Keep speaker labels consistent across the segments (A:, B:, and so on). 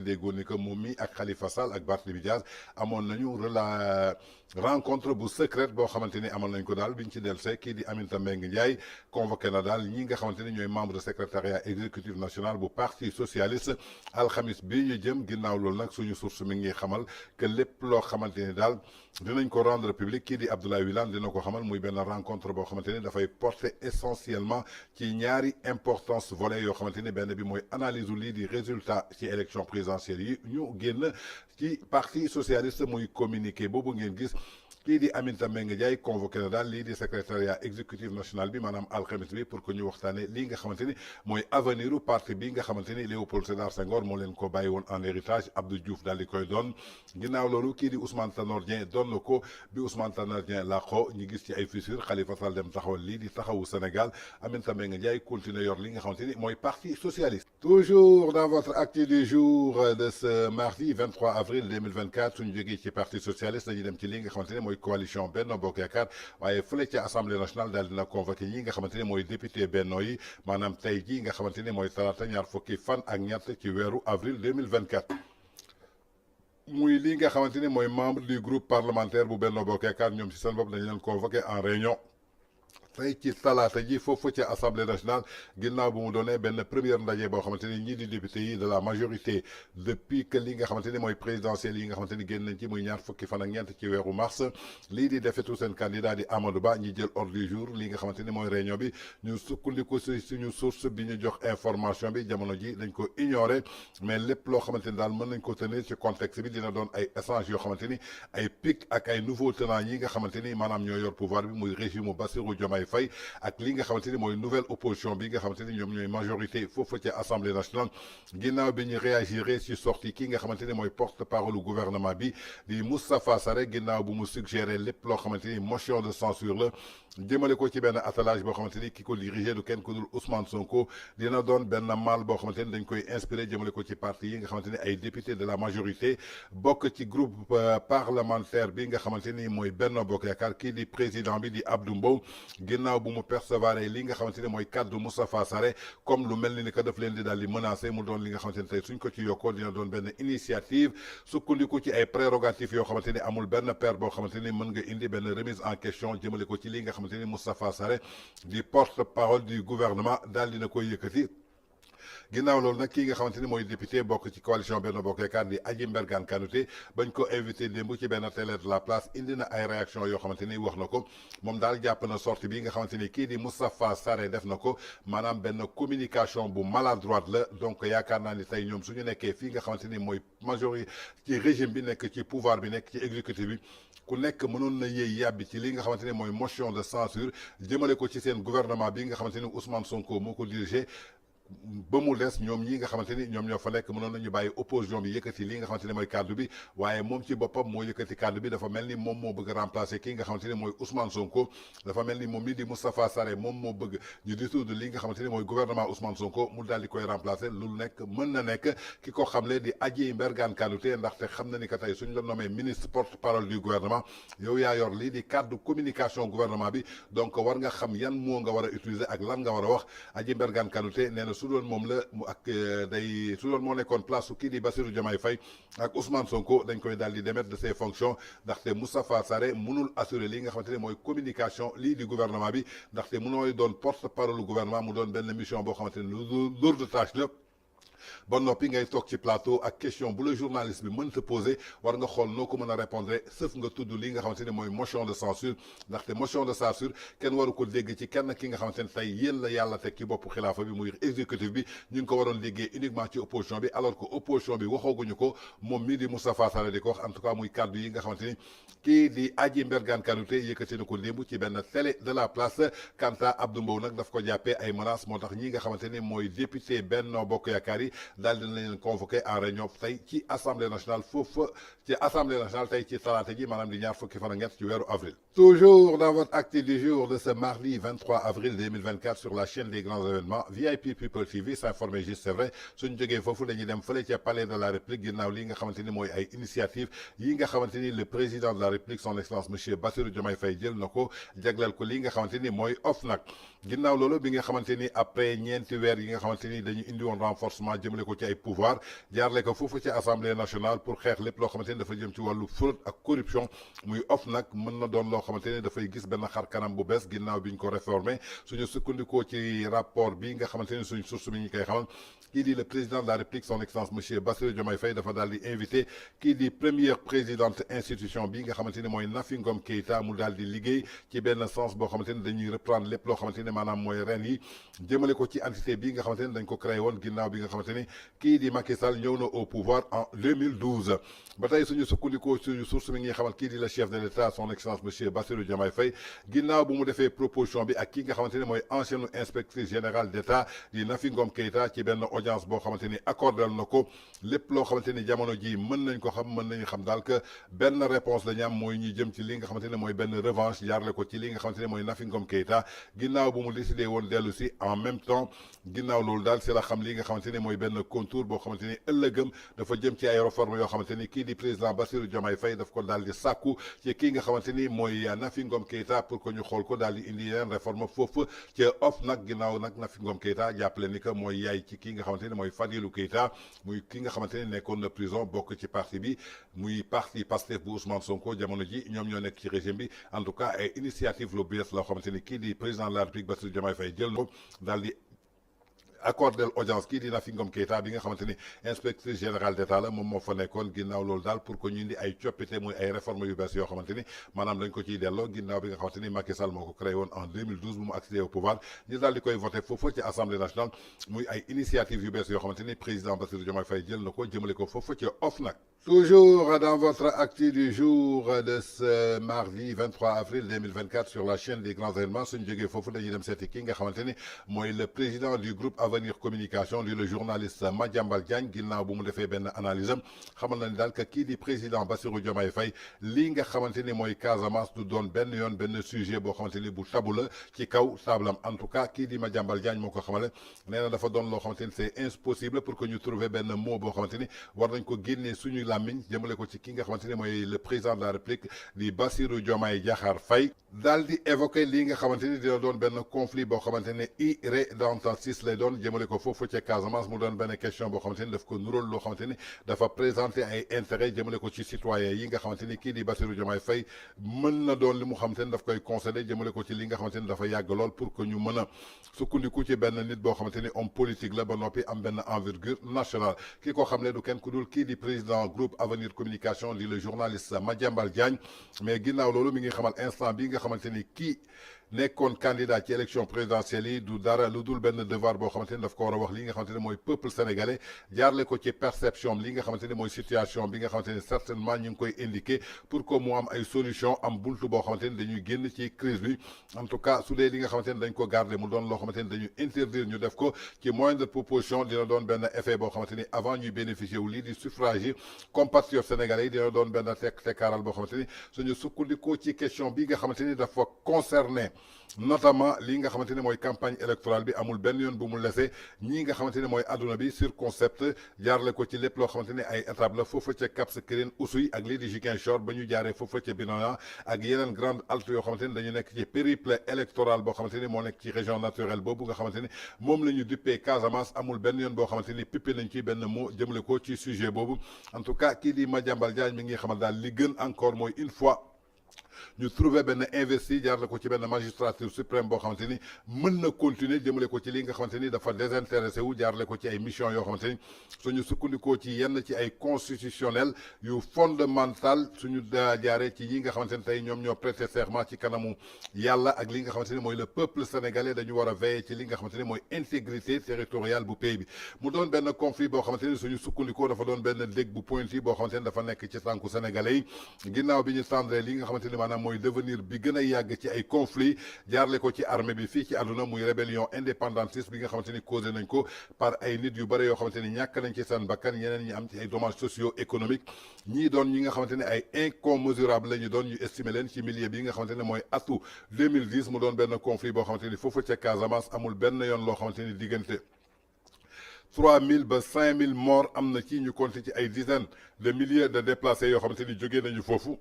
A: déggoon ni que moom mi ak Khalifa Sall ak Barthélémy Dias amoon nañu rencontre bu secrète boo xamante ni amal nañ ko daal biñ ci dellusee kii di Aminata Mbengue Ndiaye convoqué na daal ñi nga xamante ni ñooy membre de secrétariat exécutif national bu parti socialiste alxamis bi ñu jëm ginnaaw loolu nag suñu source mi ngi xamal que lépp loo xamante ni daal dinañ ko rendre public kii di Abdoulaye Wilane dina ko xamal muy benn rencontre boo xamante ni dafay porter essentiellement ci ñaari importance volet yoo xamante ni benn bi mooy analyse lii di résultat ci élection présidentielle yi ñu génn ci parti socialiste muy communiqué boobu ngeen gis kii di Aminata Mbengue Ndiaye convoqué na daal lii di secrétariat exécutif national bi maanaam alxames bi pour que ñu waxtaanee lii nga xamante ni mooy avenir u parti bi nga xamante ni Léopold Sédar Senghor moo leen ko bàyyi woon en héritage Abdou Diouf daal di koy doon ginnaaw loolu kii di Ousmane Tanor Dieng doon na ko bi Ousmane Tanor Dieng làqoo ñu gis ci ay fissures Khalifa Sall dem taxawal lii di taxawu Sénégal Aminata Mbengue Ndiaye continuer yor li nga xamante ni mooy parti socialiste. Toujours dans votre actu du jour de ce mardi 23 avril 2024 suñu jógee ci parti socialiste dañuy dem ci li nga xamante ni mooy coalition Benno Bokk Yaakaar waaye fële ci assemblée nationale daal dina convoqué ñi nga xamante ni mooy député Benno yi maanaam tey jii nga xamante ni mooy talaata ñaar fukki fan ak ñett ci weeru avril 2024. muy li nga xamante ni mooy membre du groupe parlementaire bu Benno Bokk Yaakaar ñoom ci seen bopp dañu leen convoqué en réunion. tey ci talaata ji foofu ci assemblée nationale ginnaaw bu mu doonee benn première ndaje boo xamante ni ñii di député yi de la majorité depuis que li nga xamante ni mooy présidentielle yi nga xamante ni génn nañ ci muy ñaar fukki fan ak ñeent ci weeru mars lii di defetu seen candidat di Amadou Ba ñi jël ordre du jour li nga xamante ni mooy réunion bi ñu sukkandiku si suñu source bi ñu jox information bi jamono ji dañ ko ignorer mais lépp loo xamante ni daal mën nañ ko tenir ci contexte bi dina doon ay échange yoo xamante ni ay pic ak ay nouveaux tenants yi nga xamante ni maanaam ñoo yor pouvoir bi muy régime Bassirou Diomaye Faye ak li nga xamante ni mooy nouvelle opposition bi nga xamante ni ñoom ñooy majorité foofu ci assemblée nationale ginnaaw bi ñu réagiré ci sortie ki nga xamante ni mooy porte parole du gouvernement bi di Moustapha Sarré ginnaaw bu mu suggéré lépp loo xamante ni motion de censure la jëmale ko ci benn attelage boo xamante ni ki ko dirigé du kenn ku dul Ousmane Sonko dina doon benn mal boo xamante ni dañ koy inspiré jëmale ko ci parti yi nga xamante ni ay député de la majorité bokk ci groupe parlementaire bi nga xamante ni mooy Benno Bokk Yaakaar kii di président bi di Abdou Mbow ginnaaw bu mu percevoir li nga xamante ni mooy kaddu Moustapha Sarré comme lu mel ni que daf leen di daal di menacé mu doon li nga xamante ni tey suñ ko ci yokkoo dina doon benn initiative sukkandiku ci ay prérogatives yoo xamante ni amul benn paire boo xamante ni mën nga indi benn remise en question jëmale ko ci li nga xamante ni Moustapha Sarré di porte-parole du gouvernement daal dina koy yëkkati. ginnaaw loolu nag kii nga xamante ni mooy député bokk ci coalition Benno Bokk Yaakaar di Adji Mbergane Kanouté bañ ko invité démb ci benn télé de la place indi na ay réaction yoo xamante ni wax na ko moom daal jàpp na sortie bi nga xamante ni kii di Moustapha Sarré def na ko maanaam benn communication bu maladroite la donc yaakaar naa ni tey ñoom suñu nekkee fii nga xamante ni mooy majorité ci régime bi nekk ci pouvoir bi nekk ci exécutif bi ku nekk mënoon na yéey yàbbi ci li nga xamante ni mooy motion de censure jëmale ko ci seen gouvernement bi nga xamante ni Ousmane Sonko moo ko dirigé ba mu des ñoom ñi nga xamante ni ñoom ñoo fa nekk mënoon nañu bàyyi opposition bi yëkkati li nga xamante ni mooy kaddu bi waaye moom ci boppam moo yëkkati kaddu bi dafa mel ni moom moo bëgg remplacer ki nga xamante ni mooy Ousmane Sonko dafa mel ni moom mii di Moustapha Sarré moom moo bëgg ñu dissoudre li nga xamante ni mooy gouvernement Ousmane Sonko mu daal di koy remplacer lu nekk mën na nekk ki ko xamle di Adji Mbergane Kanouté ndaxte xam na ni que tey suñ la nommé ministre porte-parole du gouvernement yow yaa yor lii di kaddu communication gouvernement bi donc war nga xam yan moo nga war a utiliser ak lan nga war a wax Adji Mbergane Kanouté nee na su doon moom la mu ak day su doon moo nekkoon place su kii di Bassirou Diomaye Faye ak Ousmane Sonko dañ koy daal di démettre de ses fonctions ndaxte Moustapha Sarré mënul assurer li nga xamante ne mooy communication lii di gouvernement bi ndaxte mënooy doon porte-parole gouvernement mu doon benn mission boo xamante ne lu lourde tâche la. ba noppi ngay toog ci plateau ak question bu la journaliste bi mën ta poser war nga xool noo ko mën a répondre sëf nga tudd li nga xamante ne mooy motion de censure ndaxte motion de censure kenn waru ko dégg ci kenn ki nga xamante ne tey yéen la yàlla teg ci boppu xilaafa bi muy exécutif bi ñu ngi ko waroon déggee uniquement ci opposition bi alors que opposition bi waxooguñu ko moom mii di Moustapha Sarré di ko wax en tout cas muy kaddu yi nga xamante ni kii di Adji Mbergane Kanouté yëkkati na ko démb ci benn télé de la place Kanta Abdou Mbow nag daf ko jàppee ay menaces moo tax ñi nga xamante ni mooy député Benno Bokk Yaakaar yi daal dina leen convoqué en réunion tey ci assemblée nationale foofu ci assemblée nationale tey ci talaata ji maanaam di ñaar fukki fan ak ñett ci weeru avril. Toujours dans votre acte du jour de ce mardi 23 avril 2024 sur la chaîne des grands événements VIP People TV s'informer juste c'est vrai suñ jógee foofu dañuy dem fële ca palais de la République ginnaaw li nga xamante ni mooy ay initiative yi nga xamante ni le président de la République son excellence monsieur Bassirou Diomaye Faye jël na ko jagleel ko li nga xamante ni mooy OFNAC ginnaaw loolu bi nga xamante ni après ñeenti weer yi nga xamante ni dañu indi woon renforcement jëmale ko ci ay pouvoir jaarle ko foofu ci assemblée nationale pour xeex lépp loo xamante ni dafa jëm ci wàllu fraude ak corruption muy nag mën na doon loo xamante ni dafay gis benn xar kanam bu bees ginnaaw bi ñu ko réformé suñu sukkandikoo ci rapport bi nga xamante ni suñu source mi ñu koy xamal kii di le président de la République son excellence monsieur Bassirou Diomaye Faye dafa daal di invité kii di première présidente institution bi nga xamante ni mooy Nafi Ngom Keïta mu daal di liggéey ci benn sens boo xamante ni dañuy reprendre lépp loo xamante ni maanaam mooy ren yi jëmale ko ci entité bi nga xamante ni dañ ko créé woon ginnaaw bi nga xamante ni kii di Macky Sall ñëw na au pouvoir en 2012 ba tey suñu sukkandikoo suñu source mi ngi xamal kii di le chef de l'État son excellence monsieur Bassirou Diomaye Faye ginnaaw bu mu defee proposition bi ak ki nga xamante ni mooy ancienne inspectrice générale d'État di Nafi Ngom Keïta ci benn audience boo xamante ni accordal na ko lépp loo xamante ni jamono ji mën nañ ko xam mën nañu xam daal que benn réponse la ñu am mooy ñuy jëm ci li nga xamante ne mooy benn revanche jaarle ko ci li nga xamante ne mooy Nafi Ngom Keïta ginnaaw bu mu décidé woon dellu si en même temps ginnaaw loolu daal si la xam li nga xamante ne mooy benn contour boo xamante ni ëllëgëm dafa jëm ci ay réformes yoo xamante ni kii di président Bassirou Diomaye Faye daf ko daal di sàkku ci kii nga xamante ni mooy Nafi Ngom Keïta pour que ñu xool ko daal di indi yeneen réforme foofu ci nag ginnaaw nag Nafi Ngom Keïta jàppale ni que mooy yaay ci kii nga xamante ni mooy Fadilou Keïta muy ki nga xamante ni nekkoon na prison bokk ci parti bi muy parti Pastef bu Ousmane Sonko jamono ji ñoom ñoo nekk ci régime bi en tout cas ay initiative lu bees loo xamante ni kii di président de la République Bassirou Diomaye Faye jël na daal di accordé audience kii di Nafi Ngom Keïta bi nga xamante ni inspectrice générale d'État la moom moo fa nekkoon ginnaaw loolu daal pour que ñu indi ay coppite muy ay réformes yu bees yoo xamante ni maanaam dañ ko ciy delloo ginnaaw bi nga xamante ni Macky Sall moo ko créé woon en 2012 bu mu accédé au pouvoir ñu daal di koy voté foofu ci assemblée nationale muy ay initiative yu bees yoo xamante ni président Bassirou Diomaye Faye jël na ko jëmale ko foofu ci nag. Toujours dans votre actu du jour de ce mardi 23 avril 2024 sur la chaîne des grands événements suñu jógee foofu dañuy dem seeti ki nga xamante ni mooy le président du groupe Avenir Communication di le journaliste Madiambal Diagne ginnaaw bu mu defee benn analyse am xamal na ni daal que kii di président Bassirou Diomaye Faye lii nga xamante ni mooy Casamance du doon benn yoon benn sujet boo xamante ni bu tabu la ci kaw tablam en tout cas kii di Madiambal Diagne moo ko xamale nee na dafa doon loo xamante ni c'est impossible pour que ñu trouver benn mot boo xamante ni war nañ ko génnee suñu làmmiñ jëmale ko ci ki nga xamante ni mooy le président de la République di Bassirou Diomaye Diakhar Faye daal di évoquer lii nga xamante ni dina doon benn conflit boo xamante ne irrédentifie lay doon jëmale ko foofu ca Casamance mu doon benn question boo xamante ni daf ko nuróol loo xamante ni dafa présenter ay intérêt jëmale ko ci citoyens yi nga xamante ni kii di Bassirou Diomaye Faye mën na doon li mu xamante ni daf koy concéder jëmale ko ci li nga xamante ni dafa yàgg lool pour que ñu mën a sukkandiku ci benn nit boo xamante ni homme politique la ba noppi am benn envergure nationale ki ko xam ne du kenn ku dul kii di président groupe Avenir Communication di le journaliste Madiambal Diagne mais ginnaaw loolu mi ngi xamal instant bi nga xamante ni kii nekkoon candidat ci élection présidentielle yi du dara lu dul benn devoir boo xamante ni daf ko war a wax li nga xamante ni mooy peuple sénégalais jaarle ko ci perception li nga xamante ni mooy situation bi nga xamante ni certainement ñu ngi koy indiqué pour que mu am ay solution am buntu boo xamante ni dañuy génn ci crise bi en tout cas su dee li nga xamante ni dañ ko garder mu doon loo xamante ni dañuy interdire ñu def ko ci moindre proposition dina doon benn effet boo xamante ni avant ñuy bénéficier wu lii di suffrage yi compatriotes sénégalais yi dina doon benn tekkaaral boo xamante ni suñu sukkandikoo ci question bi nga xamante ni dafa concerné notamment li nga xamante ni mooy campagne électorale bi amul benn yoon bu mu lese ñii nga xamante ni mooy adduna bi sur concept jaarle ko ci lépp loo xamante ni ay étape la foofa ca Cap Skirring Oussouye ak lii di Ziguinchor ba ñu jaaree foofa ca Bignona ak yeneen grande halte yoo xamante ni dañu nekk ci périple électoral boo xamante ni moo nekk ci région naturelle boobu nga xamante ni moom la ñu duppee Casamance amul benn yoon boo xamante ni pippé nañ ci benn mot jëmale ko ci sujet boobu en tout cas kii di Madiambal Diagne mi ngi xamal daal li gën encore mooy une fois ñu trouvé benn investi jaarale ko ci benn magistrature suprême boo xamante ni mën na continuer jëmale ko ci li nga xamante ni dafa désintéressé wu jaarale ko ci ay mission yoo xamante ni suñu sukkandikoo ci yenn ci ay constitutionnel yu fondamental suñu jaaree ci yi nga xamante ni tey ñoom ñoo prêter serment ci kanamu yàlla ak li nga xamante ni mooy le peuple sénégalais dañu war a veiller ci li nga xamante ni mooy intégrité territoriale bu pays bi mu doon benn conflit boo xamante ni suñu sukkandikoo dafa doon benn dég bu pointi boo xamante ni dafa nekk ci tànku sénégalais yi ginnaaw bi ñu tendre li nga xamante ni maanaam mooy devenir bi gën a yàgg ci ay conflit jaarle ko ci armée bi fii ci àdduna muy rébellion indépendantiste bi nga xamante ni causé nañ ko par ay nit yu bëri yoo xamante ni ñàkk nañ ci seen bakkan ñeneen ñi am ci ay dommages socio économiques ñii doon ñi nga xamante ne ay incommensurable la ñu doon ñu estimer leen ci milieu bi nga xamante ne mooy atu 2010 mu doon benn conflit boo xamante ni foofu ca Casamance amul benn yoon loo xamante ni diggante 3000 ba 5000 morts am na ci ñu compter ci ay dizaines de milliers de déplacés yoo xamante ni jógee nañu foofu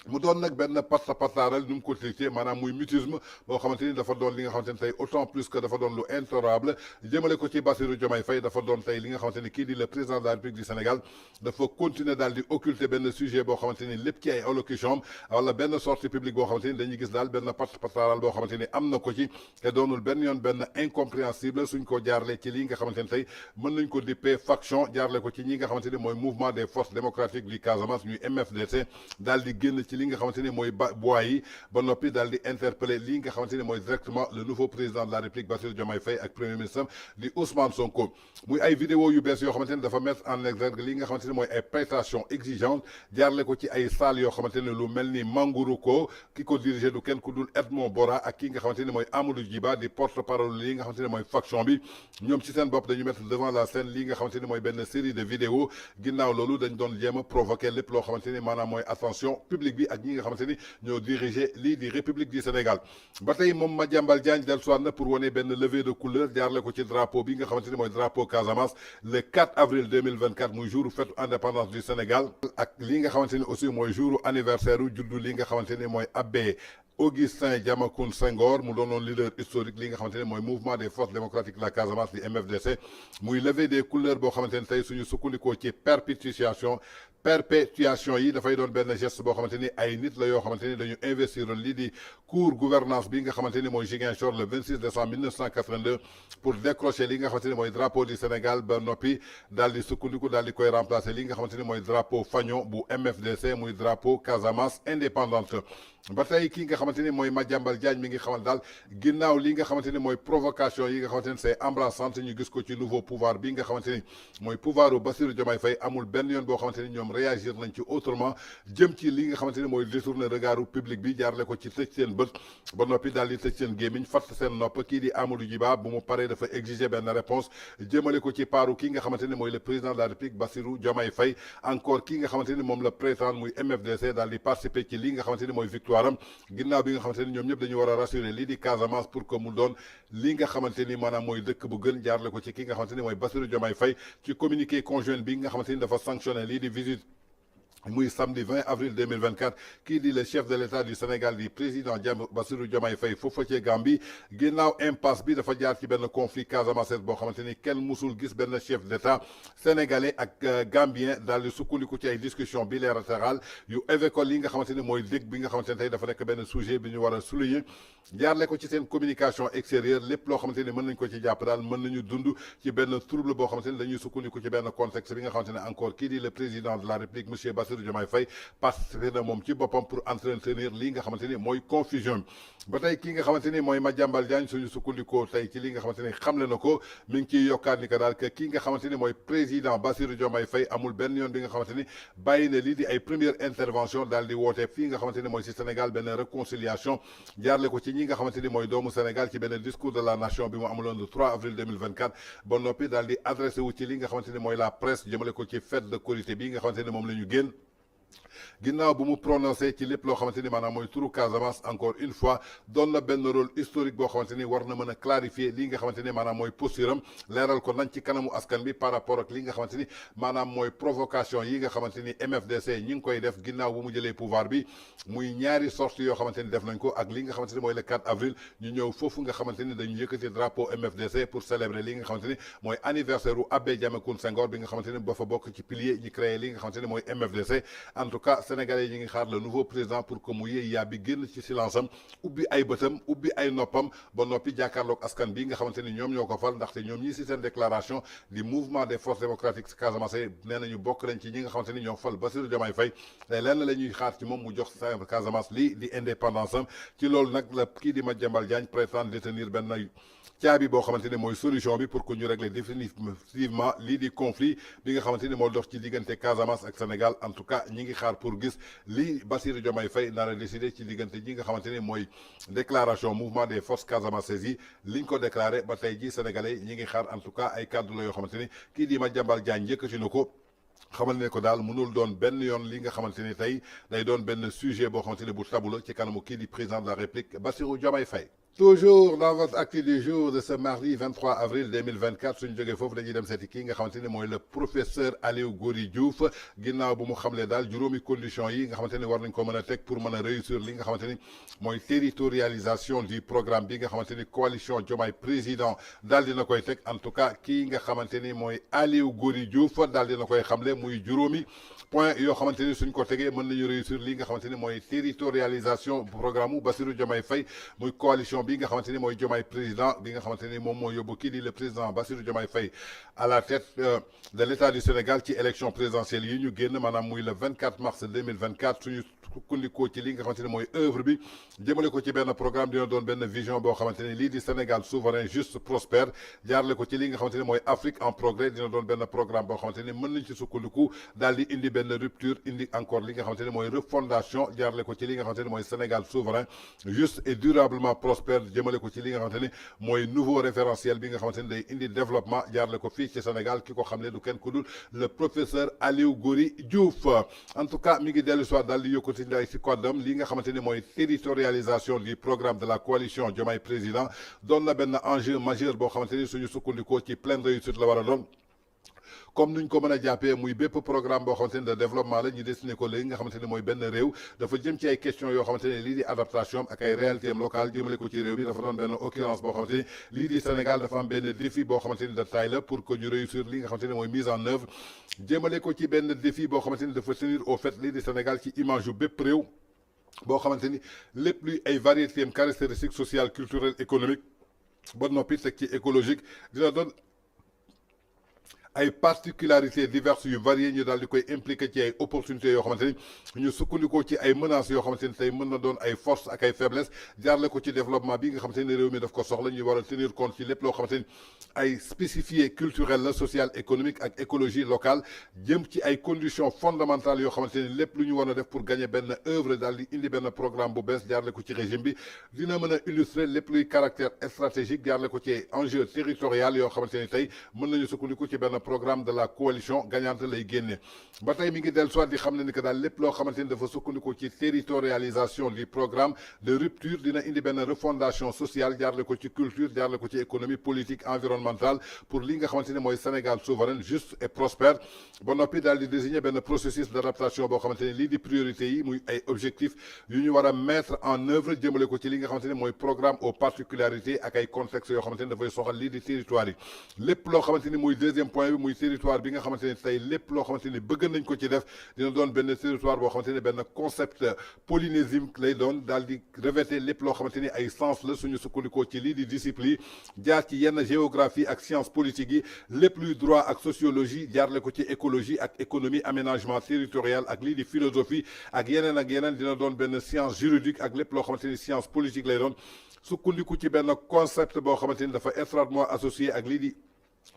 A: mu doon nag benn pataaral nu mu ko traité maanaam muy mutisme boo xamante ni dafa doon li nga xamante ni tey autant plus que dafa doon lu intolérable jëmale ko ci Bassirou Diomaye Faye dafa doon tey li nga xamante ni kii di le président de la République du Sénégal dafa continuer daal di occulter benn sujet boo xamante ni lépp ci ay allocution wala benn sortie publique boo xamante ni dañuy gis daal benn pataaral boo xamante ni am na ko ci te doonul benn yoon benn incompréhensible suñ ko jaarlee ci lii nga xamante ni tey mën nañ ko dippee faction jaarle ko ci ñi nga xamante ni mooy mouvement des forces démocratiques du Casamance ñuy MFDC daal di génn ci li nga xamante ni mooy bois yi ba noppi daal di interpeller lii nga xamante ni mooy directement le nouveau président de la République Bassirou Diomaye Faye ak premier ministre di Ousmane Sonko muy ay vidéo yu bees yoo xamante ni dafa mettre en exergue li nga xamante ni mooy ay prestations exigeantes jaarle ko ci ay salles yoo xamante ni lu mel ni Manguruko ki ko dirigé du kenn ku dul Edmond Bora ak ki nga xamante ni mooy Amadou Djiba di porte parole lii nga xamante ni mooy faction bi ñoom ci seen bopp dañu mettre devant la scène lii nga xamante ni mooy benn série de vidéos ginnaaw loolu dañ doon jéem a provoquer lépp loo xamante ni maanaam mooy attention publique bi ak ñi nga xamante ni ñoo dirigé lii di République du Sénégal ba tey moom Madiambal Diagne dellusiwaat na pour wane benn levée de couleur jaarle ko ci drapeau bi nga xamante ni mooy drapeau Casamance le 4 avril 2024 muy jour fête indépendance du Sénégal ak li nga xamante ni aussi mooy jour anniversaire u juddu li nga xamante ni mooy abbé Augustin Diamacoune Senghor mu doonoon leader historique li nga xamante ne mooy mouvement des forces démocratiques de la Casamance di MFDC muy levée des couleurs boo xamante ne tey suñu sukkandikoo ci perpétuation yi dafay doon benn geste boo xamante ni ay nit la yoo xamante ni dañu investiroon lii di cour gouvernance bi nga xamante ni mooy Ziguinchor le 26 décembre 1982 pour décrocher li nga xamante ni mooy drapeau du Sénégal ba noppi daal di sukkandiku daal di koy remplacer li nga xamante ni mooy drapeau fanion bu MFDC muy drapeau Casamance indépendante ba tey kii nga xamante ni mooy Madiambal Diagne mi ngi xamal daal ginnaaw li nga xamante ni mooy provocation yi nga xamante ni c'est embrassante ñu gis ko ci nouveau pouvoir bi nga xamante ni mooy pouvoir u Bassirou Diomaye Faye amul benn yoon boo xamante ni ñoom réagir nañ ci autrement jëm ci li nga xamante ni mooy détourner regardu public bi jaarle ko ci tëj seen bët ba noppi daal di tëj seen gémmiñ fatt seen nopp kii di Amadou Djiba bu mu paree dafa exiger benn réponse jëmale ko ci paaru kii nga xamante ni mooy le président de la République Bassirou Diomaye Faye encore kii nga xamante ni moom la prétendre muy MFDC daal di participer ci li nga xamante ni mooy victoire am ginnaaw bi nga xamante ni ñoom ñëpp dañu war a rassurer lii di Casamance pour que mu doon li nga xamante ni maanaam mooy dëkk bu gën jaarle ko ci ki nga xamante ni mooy Bassirou Diomaye Faye ci communiqué conjoint bi nga xamante ni dafa sanctionné lii di visite muy samedi 20 avril 2024 kii di le chef de l'État du Sénégal di président Bassirou Diomaye Faye foofa ci Gambie ginnaaw impasse bi dafa jaar ci benn conflit Casamance boo xamante ni kenn musul gis benn chef d'État sénégalais ak gambien daal di sukkandiku ci ay discussion bilatérale yu évoqué li nga xamante ni mooy dëgg bi nga xamante ni tey dafa nekk benn sujet bi ñu war a souligner jaarle ko ci seen communication extérieure lépp loo xamante ni mën nañ ko ci jàpp daal mën nañu dund ci benn trouble boo xamante ni dañuy sukkandiku ci benn contexte bi nga xamante ne encore kii di le président de la République monsieur Bassirou Diomaye Faye participé na moom ci boppam pour entretenir lii nga xamante ni mooy confusion ba tey kii nga xamante ni mooy Madiambal Diagne suñu sukkandikoo tey ci li nga xamante ni xamle na ko mi ngi ciy yokkaat ni que daal que kii nga xamante ni mooy président Bassirou Diomaye Faye amul benn yoon bi nga xamante ni bàyyi na lii di ay première intervention daal di woote fii nga xamante ni mooy si Sénégal benn réconciliation jaarle ko ci ñi nga xamante ni mooy doomu Sénégal ci benn discours de la nation bi mu amuloon le 3 avril 2024 ba noppi daal di adressé wu ci li nga xamante ni mooy la presse jëmale ko ci fête de Korité bi nga xamante ni moom la ñu génn ginnaaw bu mu prononcé ci lépp loo xamante ni maanaam mooy turu Casamance encore une fois doon na benn rôle historique boo xamante ni war na mën a clarifier lii nga xamante ni maanaam mooy posture am leeral ko nañ ci kanamu askan bi par rapport ak li nga xamante ni maanaam mooy provocation yi nga xamante ni MFDC ñi ngi koy def ginnaaw bu mu jëlee pouvoir bi muy ñaari sorties yoo xamante ni def nañ ko ak li nga xamante ni mooy le 4 avril ñu ñëw foofu nga xamante ni dañu yëkkati drapeau MFDC pour célébrer li nga xamante ni mooy anniversaire u Abbé Diamacoune Senghor bi nga xamante ni ba fa bokk ci pilier ñi créé li nga xamante ni mooy MFDC en tout cas sénégalais yi ngi xaar le nouveau président pour que mu yéey yaa bi génn ci silence am ubbi ay bëtam ubbi ay noppam ba noppi jàkkaarloog askan bi nga xamante ni ñoom ñoo ko fal ndaxte ñoom ñii si seen déclaration di mouvement des forces démocratiques Casamance nee nañu bokk nañ ci ñi nga xamante ni ñoo fal Bassirou Diomaye Faye tey lenn la ñuy xaar ci moom mu jox sa Casamance lii di indépendance am ci loolu nag la kii di Madiambal Diagne prétend détenir benn caabi boo xamante ni mooy solution bi pour que ñu régler définitivement lii di conflit bi nga xamante ni moo dox ci diggante Casamance ak Sénégal en tout cas ñi ngi xaar pour gis lii Bassirou Diomaye Faye nar a décidé ci diggante ñi nga xamante ni mooy déclaration mouvement des forces casamançaises yi liñ ko déclaré ba tey ji sénégalais ñi ngi xaar en tout cas ay kàddu la yoo xamante ni kii di Madiambal Diagne yëkkati na ko xamal ne ko daal mënul doon benn yoon li nga xamante ni tey day doon benn sujet boo xamante ni bu tabu la ci kanamu kii di président de la République Bassirou Diomaye Faye Toujours dans votre acte du jour de ce mardi 23 avril 2024 suñu jógee foofu dañuy dem seeti kii nga xamante ni mooy le professeur Aliou Gory Diouf ginnaaw bu mu xamle daal juróomi condition yi nga xamante ni war nañ ko mën a teg pour mën a réussir li nga xamante ni mooy territorialisation du programme bi nga xamante ni coalition Diomaye président daal dina koy teg en tout cas kii nga xamante ni mooy Aliou Gory Diouf daal dina koy xamle muy juróomi point yoo xamante ni suñ ko tegee mën nañu réussir li nga xamante ni mooy territorialisation programme u Bassirou Diomaye Faye muy coalition bi nga xamante ni mooy Diomaye président bi nga xamante ni moom moo yóbbu kii di le président Bassirou Diomaye Faye à la tête de l'État du Sénégal ci élection présidentielle yi ñu génn maanaam muy le 24 mars 2024 suñu sukkandikoo ci li nga xamante ni mooy œuvre bi jëmale ko ci benn programme dina doon benn vision boo xamante ni lii di Sénégal souverain juste prospère jaarale ko ci li nga xamante ni mooy Afrique en progrès dina doon benn programme boo xamante ni mën nañ ci sukkandiku daal di indi benn rupture indi encore li nga xamante ni mooy refondation jaarale ko ci li nga xamante ni mooy Sénégal souverain juste et durablement prospère jëmale ko ci li nga xamante ni mooy nouveau référentiel bi nga xamante ni day indi développement jaarale ko fii ci Sénégal ki ko xam ne du kenn ku dul le professeur Aliou Gory Diouf en tout cas mi ngi dellu soit daal di yokkati nday si koddam li nga xamante ni mooy territorialisation du programme de la coalition Diomaye président doon na benn enjeu majeur boo xamante ni suñu sukkandikoo ci pleine réussite la war a doon comme nuñ ko mën a jàppee muy bépp programme boo xamante ni de développement la ñu destiné ko léegi nga xamante ni mooy benn réew dafa jëm ci ay questions yoo xamante ni lii di adaptation ak ay réalités locales jëmale ko ci réew bi dafa doon benn occurrence boo xamante ni lii di Sénégal dafa am benn défi boo xamante ni de taille la pour que ñu réussir li nga xamante ni mooy mise en œuvre jëmale ko ci benn défi boo xamante ni dafa tenir au fait lii di Sénégal ci image yu bépp réew boo xamante ni lépp luy ay variétés caractéristiques sociales culturelles économiques ba noppi teg ci écologique dina doon ay particularités diverses yu variées ñu daal di koy impliqué ci ay opportunités yoo xamante ni ñu sukkandikoo ci ay menaces yoo xamante ni tey mën na doon ay forces ak ay faiblesses jaarle ko ci développement bi nga xamante ni réew mi daf ko soxla ñu war a tenir compte ci lépp loo xamante ni ay spécifié culturel la social économique ak écologie locale jëm ci ay conditions fondamentales yoo xamante ni lépp lu ñu war a def pour gagner benn œuvre daal di indi benn programme bu bees jaarle ko ci régime bi dina mën a illustrer lépp luy caractère stratégique jaarle ko ci enjeu territorial yoo xamante ni tey mën nañu sukkandiku ci benn programme de la coalition gagnante lay génne ba tey mi ngi dellu soit di xam ne ni que daal lépp loo xamante ni dafa sukkandiku ci territorialisation du programme de rupture dina indi benn refondation sociale jaarle ko ci culture jaarle ko ci économie politique environnementale pour li nga xamante ni mooy Sénégal souverain juste et prospère ba noppi daal di désigner benn processus d'adaptation boo xamante ni lii di priorité yi muy ay objectifs yu ñu war a mettre en œuvre jëmale ko ci li nga xamante ni mooy programme aux particularités ak ay contextes yoo xamante ni dafay soxal lii di territoire yi lépp loo xamante ni muy deuxième point bi muy territoire bi nga xamante ni tey lépp loo xamante ni bëgg nañ ko ci def dina doon benn territoire boo xamante ni benn concept polynésique lay doon daal di revêter lépp loo xamante ni ay sens la suñu sukkandikoo ci lii di discipline jaar ci yenn géographie ak science politique yi lépp luy droit ak sociologie jaarle ko ci écologie ak économie aménagement territorial ak lii di philosophie ak yeneen dina doon benn science juridique ak lépp loo xamante ni science politique lay doon sukkandiku ci benn concept boo xamante ni dafa étroitement associé ak lii di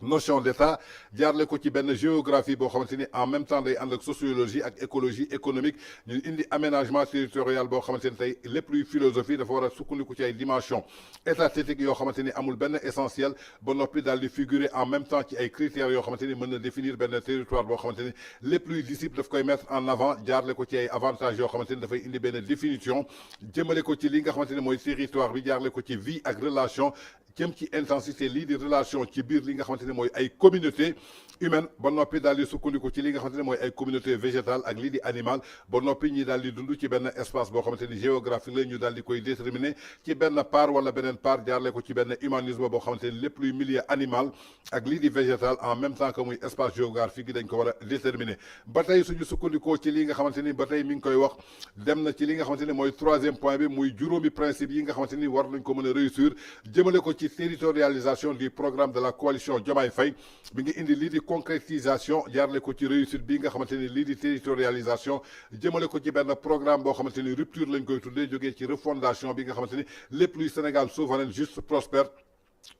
A: notion d'état jaarle ko ci benn géographie boo xamante ni en même temps day ànd ak sociologie ak écologie économique ñu indi aménagement territorial boo xamante ni tey lépp luy philosophie dafa war a sukkandiku ci ay dimension étatique yoo xamante ni amul benn essentiel ba noppi daal di figurer en même temps ci ay critères yoo xamante ni mën na définir benn territoire boo xamante ni lépp luy disciple daf koy mettre en avant jaarle ko ci ay avantages yoo xamante ni dafay indi benn définition jëmale ko ci li nga xamante ni mooy territoire bi jaarle ko ci vie ak relation jëm ci intensité lii di relation ci biir li nga xamante ni mooy ay communauté humaine ba noppi daal di sukkandiku ci li nga xamante ni mooy ay communauté végétale ak lii di animal ba noppi ñi daal di dund ci benn espace boo xamante ni géographique la ñu daal di koy déterminer ci benn part wala beneen part jaarle ko ci benn humanisme boo xamante ni lépp luy milieu animal ak lii di végétal en même temps que muy espace géographique yi dañ ko war a déterminer ba tey suñu sukkandikoo ci li nga xamante ni ba tey mi ngi koy wax dem na ci li nga xamante ni mooy troisième point bi muy juróomi principe yi nga xamante ni war nañ ko mën a réussir jëmale ko ci territorialisation du programme de la coalition Diomaye Faye bi ngi indi lii di concrétisation jaarle ko ci réussite bi nga xamante ni lii di territorialisation jëmale ko ci benn programme boo xamante ni rupture lañ koy tuddee jógee ci refondation bi nga xamante ni lépp luy Sénégal souverain juste prospère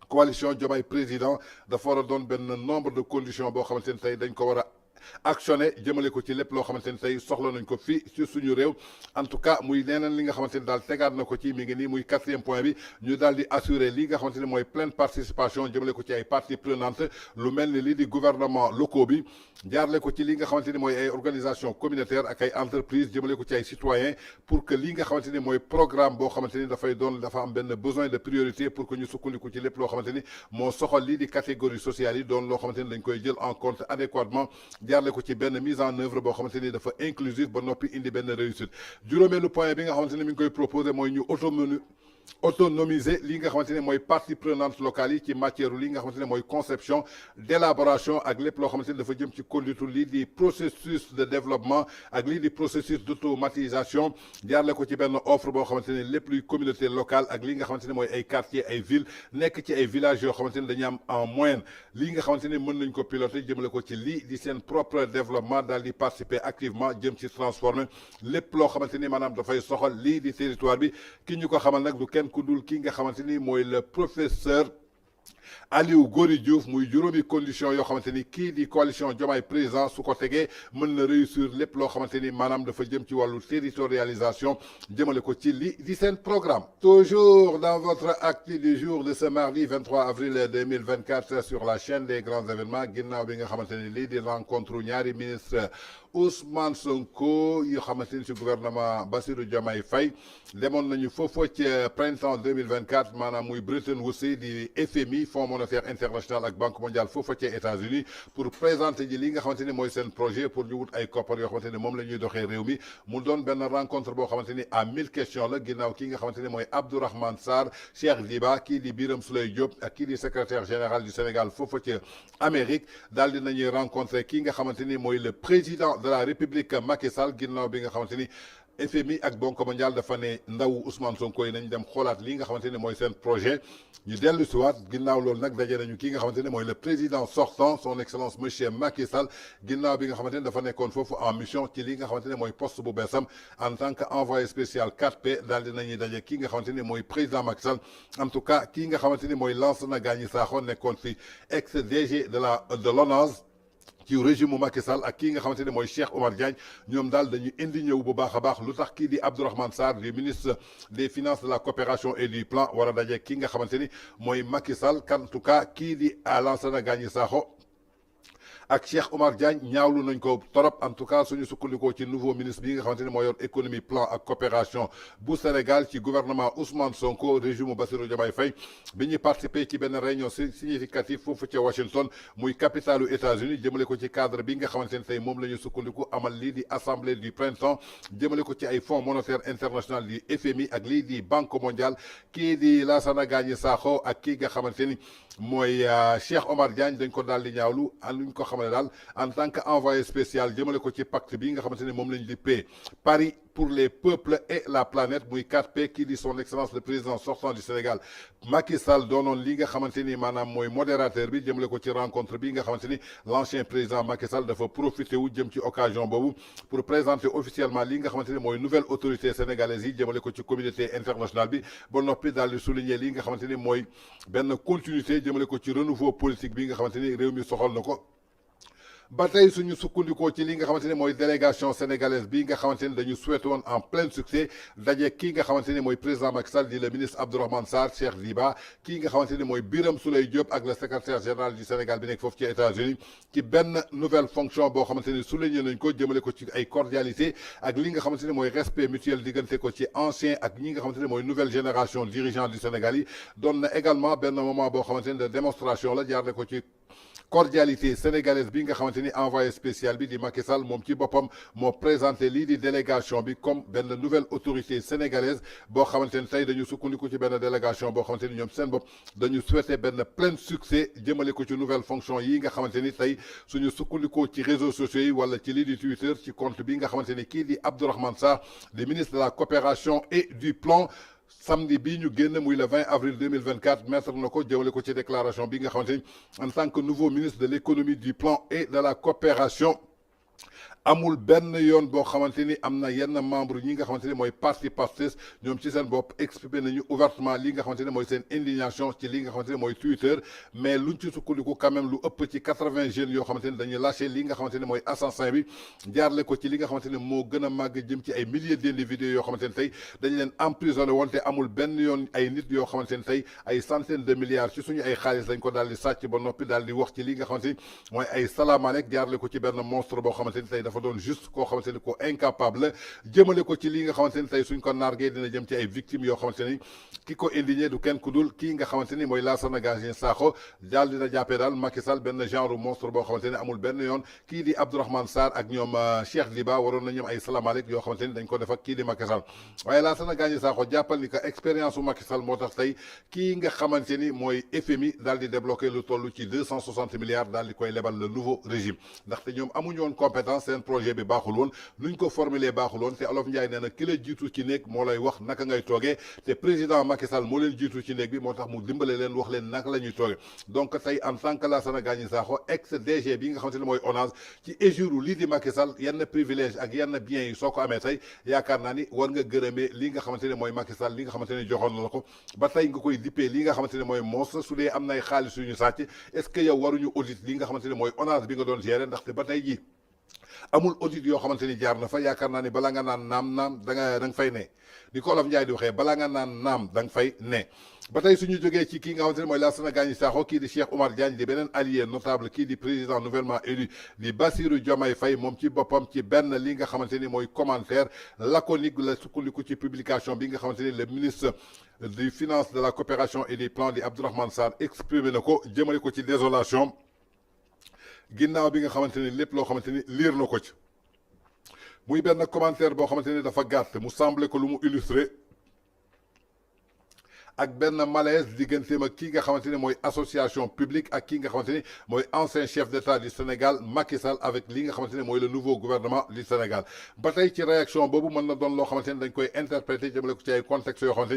A: coalition Diomaye président dafa war a doon benn nombre de conditions boo xamante ni tey dañ ko war a actionné jëmale ko ci lépp loo xamante ni tey soxla nañ ko fii ci suñu réew en tout cas muy leneen li nga xamante ni daal tegaat na ko ci mi ngi nii muy 4e point bi ñu daal di assurer li nga xamante ni mooy pleine participation jëmale ko ci ay parties prenantes lu mel ni lii di gouvernement locaux bi jaarle ko ci li nga xamante ni mooy ay organisation communautaire ak ay entreprises jëmale ko ci ay citoyens pour que li nga xamante ni mooy programme boo xamante ni dafay doon dafa am benn besoin de priorité pour que ñu sukkandiku ci lépp loo xamante ni moo soxal lii di catégorie sociale yi doon loo xamante ni dañ koy jël en compte adéquatement jaarle ko ci benn mise en œuvre boo xamante ni dafa inclusif ba noppi indi benn réussite juróomeelu point bi nga xamante ni mi ngi koy proposé mooy ñu autonomiser li nga xamante ne mooy parties prenantes locales yi ci matière li nga xamante ne mooy conception d'élaboration ak lépp loo xamante ne dafa jëm ci conduite lii di processus de développement ak lii di processus d'automatisation jaarle ko ci benn offre boo xamante ne lépp luy communauté locale ak li nga xamante ne mooy ay quartiers ay villes nekk ci ay villages yoo xamante ne dañuy am en moyenne li nga xamante ne mën nañ ko piloter jëmale ko ci lii di seen propre développement daal di participer activement jëm ci transformer lépp loo xamante ni maanaam dafay soxal lii di territoire bi ki ñu ko xamal nag du kenn ku dul ki nga xamante ni mooy le professeur Aliou Gory Diouf muy juróomi condition yoo xamante ni kii di coalition Diomaye président su ko tegee mën na réussir lépp loo xamante ni maanaam dafa jëm ci wàllu territorialisation jëmale ko ci li di seen programme. Toujours dans votre acte du jour de ce mardi 23 avril 2024 sur la chaîne des grands événements ginnaaw bi nga xamante ni lii di rencontre ñaari ministre Ousmane Sonko yoo xamante ni ci gouvernement Bassirou Diomaye Faye demoon nañu foofu ci printemps 2024 maanaam muy Bretton Woods di FMI Fonds monétaire international ak Banque mondiale foofu ci États-Unis pour présenter ji li nga xamante ni mooy seen projet pour ñu wut ay koppar yoo xamante ni moom la ñuy doxee réew mi mu doon benn rencontre boo xamante ni à 1000 questions la ginnaaw kii nga xamante ni mooy Abdourahmane Sarr Cheikh Diba kii di Birame Souleye Diop ak kii di secrétaire général du Sénégal foofu ci Amérique daal di nañuy rencontrer kii nga xamante ni mooy le président de la République Macky Sall ginnaaw bi nga xamante ni FMI ak Banque mondiale dafa ne ndaw Ousmane Sonko yi nañ dem xoolaat li nga xamante ne mooy seen projet ñu dellu si waat ginnaaw loolu nag daje nañu kii nga xamante ne mooy le président sortant son excellence monsieur Macky Sall ginnaaw bi nga xamante ne dafa nekkoon foofu en mission ci li nga xamante ne mooy poste bu beesam en tant que envoyé spécial 4P daal di nañuy daje kii nga xamante ne mooy président Macky Sall en tout cas kii nga xamante ni mooy Lansana Gagny Sakho nekkoon fi ex DG de l'ONAS ci régime mu Macky Sall ak kii nga xamante ne mooy Cheikh Oumar Diagne ñoom daal dañu indi ñëw bu baax a baax lu tax kii di Abdourahmane Sarr du ministre des finances de la coopération et du plan war a daje kii nga xamante ni mooy Macky Sall en tout cas kii di Lansana Gagny Sakho ak Cheikh Oumar Diagne ñaawlu nañ ko torop en tout cas suñu sukkandikoo ci nouveau ministre bi nga xamante ni moo yor économie plan ak coopération bu Sénégal ci gouvernement Ousmane Sonko régime Bassirou Diomaye Faye bi ñuy participer ci benn réunion significative foofu ca Washington muy capitalu États-Unis jëmale ko ci cadre bi nga xamante ne tey moom la ñu sukkandiku amal lii di assemblée du printemps jëmale ko ci ay fonds monétaire international di FMI ak lii di banque mondiale kii di Lansana Gagny Sakho ak kii nga xamante ni mooy Cheikh Oumar Diagne dañ ko daal di ñaawlu luñ ko xamale daal en tant que envoyé spécial jëmale ko ci pacte bi nga xamante ne moom lañ di paix Paris pour les peuples et la planète muy 4P kii di son excellence le président sortant du Sénégal Macky Sall doonoon li nga xamante ni maanaam mooy modérateur bi jëmale ko ci rencontre bi nga xamante ni l'ancien président Macky Sall dafa profité wu jëm ci occasion boobu pour présenter officiellement li nga xamante ni mooy nouvelle autorité sénégalaise yi jëmale ko ci communauté internationale bi ba noppi daal di souligner li nga xamante ni mooy benn continuité jëmale ko ci renouveau politique bi nga xamante ni réew mi soxal na ko. ba tey suñu sukkandikoo ci li nga xamante ne mooy délégation sénégalaise bi nga xamante ne dañu souhaité woon en plein succès daje kii nga xamante ne mooy président Macky Sall di le ministre Abdourahmane Sarr Cheikh Diba kii nga xamante ne mooy Birame Souleye Diop ak le secrétaire général du Sénégal bi nekk foofu ci États-Unis ci benn nouvelle fonction boo xamante ne souligné nañ ko jëmale ko ci ay cordialité ak li nga xamante ne mooy respect mutuel diggante ko ci ancien ak ñi nga xamante ne mooy nouvelle génération dirigeant du Sénégal yi doon na également benn moment boo xamante ne de démonstration la jaarle ko ci cordialité sénégalaise bi nga xamante ni envoyé spécial bi di Macky Sall moom ci boppam moo présenté lii di délégation bi comme benn nouvelle autorité sénégalaise boo xamante ni tey dañu sukkandiku ci benn délégation boo xamante ni ñoom seen bopp dañu souhaité benn plein succès jëmale ko ci nouvelle fonction yi nga xamante ni tey suñu sukkandikoo ci réseaux sociaux yi wala ci lii di Twitter ci compte bi nga xamante ni kii di Abdourahmane Sarr di ministre de la coopération et du plan samedi bii ñu génn muy le 20 avril 2024 mettre na ko jëmale ko ci déclaration bi nga xamante ni en tant que nouveau ministre de l'économie du plan et de la coopération amul benn yoon boo xamante ni am na yenn membre ñi nga xamante ni mooy parti Pastef ñoom ci seen bopp exprimé nañu ouvertement li nga xamante ni mooy seen indignation ci li nga xamante ni mooy Twitter mais luñ ci sukkandiku quand même lu ëpp ci 80 jeunes yoo xamante ni dañuy lâché li nga xamante ni mooy assassin bi jaarle ko ci li nga xamante ni moo gën a màgg jëm ci ay milliers d'individus yoo xamante ni tey dañ leen emprisonné woon te amul benn yoon ay nit yoo xamante ni tey ay centaines de milliards ci suñu ay xaalis dañ ko daal di sàcc ba noppi daal di wax ci li nga xamante ni mooy ay salaamaalek jaarle ko ci benn monstre boo xamante ni tey dafa doon juste koo xamante ni ko incapable jëmale ko ci li nga xamante ni tey suñ ko nargee dina jëm ci ay victimes yoo xamante ni ki ko indigné du kenn ku dul kii nga xamante ni mooy Lassana Gagné Sakho daal dina jàppee daal Macky Sall benn genre monstre boo xamante ni amul benn yoon kii di Abdourahmane Sarr ak ñoom Cheikh Diba waroon na ñoom ay salaamaalek yoo xamante ni dañ ko def ak kii di Macky Sall waaye Lassana Gagné Sakho jàppal ni que expérience u Macky Sall moo tax tey kii nga xamante ni mooy FMI daal di débloqué lu toll ci 260 milliards daal di koy lebal le nouveau régime ndaxte ñoom amuñu woon compétence seen projet bi baaxul woon nuñ ko formuler baaxul woon te Olof Ndiaye nee na ki la jiitu ci néeg moo lay wax naka ngay toogee te président Macky Sall moo leen jiitu ci néeg bi moo tax mu dimbale leen wax leen naka la ñuy toogee donc tey en tant que Lassana Gagné Sakho ex DG bi nga xamante ni mooy ONAS ci éguru lii di Macky Sall yenn privilège ak yenn biens yi soo ko amee tey yaakaar naa ni war nga gërëmee li nga xamante ni mooy Macky Sall li nga xamante ni joxoon na la ko ba tey nga koy dippee li nga xamante ni mooy monstre su dee am nay xaalis yu ñu sàcc est-ce que yow waruñu audit li nga xamante ni mooy ONAS bi nga doon gérer ndaxte ba tey jii amul audit yoo xamante ni jaar na fa yaakaar naa ni balaa nga naan naam da nga fay ne ni ko Olof Ndiaye di waxee balaa nga naan naam da nga fay ne ba tey suñu jógee ci kii nga xamante ni mooy Lassana Gagné Sakho kii di Cheikh Oumar Diagne di beneen allié notable kii di président nouvellement élu di Bassirou Diomaye Faye moom ci boppam ci benn li nga xamante ni mooy commentaire laconique la sukkandiku ci publication bi nga xamante ni le ministre des finances de la coopération et des plans di Abdourahmane Sarr exprimé na ko jëmale ko ci désolation ginnaaw bi nga xamante ni lépp loo xamante ni liir na ko ci muy benn commentaire boo xamante ni dafa gàtt mu semblé ko lu mu illustré ak benn malaise digganteem ak kii nga xamante ni mooy association publique ak kii nga xamante ni mooy ancien chef d'État du Sénégal Macky Sall avec li nga xamante ni mooy le nouveau gouvernement du Sénégal ba tey ci réaction boobu mën na doon loo xamante ni dañ koy interpréter jëmale ko ci ay contexte yoo xamante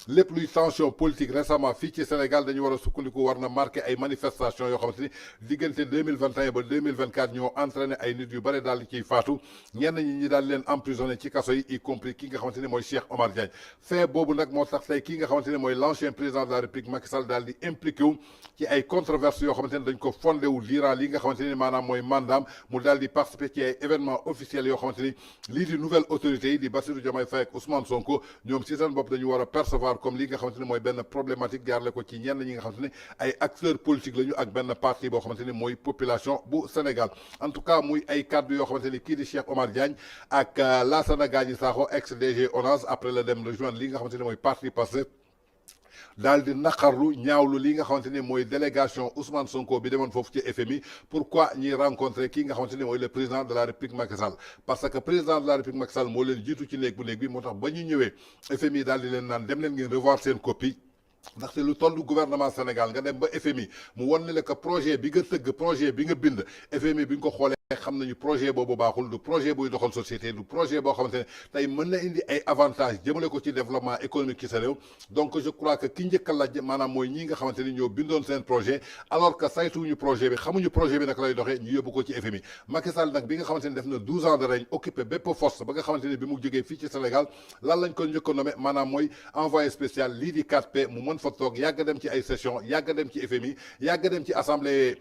A: ni lépp luy tension politique récemment fii ci Sénégal dañu war a sukkandiku war na marqué ay manifestations yoo xamante ni diggante 2021 ba 2024 ñoo entraîné ay nit yu bëri daal di ciy faatu ñenn ñi daal leen emprisonné ci kaso yi y compris ki nga xamante ni mooy Cheikh Oumar Diagne fait boobu nag moo tax tey kii nga xamante ni mooy l'ancien président de la République Macky Sall daal di impliqué wu ci ay controverses yoo xamante ni dañ ko fondé wu durant li nga xamante ni maanaam mooy mandaam mu daal di participer ci ay événements officiels yoo xamante ni lii di nouvelle autorité yi di Bassirou Diomaye Faye ak Ousmane Sonko ñoom ci seen bopp dañu war a percevoir comme li nga xamante ni mooy benn problématique jaarle ko ci ñenn ñi nga xamante ni ay acteurs politiques lañu ak benn parti boo xamante ni mooy population bu Sénégal en tout cas muy ay kaddu yoo xamante ni kii di Cheikh Oumar Diagne ak Lassana Gagné Sakho ex DG ONAS après la dem rejoindre li nga xamante ni mooy parti Pastef daal di naqarlu ñaawlu li nga xamante ni mooy délégation Ousmane Sonko bi demoon foofu ci FMI pourquoi ñuy rencontrer kii nga xamante ni mooy le président de la République Macky Sall parce que président de la République Macky Sall moo leen jiitu ci néeg bu néeg bi moo tax ba ñu ñëwee FMI daal di leen naan dem leen ngeen revoir seen copie ndaxte lu toll gouvernement Sénégal nga dem ba FMI mu won ne la que projet bi nga tëgg projet bi nga bind FMI bi nga ko xoolee xam nañu projet boobu baaxul du projet buy doxal société du projet boo xamante ne tey mën na indi ay avantages jëmale ko ci développement économique ci sa réew donc je crois que ki njëkk a laaj maanaam mooy ñii nga xamante ni ñoo bindoon seen projet alors que saytuwuñu projet bi xamuñu projet bi nag lay doxee ñu yóbbu ko ci FMI Macky Sall nag bi nga xamante ni def na 12 ans de règne occupé bépp force ba nga xamante ni bi mu jógee fii ci Sénégal lan lañ ko njëkk a nommé maanaam mooy envoyé spécial lii di 4P mu mën fa toog yàgg dem ci ay session yàgg dem ci FMI yàgg dem ci assemblée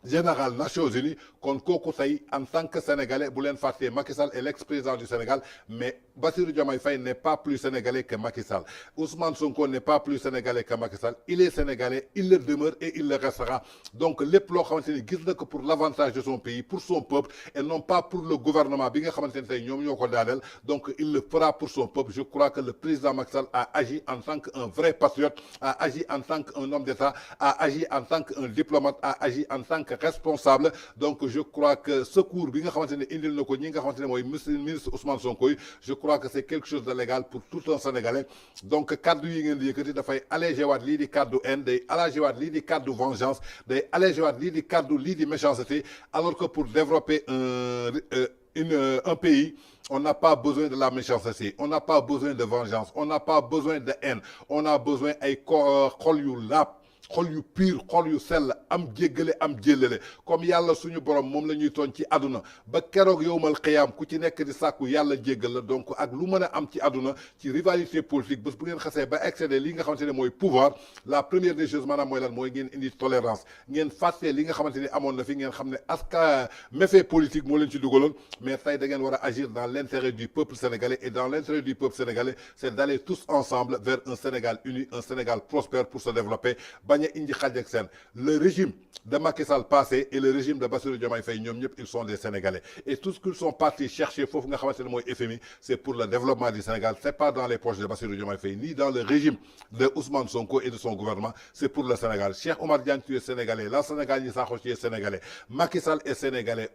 A: général Nations Unies kon kooku tey en tant que sénégalais bu leen fàttee Macky Sall est l'ex-président du Sénégal mais Bassirou Diomaye Faye n'est pas plus sénégalais que Macky Sall Ousmane Sonko n'est pas plus sénégalais que Macky Sall il est sénégalais il le demeure et il le restera donc lépp loo xamante ni gis na ko pour l'avantage de son pays pour son peuple et non pas pour le gouvernement bi nga xamante ni tey ñoom ñoo ko daaneel donc il le fera pour son peuple je crois que le président Macky Sall a agi en tant qu'un vrai patriote a agi en tant qu'un homme d'État a agi en tant qu'un diplomate a agi en tant que responsable donc je crois que secours bi nga xamante ne indil na ko ñi nga xamante ne mooy ministre Ousmane Sonko yi je crois que c'est quelque chose de légal pour tout un Sénégalais donc kaddu yi ngeen di yëkkati dafay allégé waat lii di kaddu haine day allégé waat lii di kaddu vengeance day allégé waat lii di kaddu lii di méchanceté alors que pour développer un pays on n'a pas besoin de la méchanceté on n'a pas besoin de vengeance on n'a pas besoin de haine on a besoin ay xol yu laab xol yu pur xol yu sell am jéggale am jéllale comme yàlla suñu borom moom la ñuy tooñ ci àdduna ba keroog yowmal xiyaam ku ci nekk di sàkku yàlla jéggal la donc ak lu mën a am ci àdduna ci rivalité politique bés bu ngeen xasee ba excédé li nga xamante ne mooy pouvoir la première des choses maanaam mooy lan mooy ngeen indi tolérance ngeen fàtte li nga xamante ni amoon na fi ngeen xam ne aska méfait politique moo leen ci dugaloon mais tey da ngeen war a agir dans l'intérêt du peuple sénégalais et dans l'intérêt du peuple sénégalais c'est d'aller tous ensemble vers un Sénégal uni un Sénégal prospère pour se développer bañ a indi xaj ak seen le régime de Macky Sall passé et le régime de Bassirou Diomaye Faye ñoom ñëpp ils sont des Sénégalais et tout ce qu'ils sont partis chercher foofu nga xamante ne mooy FMI c'est pour le développement du Sénégal c'est pas dans les poches de Bassirou Diomaye Faye ni dans le régime de Ousmane Sonko et de son gouvernement c'est pour le Sénégal Cheikh Oumar Diagne tu es Sénégalais la Sénégal Issakho est Sénégalais Macky Sall est Sénégalais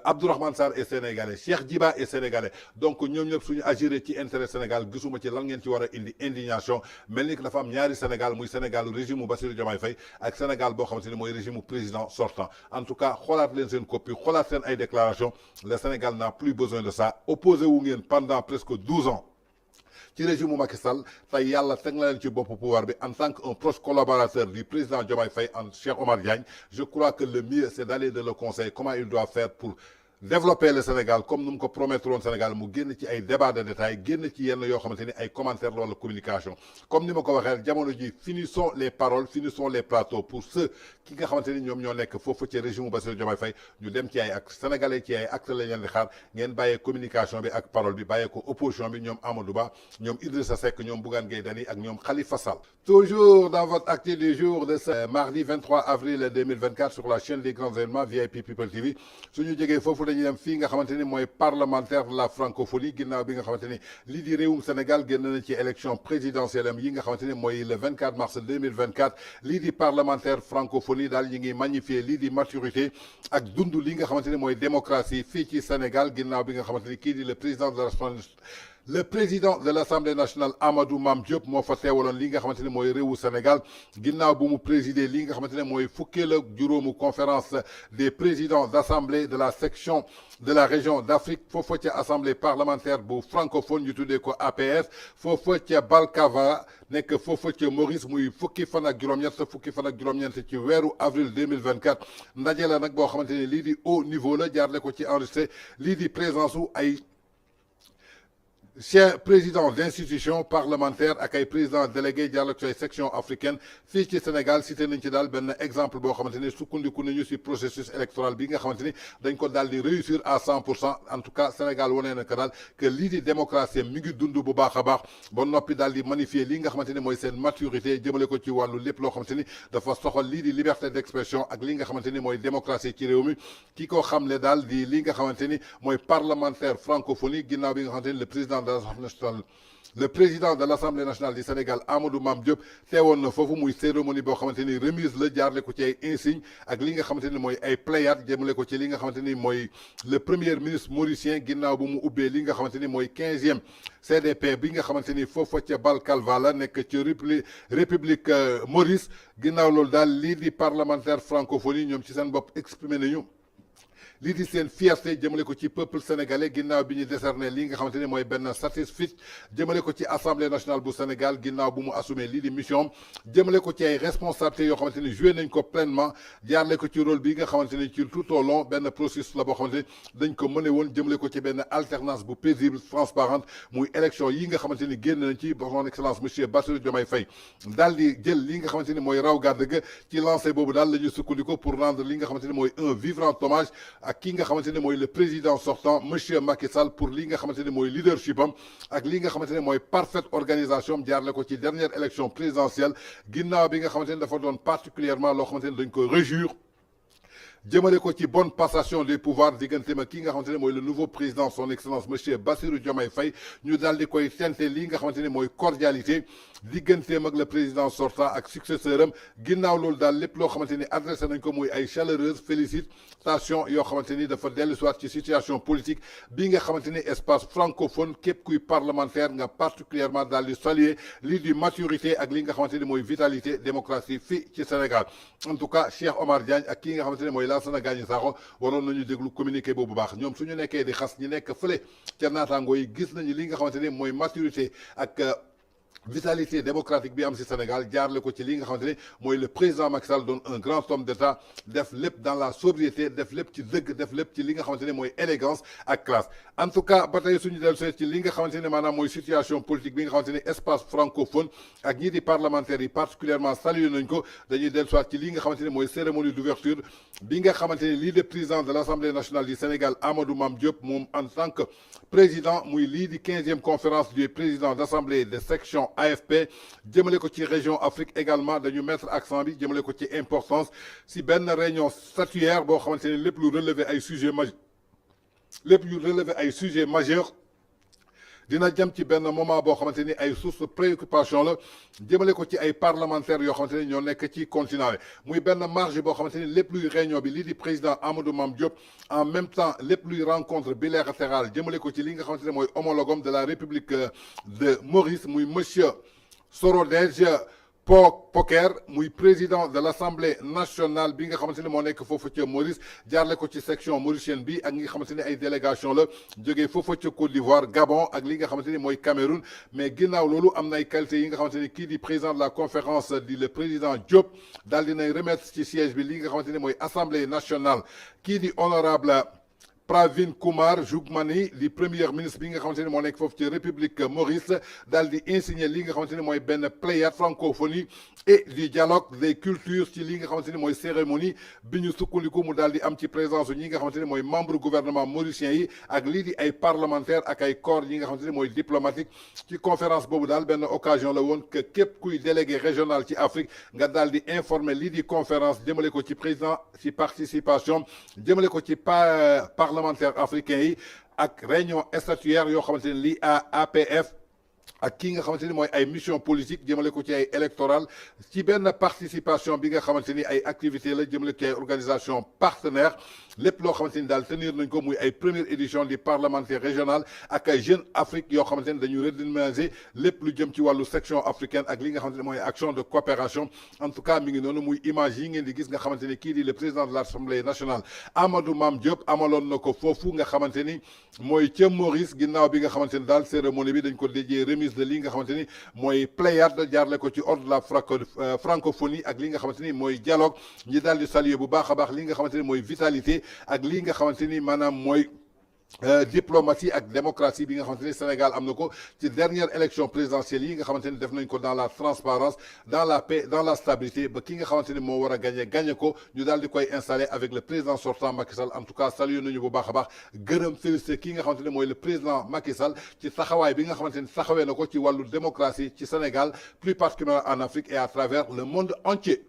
A: Abdourahmane Sarr est Sénégalais Cheikh Djiba est Sénégalais donc ñoom ñëpp suñu agiré ci intérêt Sénégal gisuma ci lan ngeen ci war a indi indignation mel ni que dafa am ñaari Sénégal muy Sénégal régime mu Bassirou Diomaye Faye ak Sénégal boo xamante ni mooy régime mu président sortant en tout cas xoolaat leen seen copie xoolaat seen ay déclaration le Sénégal n'a plus besoin de ça opposé wu ngeen pendant presque 12 ans ci régime mu Macky Sall tey yàlla teg na leen ci bopp pouvoir bi en tant qu'un proche collaborateur du président Diomaye Faye en Cheikh Oumar Diagne je crois que le mieux c'est d'aller de le conseiller comment il doit faire pour développer le Sénégal comme nous me promettre woon Sénégal mu génn ci ay débat de détail génn ci yenn yoo xamante ni ay commentaires loolu communication comme ni ma ko waxee jamono ji finissons les paroles finissons les plateaux pour ceux ki nga xamante ni ñoom ñoo nekk foofu ci régime Bassirou Diomaye Faye ñu dem ci ay ak sénégalais ci ay actes la leen di xaar ngeen bàyyee communication bi ak parole bi bàyyee ko opposition bi ñoom Amadou Ba ñoom Idrissa Seck ñoom Bougane Gueye Dany ak ñoom Khalifa Sall. Toujours dans votre acte du jour de ce mardi 23 avril 2024 sur la chaîne des grands événements VIP People TV suñu jógee foofu dañuy dem fii nga xamante ni mooy parlementaire de la francophonie ginnaaw bi nga xamante ni lii di réewum Sénégal génn na ci élection présidentielle am yi nga xamante ni mooy le 24 mars 2024 lii di parlementaire francophonie daal ñi ngi magnifier lii di maturité ak dund li nga xamante ni mooy démocratie fii ci Sénégal ginnaaw bi nga xamante ni kii di le président de l'Assemblée nationale Amadou Mame Diop moo fa teewaloon li nga xamante ne mooy réewu Sénégal ginnaaw bu mu présider li nga xamante ne mooy fukkeel ak juróomu conférence des présidents d'assemblée de la section de la région d'Afrique foofa ca assemblée parlementaire bu francophone ñu tuddee ko APS foofa ca Balkava nekk foofa ca Maurice muy fukki fan ak juróom-ñett ci weeru avril 2024 ndaje la nag boo xamante ne lii di haut niveau la jaarle ko ci enregistré lii di présence u ay chers présidents d'institutions parlementaires ak ay présidents délégués jaarale ci ay section africaine fii ci Sénégal cité nañ ci daal benn exemple boo xamante ni sukkandiku nañu si processus électoral bi nga xamante ni dañ ko daal di réussir à 100% en tout cas Sénégal wane na ko daal que lii di démocratie mi ngi dund bu baax a baax ba noppi daal di magnifier li nga xamante ni mooy seen maturité jëmale ko ci wàllu lépp loo xamante ni dafa soxal lii di liberté d'expression ak li nga xamante ni mooy démocratie ci réew mi ki ko xamle daal di li nga xamante ni mooy parlementaire francophonie ginnaaw bi nga xamante ni le président de l'Assemblée nationale du Sénégal Amadou Mame Diop teewoon na foofu muy cérémonie boo xamante ni remise la jaarle ko ci ay insigne ak li nga xamante ni mooy ay pléiades jëmale ko ci li nga xamante ni mooy le premier ministre mauricien ginnaaw bu mu ubbee li nga xamante ni mooy 15e CDP bi nga xamante ni foofa ca Balkalva la nekk ci république Maurice ginnaaw loolu daal lii di parlementaire francophonie ñoom ci seen bopp exprimé nañu lii di seen fierté jëmale ko ci peuple sénégalais ginnaaw bi ñu décerné lii nga xamante ni mooy benn satisfait jëmale ko ci assemblée nationale bu Sénégal ginnaaw bu mu assumé lii di mission jëmale ko ci ay responsabilités yoo xamante ni joué nañ ko pleinement jaarle ko ci rôle bi nga xamante ni ci tout au long benn processus la boo xamante ni dañ ko mëne woon jëmale ko ci benn alternance bu paisible transparente muy élection yi nga xamante ni génn nañ ci son excellence monsieur Bassirou Diomaye Faye daal di jël li nga xamante ni mooy raw gàdd ga ci lancé boobu daal la ñu sukkandiku pour rendre li nga xamante ni mooy un vibrant hommage ak ki nga xamante ne mooy le président sortant monsieur Macky Sall pour li nga xamante ne mooy leadership am ak li nga xamante ne mooy parfaite organisation am jaarle ko ci dernière élection présidentielle ginnaaw bi nga xamante ne dafa doon particulièrement loo xamante ne dañ ko réjouir jëmale ko ci bonne passation des pouvoirs digganteem ak ki nga xamante ne mooy le nouveau président son excellence monsieur Bassirou Diomaye Faye ñu daal di koy tente li nga xamante ne mooy cordialité digganteem ak le président sortant ak successeur am ginnaaw loolu daal lépp loo xamante ni adressé nañ ko muy ay chaleureuse félicitations yoo xamante ni dafa dellu soit ci situation politique bi nga xamante ni espace francophone képp kuy parlementaire nga particulièrement daal di saluer lii di maturité ak li nga xamante ni mooy vitalité démocratie fii ci Sénégal en tout cas Cheikh Oumar Diagne ak ki nga xamante ne mooy Sénégal ñi saxo waroon nañu déglu communiqué boobu baax ñoom suñu nekkee di xas ñi nekk fële ca naataango yi gis nañu li nga xamante ne mooy maturité ak vitalité démocratique bi am ci Sénégal jaarle ko ci li nga xamante ni le président Macky Sall doon un grand homme d'État def lépp dans la sobriété def lépp ci dëgg def lépp ci li nga xamante ni élégance ak classe en tout cas ba tey suñu dellu ci li nga xamante ni maanaam situation politique bi nga xamante ni espace francophone ak ñii di parlementaires yi particulièrement salué nañ ko dañuy dellu soit ci li nga xamante ni cérémonie d'ouverture bi nga xamante ni lii de président de l'Assemblée nationale du Sénégal Amadou Mame Diop moom en tant que président muy lii di 15e conférence du président d'Assemblée de section AFP jëmale ko ci région Afrique également dañu mettre accent bi jëmale ko ci importance si benn réunion statuaire boo xamante ni lépp lu relever ay sujets majeurs dina jëm ci benn moment boo xamante ni ay source de préoccupation la jëmale ko ci ay parlementaires yoo xamante ni ñoo nekk ci continent bi muy benn marge boo xamante ni lépp luy réunion bi lii di président Amadou Mame Diop en même temps lépp luy rencontre bilatérale jëmale ko ci li nga xamante ni homologam de la République de Maurice muy monsieur Sorodej Poker muy président de l'Assemblée nationale bi nga xamante ni moo nekk foofu ca Maurice jaarle ko ci section mauricienne bi ak ñi nga xamante ni ay délégation la jógee foofu ca Côte d'Ivoire Gabon ak li nga xamante ni Cameroun mais ginnaaw loolu am na ay qualité yi nga xamante ni kii di président de la conférence di le président Diop daal dinay remettre ci siège bi li nga xamante ni Assemblée nationale kii di honorable Pravin Kumar Jugmani di premier ministre bi nga xamante ni moo nekk foofu ci République Maurice daal di insigner li nga xamante ni benn pléiade francophonie et du dialogue des cultures ci li nga xamante ni cérémonie bi ñu sukkandiku mu daal di am ci présence ñi nga xamante ni membre gouvernement mauricien yi ak lii di ay parlementaires ak ay corps yi nga xamante ni diplomatique ci conférence boobu daal benn occasion la woon que képp kuy délégué régional ci Afrique nga daal di informer lii di conférence jëmale ko ci président ci participation jëmale ko ci parlementaires africains yi ak réunion statuaire yoo xamante ni lii APF ak kii nga xamante ni ay mission politique jëmale ko ci ay électoral ci benn participation bi nga xamante ni ay activité la jëmale ci ay organisation partenaire lépp loo xamante ni daal tenir nañ ko muy ay première édition du parlementaire régional ak ay Jeunes Afrique yoo xamante ni dañu redynamiser lépp lu jëm ci wàllu section africaine ak li nga xamante ni action de coopération en tout cas mi ngi noonu muy image yi ngeen di gis nga xamante ni kii di le président de l'Assemblée nationale Amadou Mame Diop amaloon na ko foofu nga xamante ni ca Maurice ginnaaw bi nga xamante ni daal cérémonie bi dañ ko déjee remise de li nga xamante ni pléiade jaarle ko ci ordre de la francophonie ak li nga xamante ni dialogue ñi daal di saluer bu baax a baax li nga xamante ni vitalité ak lii nga xamante ni maanaam diplomatie ak démocratie bi nga xamante ni Sénégal am na ko ci dernière élection présidentielle yi nga xamante ni def nañ ko dans la transparence dans la paix dans la stabilité ba ki nga xamante ni moo war a gagné ko ñu daal di koy installer avec le président sortant Macky Sall en tout cas salué nañu bu baax a baax gërëm félicité ki nga xamante ni le président Macky Sall ci taxawaay bi nga xamante ni taxawee na ko ci wàllu démocratie ci Sénégal plus particulièrement en Afrique et à travers le monde entier.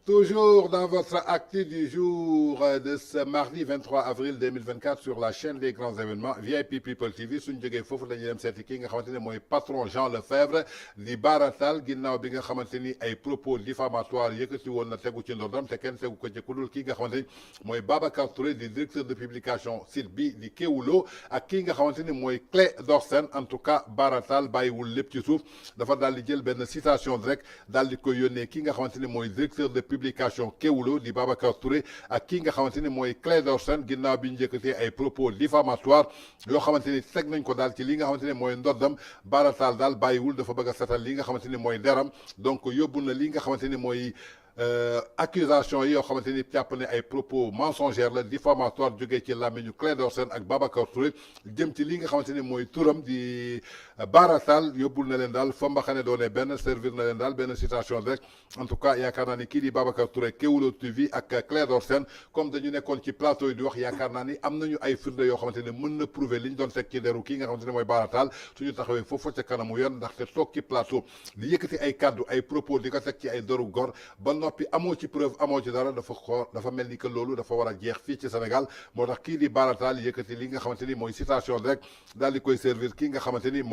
A: Toujours dans votre actu du jour de ce mardi 23 avril 2024 sur la chaîne des grands événements VIP People TV suñ jógee foofu dañuy dem seeti ki nga xamante ne patron Jean Lefebvre di baratal ginnaaw bi nga xamante ni ay propos diffamatoires yëkkati woon na tegu ci ndodam te kenn tegu ko ci ku dul ki nga xamante ni Babacar Touré di directeur de publication site bi di Kéwoulo ak ki nga xamante ni Clédor-Sène en tout cas baratal bàyyiwul lépp ci suuf dafa daal di jël benn citation direct daal di koy yónnee ki nga xamante ni directeur de publication Kéwoulo di Babacar Touré ak ki nga xamante ni Clédor-Sène ginnaaw bi ñu njëkkatee ay propos diffamatoires yoo xamante ni teg nañ ko daal ci li nga xamante ni ndoddam baratal daal bàyyiwul dafa bëgg a setal li nga xamante ni deram donc yóbbu na li nga xamante ni accusation yi yoo xamante ni jàpp ne ay propos mensongers la diffamatoire jógee ci làmmiñu Clédor-Sène ak Babacar Touré jëm ci li nga xamante ni turam di baratal yóbbul na leen daal fa mbaxane doone benn servir na leen daal benn citation rek en tout cas yaakaar naa ni kii di Babacar Touré Kéwoulo TV ak Clédor-Sène comme dañu nekkoon ci plateau yi di wax yaakaar naa ni am nañu ay firnde yoo xamante ne mën na prouver li ñu doon teg ci deru kii nga xamante ne baratal suñu taxawee foofu ca kanamu yoon ndaxte toog ci plateau di yëkkati ay kaddu ay propos di ko teg ci ay deru gor ba noppi amoo ci preuve amoo ci dara dafa mel ni que loolu dafa war a jeex fii ci Sénégal moo tax kii di baratal yëkkati li nga xamante ni citation rek daal di koy servir kii nga xamante ni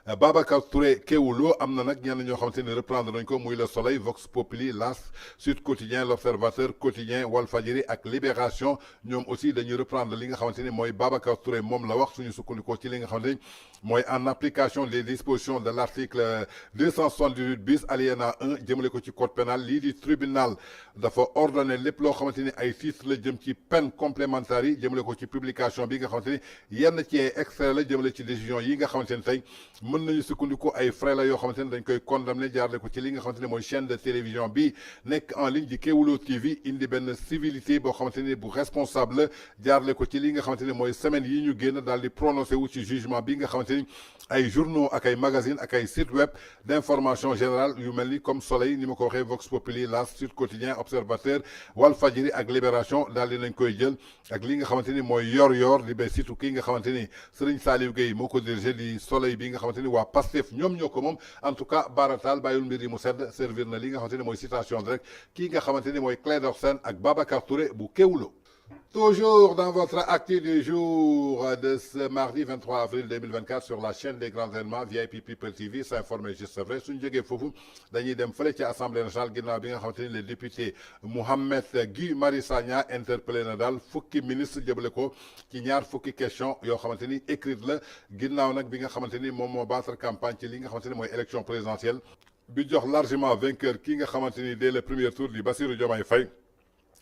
A: Babacar Touré Kéwoulo am na nag ñenn ñoo xamante ni reprendre nañ ko muy Le Soleil Vox Populi L'As Sud Quotidien L'Observateur Quotidien Walfadjri ak Libération ñoom aussi dañuy reprendre li nga xamante ni Babacar Touré moom la wax suñu sukkandikoo ci li nga xamante ni en application des dispositions de l'article 278 bis alinéa 1 jëmale ko ci code pénal lii di tribunal dafa ordonné lépp loo xamante ni ay titres la jëm ci peine complémentaire yi jëmale ko ci publication bi nga xamante ni yenn ci extrait la jëmale ci décision yi nga xamante ni tey mën nañu sukkandiku ay frais la yoo xamante ne dañ koy condamné jaarle ko ci li nga xamante ne mooy chaîne de télévision bi nekk en ligne di Kéwoulo TV indi benn civilité boo xamante ne bu responsable jaarle ko ci li nga xamante ne mooy semaine yi ñu génn daal di prononcé wu ci jugement bi nga xamante ni ay journaux ak ay magazines ak ay site web d'information générale yu mel ni comme Soleil ni ma ko waxee Vox Populi L'As Sud Quotidien Observateur Walfadjri ak Libération daal di nañ koy jël ak li nga xamante ni mooy yor di ba surtout kii nga xamante ni Serigne Saliou Gueye moo ko dirigé di Soleil bi nga xamante ni waa Pastef ñoom ñoo ko moom en tout cas Baratal bàyyul mbir yi mu sedd servir na li nga xamante ni mooy citation rek kii nga xamante ni mooy Clédor Sène ak Babacar Touré bu Kéwoulo. Toujours dans votre actu du jour de ce mardi 23 avril 2024 sur la chaîne des grands événements VIP People TV s'informer juste vrai suñu jógee foofu dañuy dem fële ci assemblée nationale ginnaaw bi nga xamante ni le député Mohamed Guy Marius Sagna interpellé na daal fukki ministre jëbale ko ci ñaar fukki question yoo xamante ni écrite la ginnaaw nag bi nga xamante ni moom moo battre campagne ci li nga xamante ni mooy élection présidentielle bi jox largement vainqueur kii nga xamante ni dès le premier tour di Bassirou Diomaye Faye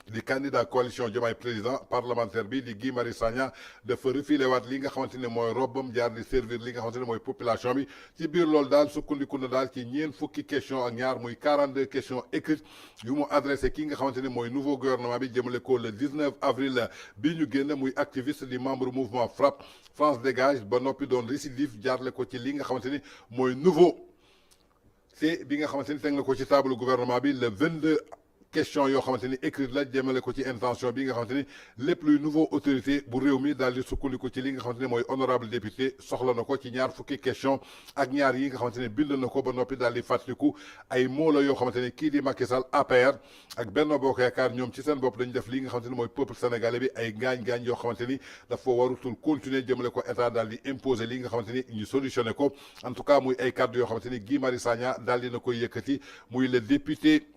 A: di candidat coalition Diomaye président parlementaire bi di Guy Marius Sagna dafa refilé waat li nga xamante ne mooy robbam jaar di servir li nga xamante ne mooy population bi ci biir loolu daal sukkandiku na daal ci ñeen fukki question ak ñaar muy 42 questions écrites yu mu adressé ki nga xamante ne mooy nouveau gouvernement bi jëmale ko le 19 avril bi ñu génn muy activiste di membre mouvement FRAPP France Dégage ba noppi doon récidif jaarle ko ci li nga xamante ni mooy nouveau te bi nga xamante ni teg na ko ci table gouvernement bi le 22 question yoo xamante ni écrite la jëmale ko ci intention bi nga xamante ni lépp luy nouveau autorité bu réew mi daal di sukkandiku ci li nga xamante ni mooy honorable député soxla na ko ci ñaar fukki question ak ñaar yi nga xamante ni bind na ko ba noppi daal di fàttaliku ay moo la yoo xamante ni kii di Macky Sall APR ak Benno Bokk Yaakaar ñoom ci seen bopp dañu def li nga xamante ni mooy peuple sénégalais bi ay gaañ-gaañ yoo xamante ni dafa warutul continuer jëmale ko état daal di imposer li nga xamante ni ñu solutionné ko en tout cas muy ay kàddu yoo xamante ni Guy Marius Sagna daal di na koy yëkkati muy le député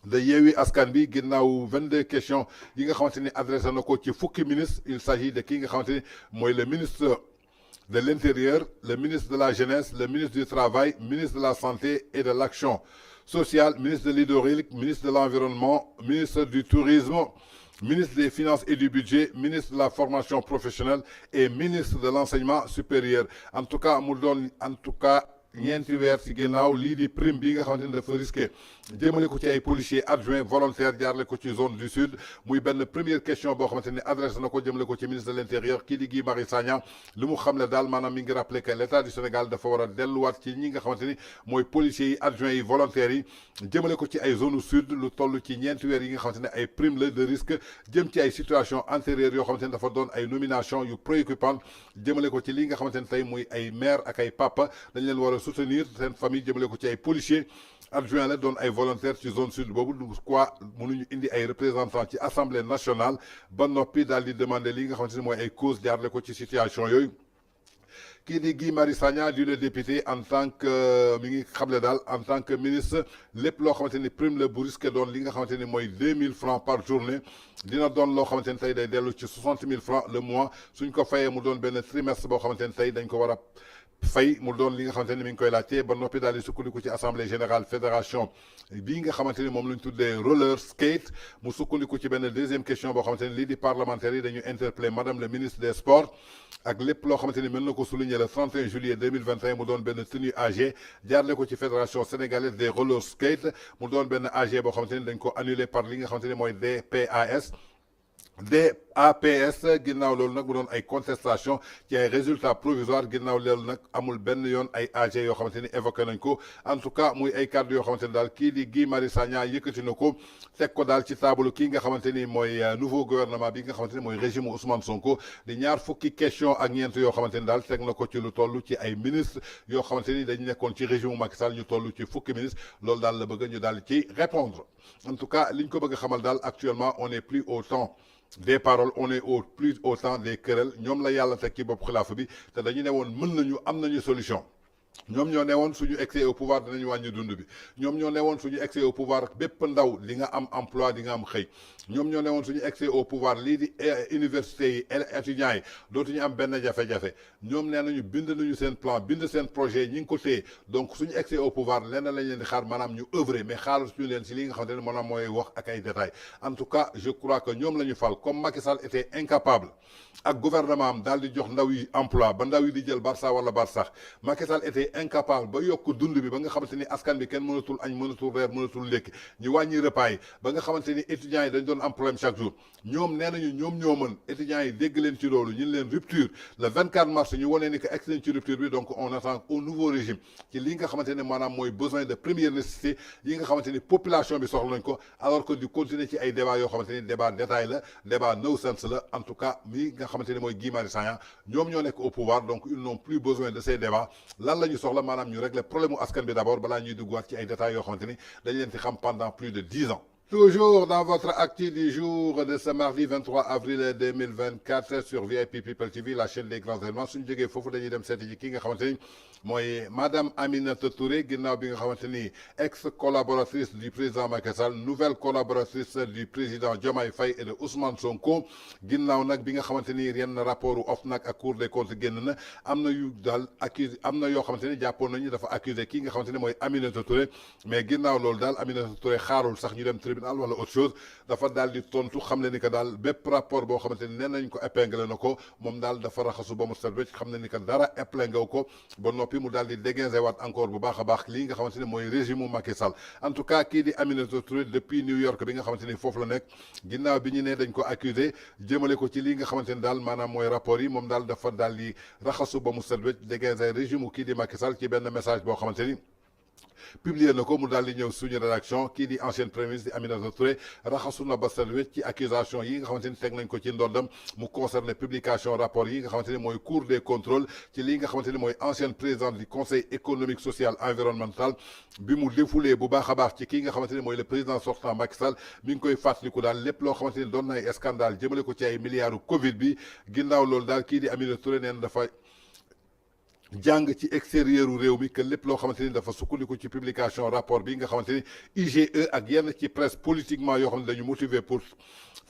A: de Yewwi Askan bi ginnaaw 22 questions yi nga xamante ni adressé na ko ci fukki ministre il s'agit de kii nga xamante ni mooy le ministre de l'Intérieur le ministre de la Jeunesse le ministre du Travail ministre de la Santé et de l'Action sociale ministre de l'Hydraulique ministre de l'Environnement ministre du Tourisme ministre des Finances et du Budget ministre de la Formation professionnelle et ministre de l'Enseignement supérieur en tout cas mu doon ñeenti weer ci ginnaaw lii di prime bi nga xamante ni dafa risqué jëmale ko ci ay policiers adjoints volontaires jaarle ko ci zone du sud muy benn première question boo xamante ni adressé na ko jëmale ko ci ministre de l'intérieur kii di Guy Marius Sagna li mu xam ne daal maanaam mi ngi rappelé que l'état du Sénégal dafa war a delluwaat ci ñi nga xamante ni mooy policiers yi adjoints yi volontaires yi jëmale ko ci ay zone sud lu toll ci ñeenti weer yi nga xamante ne ay prime la de risque jëm ci ay situation antérieures yoo xamante ni dafa doon ay nomination yu préoccupante jëmale ko ci li nga xamante ne tey muy ay maire ak ay papa dañ leen war a soutenir seen famille jëmale ko ci ay policiers adjoint la doon ay volontaires ci zone sud boobu quoi mënuñu indi ay représentants ci assemblée nationale ba noppi daal di demander li nga xamante ni mooy ay cause jaarle ko ci situation yooyu kii di Guy Marius Sagna di le député en tant que mi ngi xamle daal en tant que ministre lépp loo xamante ni prime la bu risque doon li nga xamante ni mooy 2000 francs par journée dina doon loo xamante ni tey day dellu ci 60 000 francs le mois suñ ko fayee mu doon benn trimestre boo xamante ni tey dañ ko war a fay mu doon li nga xamante ni mi ngi koy laajte ba noppi daal di sukkandiku ci assemblée générale fédération bii nga xamante ni moom la ñu tuddee roller skate mu sukkandiku ci benn deuxième question boo xamante ni lii di parlementaires yi dañu interpellé madame le ministre des sports ak lépp loo xamante ni mën na ko souligner le 31 juillet 2021 mu doon benn tenue AG jaarle ko ci fédération sénégalaise des roller skate mu doon benn AG boo xamante ni dañ ko annulé par li nga xamante ni mooy DPAS DAPS ginnaaw loolu nag mu doon ay contestation ci ay résultats provisoires ginnaaw loolu nag amul benn yoon ay AG yoo xamante ni évoqué nañ ko en tout cas muy ay kàddu yoo xamante ni daal kii di Guy Marius Sagna yëkkati na ko teg ko daal ci table kii nga xamante ni mooy nouveau gouvernement bi nga xamante ni mooy régime Ousmane Sonko di ñaar fukki question ak ñeent yoo xamante ni daal teg na ko ci lu toll ci ay ministre yoo xamante ni dañu nekkoon ci régime Macky Sall ñu toll ci fukki ministre loolu daal la bëgg ñu daal ci répondre en tout cas liñ ko bëgg a xamal daal actuellement on est plus au temps des paroles on est au plus au temps des querelles ñoom la yàlla teg ci bopp xilaafa bi te dañu ne woon mën nañu am nañu solution ñoom ñoo ne woon suñu accès au pouvoir dinañu wàññi dund bi ñoom ñoo ne woon suñu accès au pouvoir bépp ndaw di nga am emploi di nga am xëy ñoom ñoo ne woon suñu accès au pouvoir lii di université yi étudiants yi dootuñu am benn jafe-jafe ñoom nee nañu bind nañu seen plan bind seen projet ñi ngi ko téye donc suñu accès au pouvoir lenn lañ leen di xaar maanaam ñu œuvrer mais xaaral suñu leen si li nga xamante ne maanaam mooy wax ak ay détails en tout cas je crois que ñoom la ñu fal comme Macky Sall était incapable ak gouvernement am daal di jox ndaw yi emploi ba ndaw yi di jël Barça wala Barsax Macky Sall était été incapable ba yokk dund bi ba nga xamante ni askan bi kenn mënatul añ mënatul reer mënatul lekk ñu wàññi repas yi ba nga xamante ni étudiants yi dañ doon am problème chaque jour ñoom nee nañu ñoom ñoo mën étudiants yi dégg leen ci loolu ñu leen rupture le 24 mars ñu wonee ni que egg nañ ci rupture bi donc on attend au nouveau régime ci li nga xamante ne maanaam mooy besoin de première nécessité yi nga xamante ni population bi soxla nañ ko alors que di continuer ci ay débat yoo xamante ni débat détail la débat no sense la en tout cas mi nga xamante ni mooy Guy Marius Sagna ñoom ñoo nekk au pouvoir donc ils n'ont plus besoin de ces débats lan la ñu soxla maanaam ñu régler problème mu askan bi d'abord balaa ñuy duggaat ci ay détails yoo xamante ni dañ leen ci xam pendant plus de 10 ans. Toujours dans votre actu du jour de ce mardi 23 avril 2024 sur VIP People TV, la chaîne des grands événements suñu jógee foofu dañuy dem seeti ji ki nga xamante ni mooy madame Aminata Touré ginnaaw bi nga xamante ni ex collaboratrice du président Macky Sall nouvelle collaboratrice du président Diomaye Faye et de Ousmane Sonko ginnaaw nag bi nga xamante ni yenn rapport OFNAC ak Cour des comptes génn na am na yu daal accusé am na yoo xamante ni jàppoon nañu dafa accusé kii nga xamante ni mooy Aminata Touré mais ginnaaw loolu daal Aminata Touré xaarul sax ñu dem tribunal wala autre chose dafa daal di tontu xam le ni que daal bépp rapport boo xamante ni nee nañ ko épinglé na ko moom daal dafa raxasu ba mu set wecc xam ne ni que dara épinglé ko ba noppi mu daal di dégager waat encore bu baax a baax lii nga xamante ni mooy régime mu Macky Sall en tout cas kii di Aminata Touré depuis New York bi nga xamante ni foofu la nekk ginnaaw bi ñu ne dañ ko accusé jëmale ko ci lii nga xamante ni daal maanaam mooy rapport yi moom daal dafa daal di raxasu ba mu set wecc dégager régime mu kii di Macky Sall ci benn message boo xamante ni publié na ko mu daal di ñëw suñu rédaction kii di ancienne premier ministre di Aminata Touré raxasu na ba set wecc ci accusation yi nga xamante ni teg nañ ko ci ndondam mu concerné publication rapport yi nga xamante ni mooy cour des contrôles ci lii nga xamante ni mooy ancienne présidente du conseil économique social environnemental bi mu défoulee bu baax a baax ci kii nga xamante ni mooy le président sortant Macky Sall mi ngi koy fàttaliku daal lépp loo xamante ni doon na ay scandale jëmale ko ci ay milliards Covid bi ginnaaw loolu daal kii di Aminata Touré neen dafa jàng ci extérieur u réew mi que lépp loo xamante ni dafa sukkandiku ci publication rapport bi nga xamante ni IGE ak yenn ci presse politiquement yoo xam ne dañu motiver pour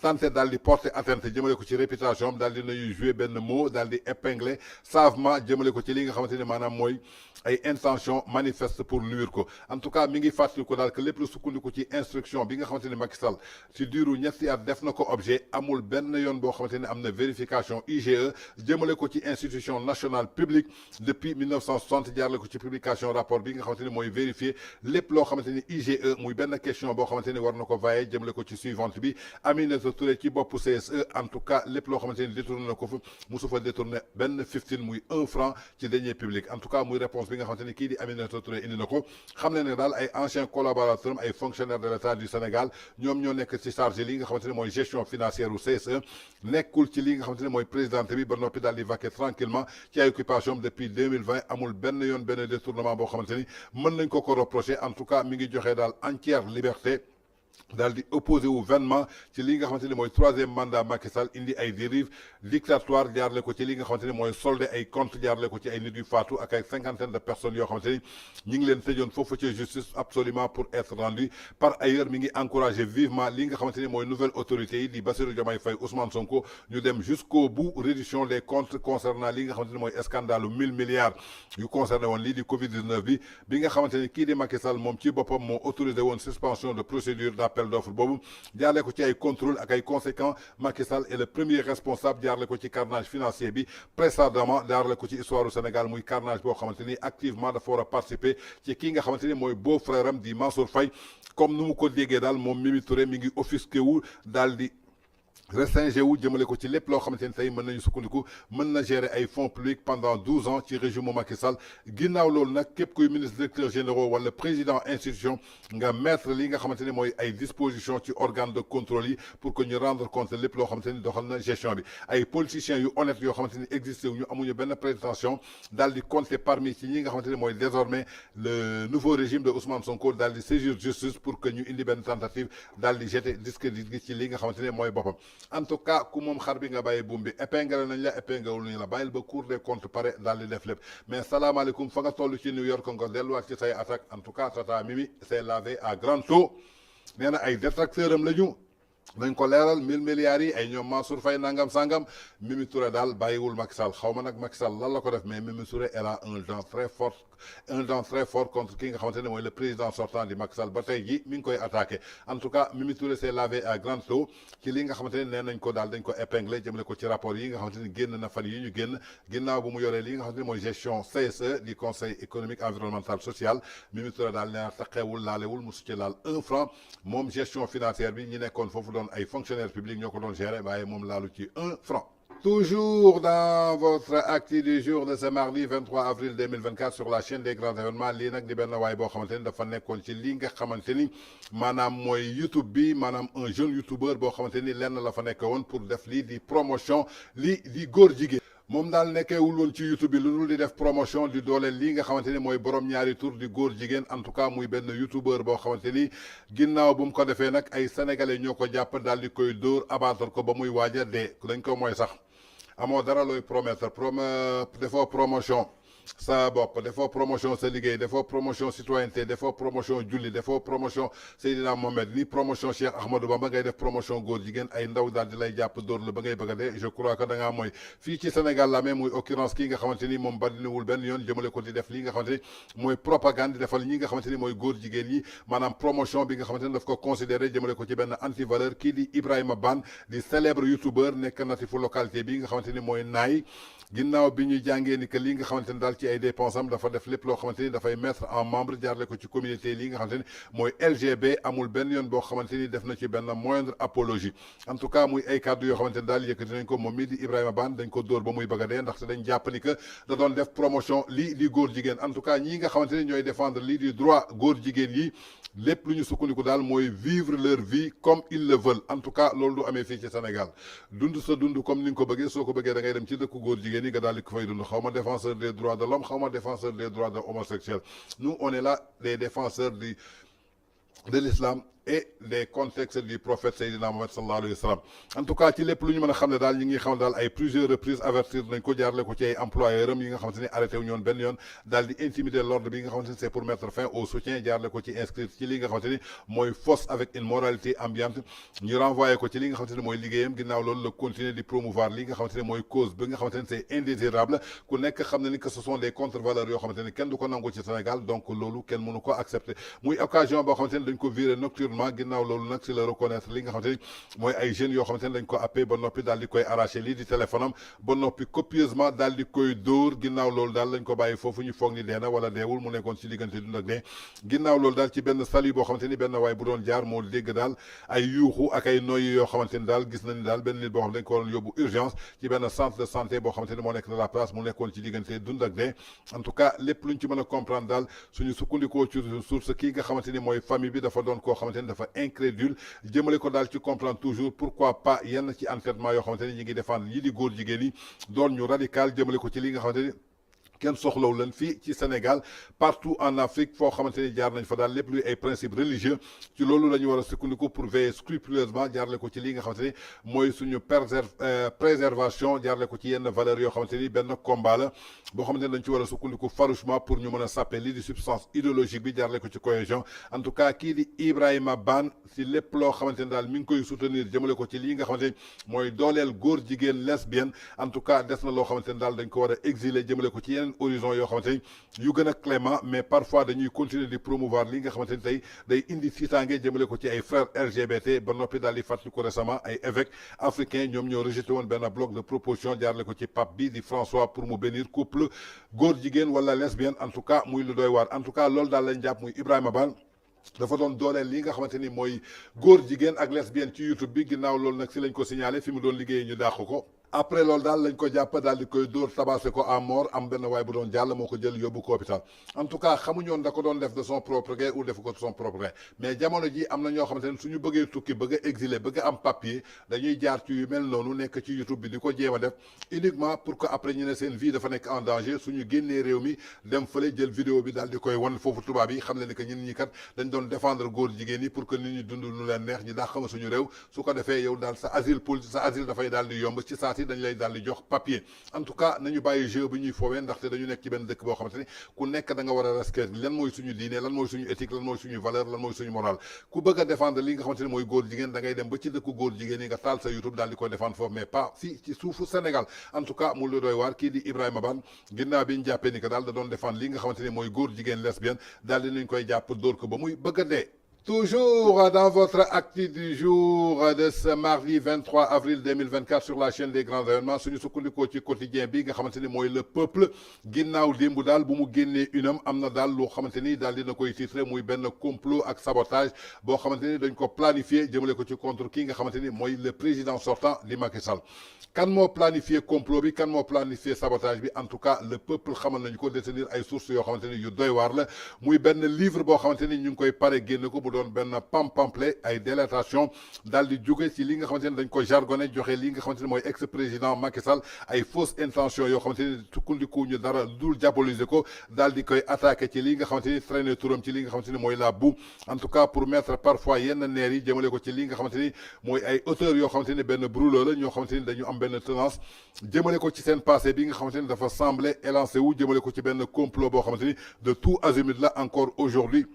A: tenter daal di porter atteinte jëmale ko ci réputation am daal di nañuy jouer benn mot daal di épingler savement jëmale ko ci li nga xamante ni maanaam mooy ay intention manifeste pour nuire ko en tout cas mi ngi fàttaliku daal que lépp lu sukkandiku ci instruction bi nga xamante ni Macky Sall ci diiru ñetti at def na ko objet amul benn yoon boo xamante ni am na vérification IGE jëmale ko ci institution nationale publique depuis 1960 jaarale ko ci publication rapport bi nga xamante ni mooy vérifier lépp loo xamante ni IGE muy benn question boo xamante ni war na ko vailler jëmale ko ci suivante bi Aminata Touré ci bopp CSE en tout cas lépp loo xamante ni détourné na ko fa musu fa détourné benn 15 muy 1 franc ci deniers publics en tout cas muy réponse bi nga xamante ni kii di Aminata Touré indi na ko xam ne ne daal ay anciens collaborateurs ay fonctionnaires de l'État du Sénégal ñoom ñoo nekk ci chargé li nga xamante ni mooy gestion financière u CSE nekkul ci li nga xamante ni mooy présidente bi ba noppi daal di vaquer tranquillement ci ay occupation depuis 2020 amul benn yoon benn détournement boo xamante ni mën nañ ko reprocher en tout cas mi ngi joxe daal entière liberté daal di opposé wu vainement ci li nga xamante ni mooy troisième mandat Macky Sall indi ay dérives dictatoire jaarale ko ci li nga xamante ni mooy soldé ay compte jaarale ko ci ay nit yu faatu ak ay cinquantaine de personnes yoo xamante ni ñi ngi leen tëjoon foofu ci justice absolument pour être rendu par ailleurs mi ngi encouragé vivement li nga xamante ni mooy nouvelle autorité yi di Bassirou Diomaye Faye Ousmane Sonko ñu dem jusqu'au bout réduction des comptes concernant li nga xamante ni mooy scandale 1000 milliards yu concerné woon lii di Covid 19 bi nga xamante ni kii di Macky Sall moom ci boppam moo autorisé woon suspension de procédure appel d'offre boobu jaarle ko ci ay contrôle ak ay conséquents Macky Sall est le premier responsable jaarle ko ci carnage financier bi précédemment jaarle ko ci histoire du Sénégal muy carnage boo xamante ni activement dafa war a participer ci kii nga xamante ni mooy beau frère am di Mansour Faye comme nu mu ko déggee daal moom Mimi Touré mi ngi offusqué wu daal di restringé wu jëmale ko ci lépp loo xamante ni tey mën nañu sukkandiku mën na gérer ay fonds publics pendant 12 ans ci régime Macky Sall ginnaaw loolu nag képp kuy ministre directeur généraux wala président institution nga mettre li nga xamante ni mooy ay dispositions ci organe de contrôle yi pour que ñu rendre compte lépp loo xamante ni doxal na gestion bi ay politiciens yu honnêtes yoo xamante ni existé wu ñu amuñu benn prétention daal di compter parmi ci ñi nga xamante ni mooy désormais le nouveau régime de Ousmane Sonko daal di saisir justice pour que ñu indi benn tentative daal di jeter discrédit gi ci li nga xamante ni mooy boppam. En tout cas ku moom xar bi nga bàyyi buum bi épinglé nañ la épinglé wul nañ la bàyyil ba cour des comptes pare daal di def lépp mais salaamaaleykum fa nga toll ci New York nga delluwaat ci say attaque en tout cas tata Mimi s'est lavé à grand eau nee na ay détracteurs am la ñu nañ ko leeral 1000 milliards yi ay ñoom Mansour Faye nangam sangam Mimi Touré daal bàyyiwul Macky Sall xaw ma nag Macky Sall lan la ko def mais Mimi Touré elle a un dent très fort contre ki nga xamante ne mooy le président sortant di Macky Sall ba tey ji mi ngi koy attaqué en tout cas Mimi Touré s'est lavé à grande eau ci li nga xamante ne nee nañ ko daal dañ ko épinglé jëmale ko ci rapport yi nga xamante ni génn na fan yi ñu génn ginnaaw bu mu yoree li nga xamante ne mooy gestion CSE di conseil économique environnemental social Mimi Touré daal nee na taxeewul laalewul mu su ci laal 1 franc moom gestion financière bi ñi nekkoon foofu doon ay fonctionnaires publics ñoo ko doon gérer waaye moom laalu ci 1 franc. Toujours dans votre actu du jour de ce mardi 23 avril 2024 sur la chaîne des grands événements lii nag di benn waay boo xamante ni dafa nekkoon ci lii nga xamante ni maanaam mooy YouTube bi maanaam un jeune youtubeur boo xamante ni lenn la fa nekk woon pour def lii di promotion lii di góor jigéen. moom daal nekkeewul woon ci YouTube bi lu dul di def promotion di dooleel lii nga xamante ni mooy borom ñaari tur di góor jigéen en tout cas muy benn youtubeur boo xamante ni ginnaaw bu mu ko defee nag ay sénégalais ñoo ko jàpp daal di koy dóor abattre ko ba muy waaj a dee dañ ko mooy sax amoo dara looy promettre defoo promotion sa bopp defoo promotion sa liggéey defoo promotion citoyenneté defoo promotion julli defoo promotion Seydina Mohamed ni promotion Cheikh Ahmadou Bamba ngay def promotion góor jigéen ay ndaw daal di lay jàpp dóor la ba ngay bëgg a dee je crois que da ngaa mooy fii ci Sénégal la même muy occurrence kii nga xamante ni moom badiniwul benn yoon jëmale ko di def lii nga xamante ni mooy propagande di defal ñi nga xamante ni mooy góor jigéen yi maanaam promotion bi nga xamante ni daf ko considéré jëmale ko ci benn anti valeur kii di Ibrahima Bane di célèbre youtubeur nekk natifu localité bi nga xamante ni mooy naay ginnaaw bi ñu jàngee ni que lii nga xamante ni daal ci ay dépenses am dafa def lépp loo xamante ni dafay mettre en membre jaarle ko ci communauté lii nga xamante ni mooy LGB amul benn yoon boo xamante ni def na ci benn moindre apologie en tout cas muy ay kàddu yoo xamante ni daal yëkkati nañ ko moom mii di Ibrahima Bane dañ ko dóor ba muy bëgg a dee ndaxte dañ jàpp ni que da doon def promotion lii di góor jigéen en tout cas ñii nga xamante ni ñooy défendre lii di droit góor jigéen yi lépp lu ñu sukkandiku daal mooy vivre leur vie comme ils le veulent en tout cas loolu du amee fii ci Sénégal dund sa dund comme ni nga ko bëggee soo ko bëggee da ngay dem ci dëkku góor jigéen yi nga daal di ko fay dund xaw ma défenseur des droits de l'homme xaw ma défenseur des droits de homosexuels nous on est là les défenseurs de l'islam et les contextes du prophète Seydina Mohamed sallallahu alayhi wa sallam en tout cas ci lépp lu ñu mën a xam ne daal ñi ngi xam daal ay plusieurs reprises avertir nañ ko jaarale ko ci ay employeurs am yi nga xamante ni arrêté wu ñoon benn yoon daal di intimider l'ordre bi nga xamante ni c'est pour mettre fin au soutien jaarale ko ci inscrire ci li nga xamante ni mooy fausse avec une moralité ambiante ñu renvoyé ko ci li nga xamante ni mooy liggéeyam ginnaaw loolu la continuer di promouvoir li nga xamante ni mooy cause bi nga xamante ni c'est indésirable ku nekk xam na ni que ce sont des contre-valeurs yoo xamante ni kenn du ko nangu ci Sénégal donc loolu kenn mënu ko accepter muy occasion boo xamante ni dañ ko virer nocturnement ginnaaw loolu nag si la reconnaître li nga xamante ni mooy ay jeunes yoo xamante ni dañ ko appee ba noppi daal di koy arraché lii di téléphone am ba noppi copieusement daal di koy dóor ginnaaw loolu daal lañ ko bàyyi foofu ñu foog ni dee na wala deewul mu nekkoon ci diggante dund ak dee ginnaaw loolu daal ci benn salu boo xamante ni benn waay bu doon jaar moo dégg daal ay yuuxu ak ay noyyi yoo xamante ni daal gis nañ daal benn nit boo xam dañ ko waroon yóbbu urgence ci benn centre de santé boo xamante ni moo nekk de la place mu nekkoon ci diggante dund ak dee en tout cas lépp luñ ci mën a comprendre daal suñu sukkandikoo ci source kii nga xamante ni mooy famille bi dafa doon koo xamante ni dafa incrédule jëmale ko daal ci comprendre toujours pourquoi pas yenn ci entêtement yoo xamante ni ñi ngi défendre yi di góor jigéen yi doon ñu radical jëmale ko ci li nga xamante ni kenn soxlawu leen fii ci Sénégal partout en Afrique foo xamante ni jaar nañ fa daal lépp luy ay principes religieux ci loolu la ñu war a sukkandiku pour veiller scrupuleusement jaarle ko ci li nga xamante ni mooy suñu préservation jaarle ko ci yenn valeurs yoo xamante ni benn combat la boo xamante ni dañ ci war a sukkandiku farouchement pour ñu mën a sàppe lii di substance idéologique bi jaarle ko ci cohésion en tout cas kii di Ibrahima Bane si lépp loo xamante ni daal mi ngi koy soutenir jëmale ko ci lii nga xamante ni mooy dooleel góor jigéen lesbienne en tout cas des na loo xamante ni daal dañ ko war a exiler jëmale ko ci yeneen horizon yoo xamante ni yu gën a clément mais parfois dañuy continuer di promouvoir li nga xamante ni tey day indi fiitaange jëmale ko ci ay frères LGBT ba noppi daal di fàttali ko récemment ay évêques africains ñoom ñoo rejeté woon benn bloc de proposition jaarale ko ci pape bi di François pour mu bénir couple góor jigéen wala lesbienne en tout cas muy lu doy waar en tout cas loolu daal lañ jàpp muy Ibrahima Bane dafa doon dooleel li nga xamante ni mooy góor jigéen ak lesbienne ci YouTube bi ginnaaw loolu nag si lañ ko signalé fi mu doon liggéeyee ñu dàq ko après loolu daal lañ ko jàpp daal di koy dóor tabassé ko à mort am benn waay bu doon jàll moo ko jël yóbbu ko hôpital en tout cas xamuñoon da ko doon def de son propre gré ou def ko de son propre gré mais jamono ji am na ñoo xamante ne suñu bëggee tukki bëgg a exiler bëgg a am papier dañuy jaar ci yu mel noonu nekk ci YouTube bi di ko jéem a def uniquement pour que après ñu ne seen vie dafa nekk en danger suñu génnee réew mi dem fële jël vidéo bi daal di koy wan foofu tubaab yi xam ne ni que ñun ñi kat dañ doon défendre góor jigéen yi pour que nit ñi dund lu leen neex ñi daa xam suñu réew su ko defee yow daal sa asile politique sa asile dafay daal di yomb ci saa si yi dañ lay daal di jox papier en tout cas nañu bàyyi jeu bi ñuy foowee ndaxte dañu nekk ci benn dëkk boo xamante ni ku nekk da nga war a respecter lan mooy suñu diine lan mooy suñu éthique lan mooy suñu valeur lan mooy suñu moral ku bëgg a défendre li nga xamante ni mooy góor jigéen da ngay dem ba ci dëkku góor jigéen yi nga taal sa YouTube daal di koy défendre foofu mais pas fii ci suufu Sénégal en tout cas mu lu doy waar kii di Ibrahima Ban ginnaaw bi ñu jàppee ni que daal da doon défendre li nga xamante ni mooy góor jigéen lesbienne daal di nañ koy jàpp dóor ko ba muy bëgg a dee. Toujours dans votre actu du jour de ce mardi 23 avril 2024 sur la chaîne des grands événements suñu sukkandikoo ci quotidien bi nga xamante ni mooy le peuple ginnaaw démb daal bu mu génnee unam am na daal loo xamante ni daal dina koy titré muy benn complot ak sabotage boo xamante ni dañ ko planifié jëmale ko ci contre kii nga xamante ni mooy le président sortant di Macky Sall kan moo planifié complot bi kan moo planifié sabotage bi en tout cas le peuple xamal nañu ko détenir ay sources yoo xamante ni yu doy waar la muy benn livre boo xamante ni ñu ngi koy pare génne ko doon benn pamphlet ay délatation daal di jóge ci li nga xamante ni dañ ko jargonné joxe li nga xamante ni mooy ex président Macky Sall ay fausses intentions yoo xamante ni tukkandiku ñu dara dul diaboliser ko daal di koy attaqué ci li nga xamante ni traîner turam ci li nga xamante ni mooy la boue en tout cas pour mettre parfois yenn neer yi jëmale ko ci li nga xamante ni mooy ay auteurs yoo xamante ni benn brûleur la ñoo xamante ni dañu am benn tendance jëmale ko ci seen passé bi nga xamante ni dafa semblé élancé wu jëmale ko ci benn complot boo xamante ni de tout azimut la encore aujourd'hui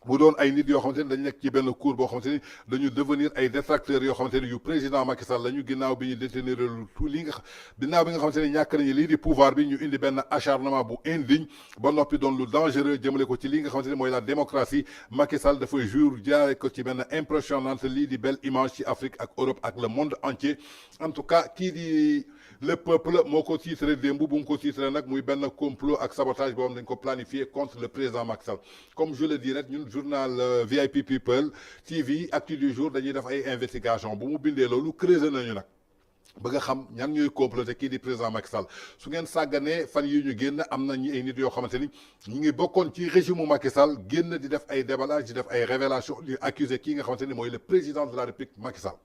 A: bu doon ay nit yoo xamante ni dañu nekk ci benn cour boo xamante ni dañu devenir ay détracteurs yoo xamante ni yu président Macky Sall lañu ginnaaw bi ñu détenir tout li nga ginnaaw bi nga xamante ni ñàkk nañu lii di pouvoir bi ñu indi benn acharnement bu indigne ba noppi doon lu dangereux jëmale ko ci li nga xamante ni mooy la démocratie Macky Sall dafa jour jaare ko ci benn impressionnante lii di belle image ci Afrique ak Europe ak le monde entier en tout cas kii di le peuple moo ko titré démb bu mu ko titré nag muy benn complot ak sabotage boo xam dañ ko planifié contre le président Macky Sall comme je le dis rek ñun journal VIP People TV actu du jour dañuy def ay investigation bu mu bindee loolu creuser nañu nag bëgg a xam ñan ñooy comploté kii di président Macky Sall su ngeen sàgganee fan yi ñu génn am na ñi ay nit yoo xamante ni ñu ngi bokkoon ci régime Macky Sall génn di def ay déballage di def ay révélation di accuser kii nga xamante ni mooy le président de la République Macky Sall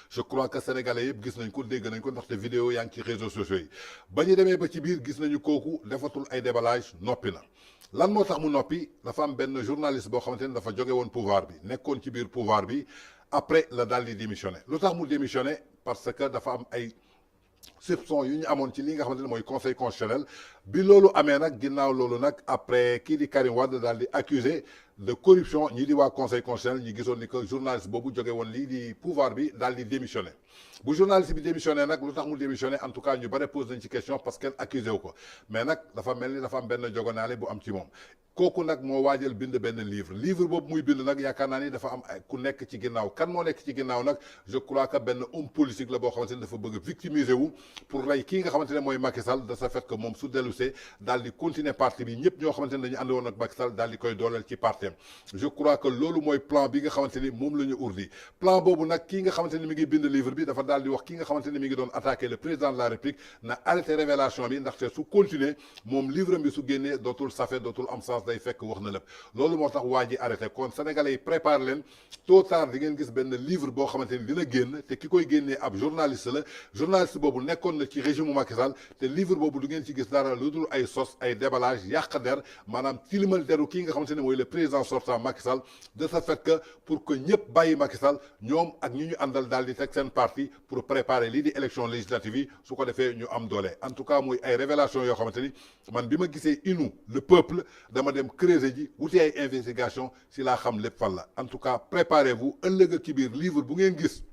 A: je crois que sénégalais yëpp gis nañ ko dégg nañ ko ndaxte vidéo yaa ngi ci réseaux sociaux yi ba ñu demee ba ci biir gis nañu kooku defatul ay déballage noppi na lan moo tax mu noppi dafa am benn journaliste boo xamante ni dafa jóge woon pouvoir bi nekkoon ci biir pouvoir bi après la daal di démissionné lu tax mu démissionné parce que dafa am ay soupçon yu ñu amoon ci li nga xamante ne mooy conseil constitutionnel bi loolu amee nag ginnaaw loolu nag après kii di Karim Wade daal di accusé de corruption ñii di waa conseil constitutionnel ñi gisoon ni que journaliste boobu jóge woon lii di pouvoir bi daal di démissionné bu journaliste bi démissionné nag lu tax mu démissionné en tout cas ñu bare pose nañ ci question parce que accusé wu ko mais nag dafa mel ni dafa am benn jogonaale bu am ci moom kooku nag moo waajal bind benn livre boobu muy bind nag yaakaar naa ni dafa am ku nekk ci ginnaaw kan moo nekk ci ginnaaw nag je crois que benn homme politique la boo xamante ne dafa bëgg victimiser wu pour rey kii nga xamante ne mooy Macky Sall de ce fait que moom su dellusee daal di continuer parti bi ñëpp ñoo xamante ne dañu ànd woon ak Macky Sall daal di koy dooleel ci parti je crois que loolu mooy plan bi nga xamante ni moom la ñu urdi plan boobu nag kii nga xamante ni mi ngi bind livre bi dafa daal di wax kii nga xamante ni mi ngi doon attaquer le président de la République na arrêté révélation bi ndaxte su continuer moom livre bi su génnee dootul safe dootul am sens day fekk wax na lépp loolu moo tax waa ji arrêté kon sénégalais yi préparé leen tôt tard di ngeen gis benn livre boo xamante ni dina génn te ki koy génnee ab journaliste la journaliste boobu nekkoon na ci régime Macky Sall te livre boobu du ngeen ci gis dara lu dul ay sos ay déballage yàq der maanaam tilimal deru kii nga xamante ne mooy le président sortant Macky Sall de ce fait que pour que ñëpp bàyyi Macky Sall ñoom ak ñi ñu àndal daal di teg seen parti pour préparer lii di élection législative yi su ko defee ñu am doole en tout cas muy ay révélation yoo xamante ni man bi ma gisee inu le peuple dama dem creuser ji wuti ay investigation si laa xam lépp fan la en tout cas préparez-vous ëllëg ci biir livre bu ngeen gis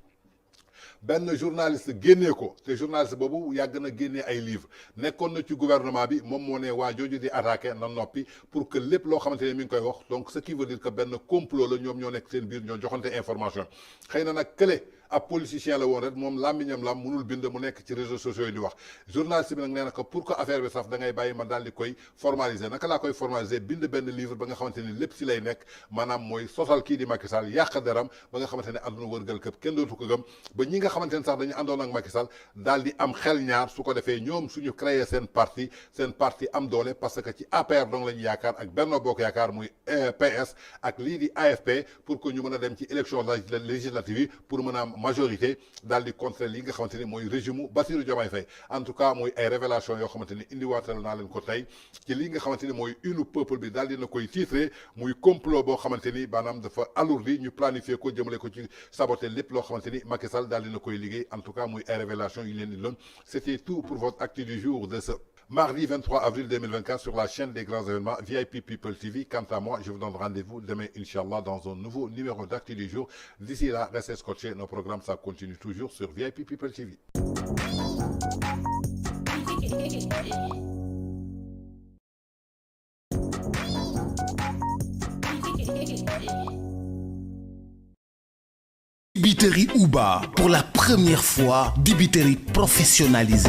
A: benn journaliste génnee ko te journaliste boobu yàgg na génnee ay livre nekkoon na ci gouvernement bi moom moo ne waa jooju di attaqué na noppi pour que lépp loo xamante ne mi ngi koy wax donc ce qui veut dire que benn complot la ñoom ñoo nekk seen biir ñoo joxante information xëy na nag kële ab politicien la woon rek moom làmmiñam lam mënul bind mu nekk ci réseaux sociaux yi di wax journaliste bi nag nee na ko pour que affaire bi saf da ngay bàyyi ma daal di koy formaliser naka laa koy formaliser bind benn livre ba nga xamante ni lépp si lay nekk maanaam mooy sosal kii di Macky Sall yàq deram ba nga xamante ne àdduna wërgal këpp kenn dootu ko gëm ba ñi nga xamante ne sax dañu àndoon ak Macky Sall daal di am xel ñaar su ko defee ñoom suñu créer seen parti am doole parce que ci APR donc la ñu yaakaar ak Benno Bokk Yaakaar muy PS ak lii di AFP pour que ñu mën a dem ci élection législative yi pour mën a am majorité daal di contrer li nga xamante ni mooy régime Bassirou Diomaye Faye en tout cas mooy ay révélation yoo xamante ni indiwaatal naa leen ko tey ci li nga xamante ni mooy une peuple bi daal dina koy titré muy complot boo xamante ni maanaam dafa alourdi ñu planifié ko jëmale ko ci saboter lépp loo xamante ni Macky Sall daal dina koy liggéey en tout cas muy ay révélation yu leen di loon c'était tout pour votre actu du jour de ce mardi 23 avril 2024 sur la chaîne des grands événements VIP People TV. Quant à moi, je vous donne rendez-vous demain, Inch'Allah, dans un nouveau numéro d'actu du jour. D'ici là, restez scotchés. Nos programmes, ça continue toujours sur VIP People TV.
B: Dibiterie Uba, pour la première fois, dibiterie professionnalisée.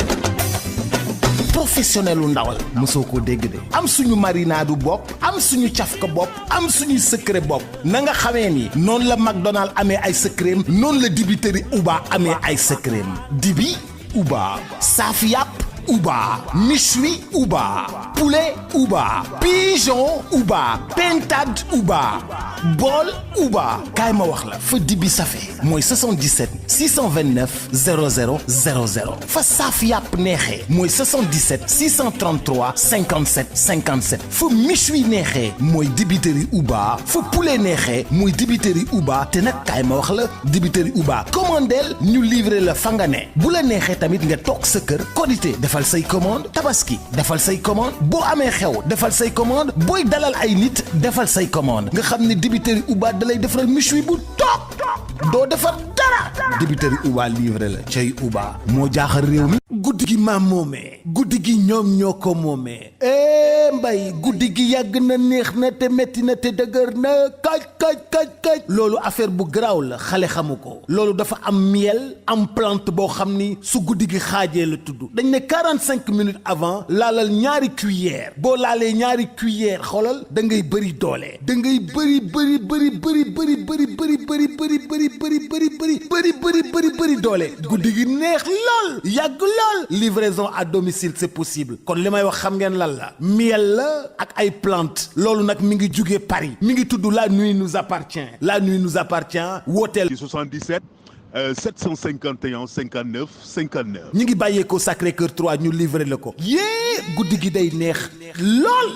B: Professionnel u ndawal mosoo ko dégg de am suñu marinade bopp am suñu cafka bopp am suñu secret bopp na nga xamee ni noonu la McDonald amee ay secret noonu la dibiterie Uba amee ay secret dibi Uba saaf yàpp Uba méchoui Uba poulet Uba pigeon Uba pintade Uba bool Uba kaay ma wax la fa dibi safe mooy 77 629 00 00 fa saaf yàpp neexee mooy 77 633 57 57 fa méchoui neexee mooy dibiteri Uba fa poulet neexee mooy dibiteri Uba te nag kaay ma wax la dibiteri Uba commandeel ñu livrer la fa nga ne bu la neexee tamit nga toog sa kër Korité defal say commande Tabaski defal say commande boo amee xew defal say commande booy dalal ay nit defal say commande nga xam ne dibiteri Uba dalay defaral méchoui bu toog doo defar dara dibiteri Uba livré la cay Uba moo jaaxal réew mi guddi gi maam moomee guddi gi ñoom ñoo ko moomee mbay guddi gi yàgg na neex na te metti na te dëgër na kaj loolu affaire bu garaaw la xale xamu ko loolu dafa am miel am plante boo xam ni su guddi gi xaajee la tudd dañ ne 45 minutes avant laalal ñaari cuillère boo laalee ñaari cuillère xoolal da ngay bëri doole da ngay bëri doole guddi gi neex lool yàgg lool livraison à domicile c'est possible kon li may wax xam ngeen lan la miel la ak ay plante loolu nag mi ngi jugee Paris mi ngi tudd la nuit nous appartient wooteel
C: 77 751 59 59
B: ñi ngi bàyyeekoo Sacré-Cœur 3 ñu livré la ko yée guddi gi day neex lool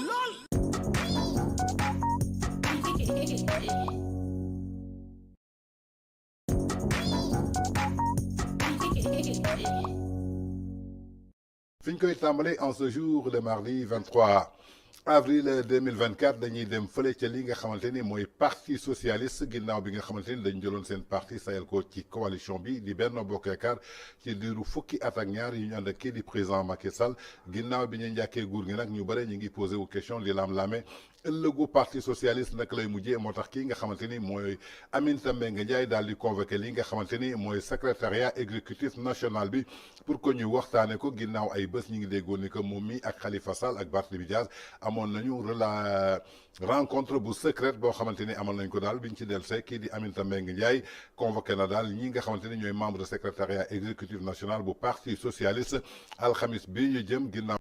A: fi ñu koy tàmbalee en ce jour de mardi 23 avril 2024 dañuy dem fële ca li nga xamante ni mooy parti socialiste ginnaaw bi nga xamante ni dañ jëloon seen parti sayal ko ci coalition bi di Benno Bokk Yaakaar ci diiru fukki at ak ñaar yu ñu ànd ak kii di président Macky Sall ginnaaw bi ñu njàkkee nguur gi nag ñu bëre ñu ngi posé wu question di lam-laame ëllëgu parti socialiste nag lay mujjee moo tax kii nga xamante ni mooy Aminata Mbengue Ndiaye daal di convoqué li nga xamante ni mooy secrétariat exécutif national bi pour que ñu waxtaane ko ginnaaw ay bés ñu ngi déggoon ni que moom mi ak Khalifa Sall ak Barthélémy Diaz amoon nañu rencontre bu secrète boo xamante ni amal nañ ko daal biñ ci dellusee kii di Aminata Mbengue Ndiaye convoqué na daal ñi nga xamante ni ñooy membre de secrétariat exécutif national bu parti socialiste alxamis bi ñu jëm ginnaaw.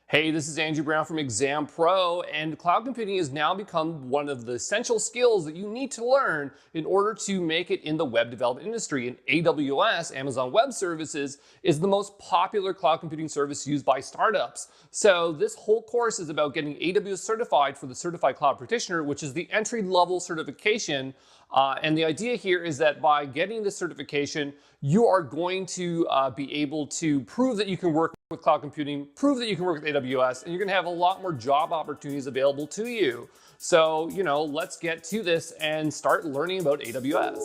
D: Hey, this is Andrew Brown from Exam Pro, and cloud computing has now become one of the essential skills that you need to learn in order to make it in the web development industry. And AWS, Amazon Web Services, is the most popular cloud computing service used by startups. So this whole course is about getting AWS certified for the Certified Cloud Practitioner, which is the entry-level certification. And the idea here is that by getting this certification, you are going to be able to prove that you can work with cloud computing, prove that you can work with AWS, and you're gonna have a lot more job opportunities available to you. So, let's get to this and start learning about AWS.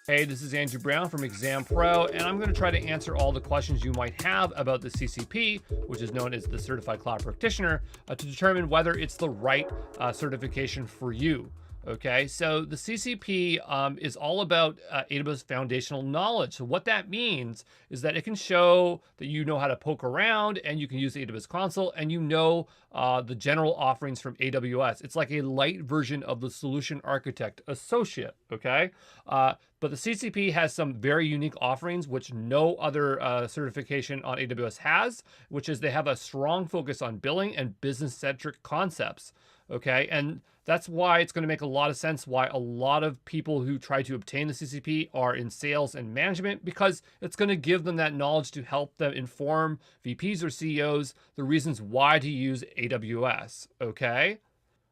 D: Hey, this is Andrew Brown from Exam Pro, and I'm going to try to answer all the questions you might have about the CCP, which is known as the Certified Cloud Practitioner, to determine whether it's the right certification for you. Okay, so the CCP is all about AWS foundational knowledge. So what that means is that it can show that you know how to poke around and you can use the AWS console and you know the general offerings from AWS. It's like a light version of the solution architect associate, okay? But the CCP has some very unique offerings which no other certification on AWS has, which is they have a strong focus on billing and business-centric concepts, okay? And that's why it's going to make a lot of sense why a lot of people who try to obtain the CCP are in sales and management, because it's going to give them that knowledge to help them inform VPs or CEOs the reasons why to use AWS, okay?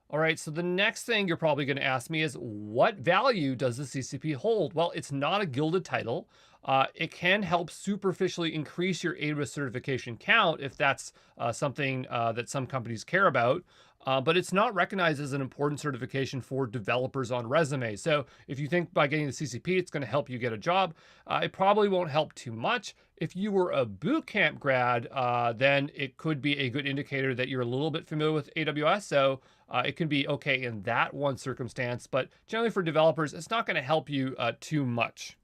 D: All right, so the next thing you're probably going to ask me is, what value does the CCP hold? Well, it's not a gilded title. It can help superficially increase your AWS certification count if that's something that some companies care about. But it's not recognized as an important certification for developers on resumes. So if you think by getting the CCP, it's going to help you get a job, it probably won't help too much. If you were a bootcamp grad, then it could be a good indicator that you're a little bit familiar with AWS. So it can be okay in that one circumstance, but generally for developers, it's not going to help you too much.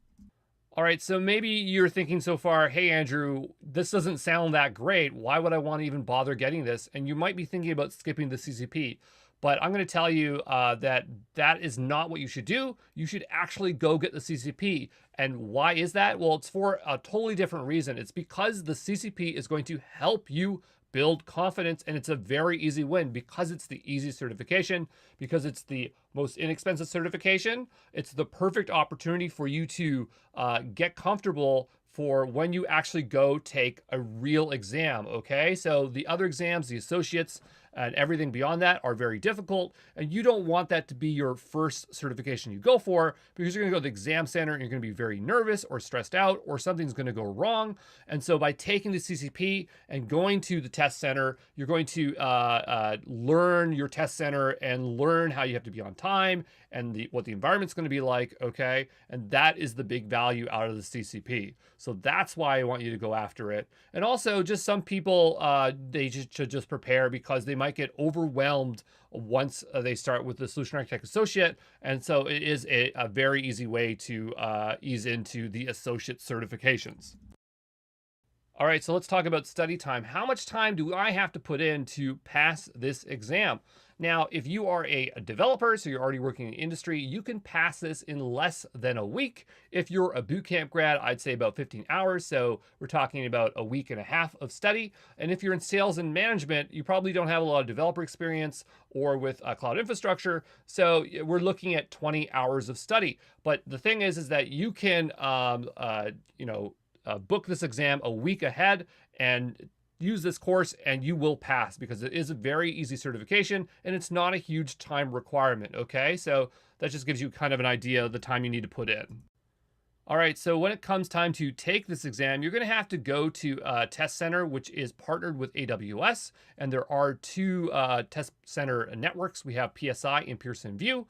D: All right, so maybe you're thinking so far, hey, Andrew, this doesn't sound that great. Why would I want to even bother getting this? And you might be thinking about skipping the CCP. But I'm going to tell you that that is not what you should do. You should actually go get the CCP. And why is that? Well, it's for a totally different reason. It's because the CCP is going to help you build confidence, and it's a very easy win because it's the easiest certification, because it's the most inexpensive certification. It's the perfect opportunity for you to get comfortable for when you actually go take a real exam, okay? So the other exams, the associates, and everything beyond that are very difficult, and you don't want that to be your first certification you go for, because you're gonna go to the exam center and you're gonna be very nervous or stressed out, or something's gonna go wrong. And so by taking the CCP and going to the test center, you're going to learn your test center and learn how you have to be on time and what the environment's gonna be like, okay? And that is the big value out of the CCP. So that's why I want you to go after it. And also, just some people, they should just prepare, because they might get overwhelmed once they start with the Solution Architect Associate. And so it is a very easy way to ease into the associate certifications. All right, so let's talk about study time. How much time do I have to put in to pass this exam? Now, if you are a developer, so you're already working in the industry, you can pass this in less than a week. If you're a bootcamp grad, I'd say about 15 hours. So we're talking about a week and a half of study. And if you're in sales and management, you probably don't have a lot of developer experience or with cloud infrastructure. So we're looking at 20 hours of study. But the thing is that you can, book this exam a week ahead and use this course, and you will pass, because it is a very easy certification and it's not a huge time requirement, okay? So that just gives you kind of an idea of the time you need to put in. All right, so when it comes time to take this exam, you're gonna have to go to a test center, which is partnered with AWS, and there are two test center networks. We have PSI and Pearson VUE.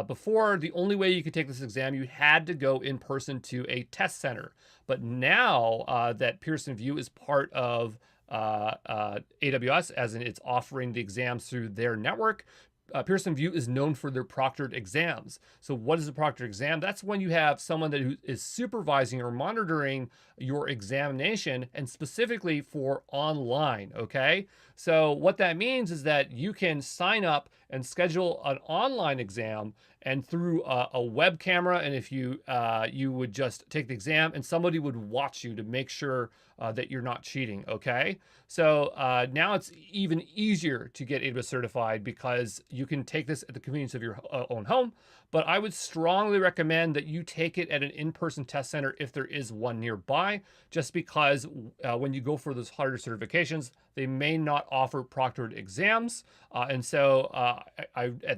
D: Before, the only way you could take this exam, you had to go in person to a test center. But now that Pearson VUE is part of AWS, as in it's offering the exams through their network, Pearson VUE is known for their proctored exams. So what is a proctored exam? That's when you have someone who is supervising or monitoring your examination, and specifically for online, okay? So what that means is that you can sign up and schedule an online exam, and through a web camera, and if you would just take the exam and somebody would watch you to make sure that you're not cheating, okay? So now it's even easier to get AWS certified, because you can take this at the convenience of your own home. But I would strongly recommend that you take it at an in-person test center if there is one nearby, just because when you go for those harder certifications, they may not offer proctored exams. At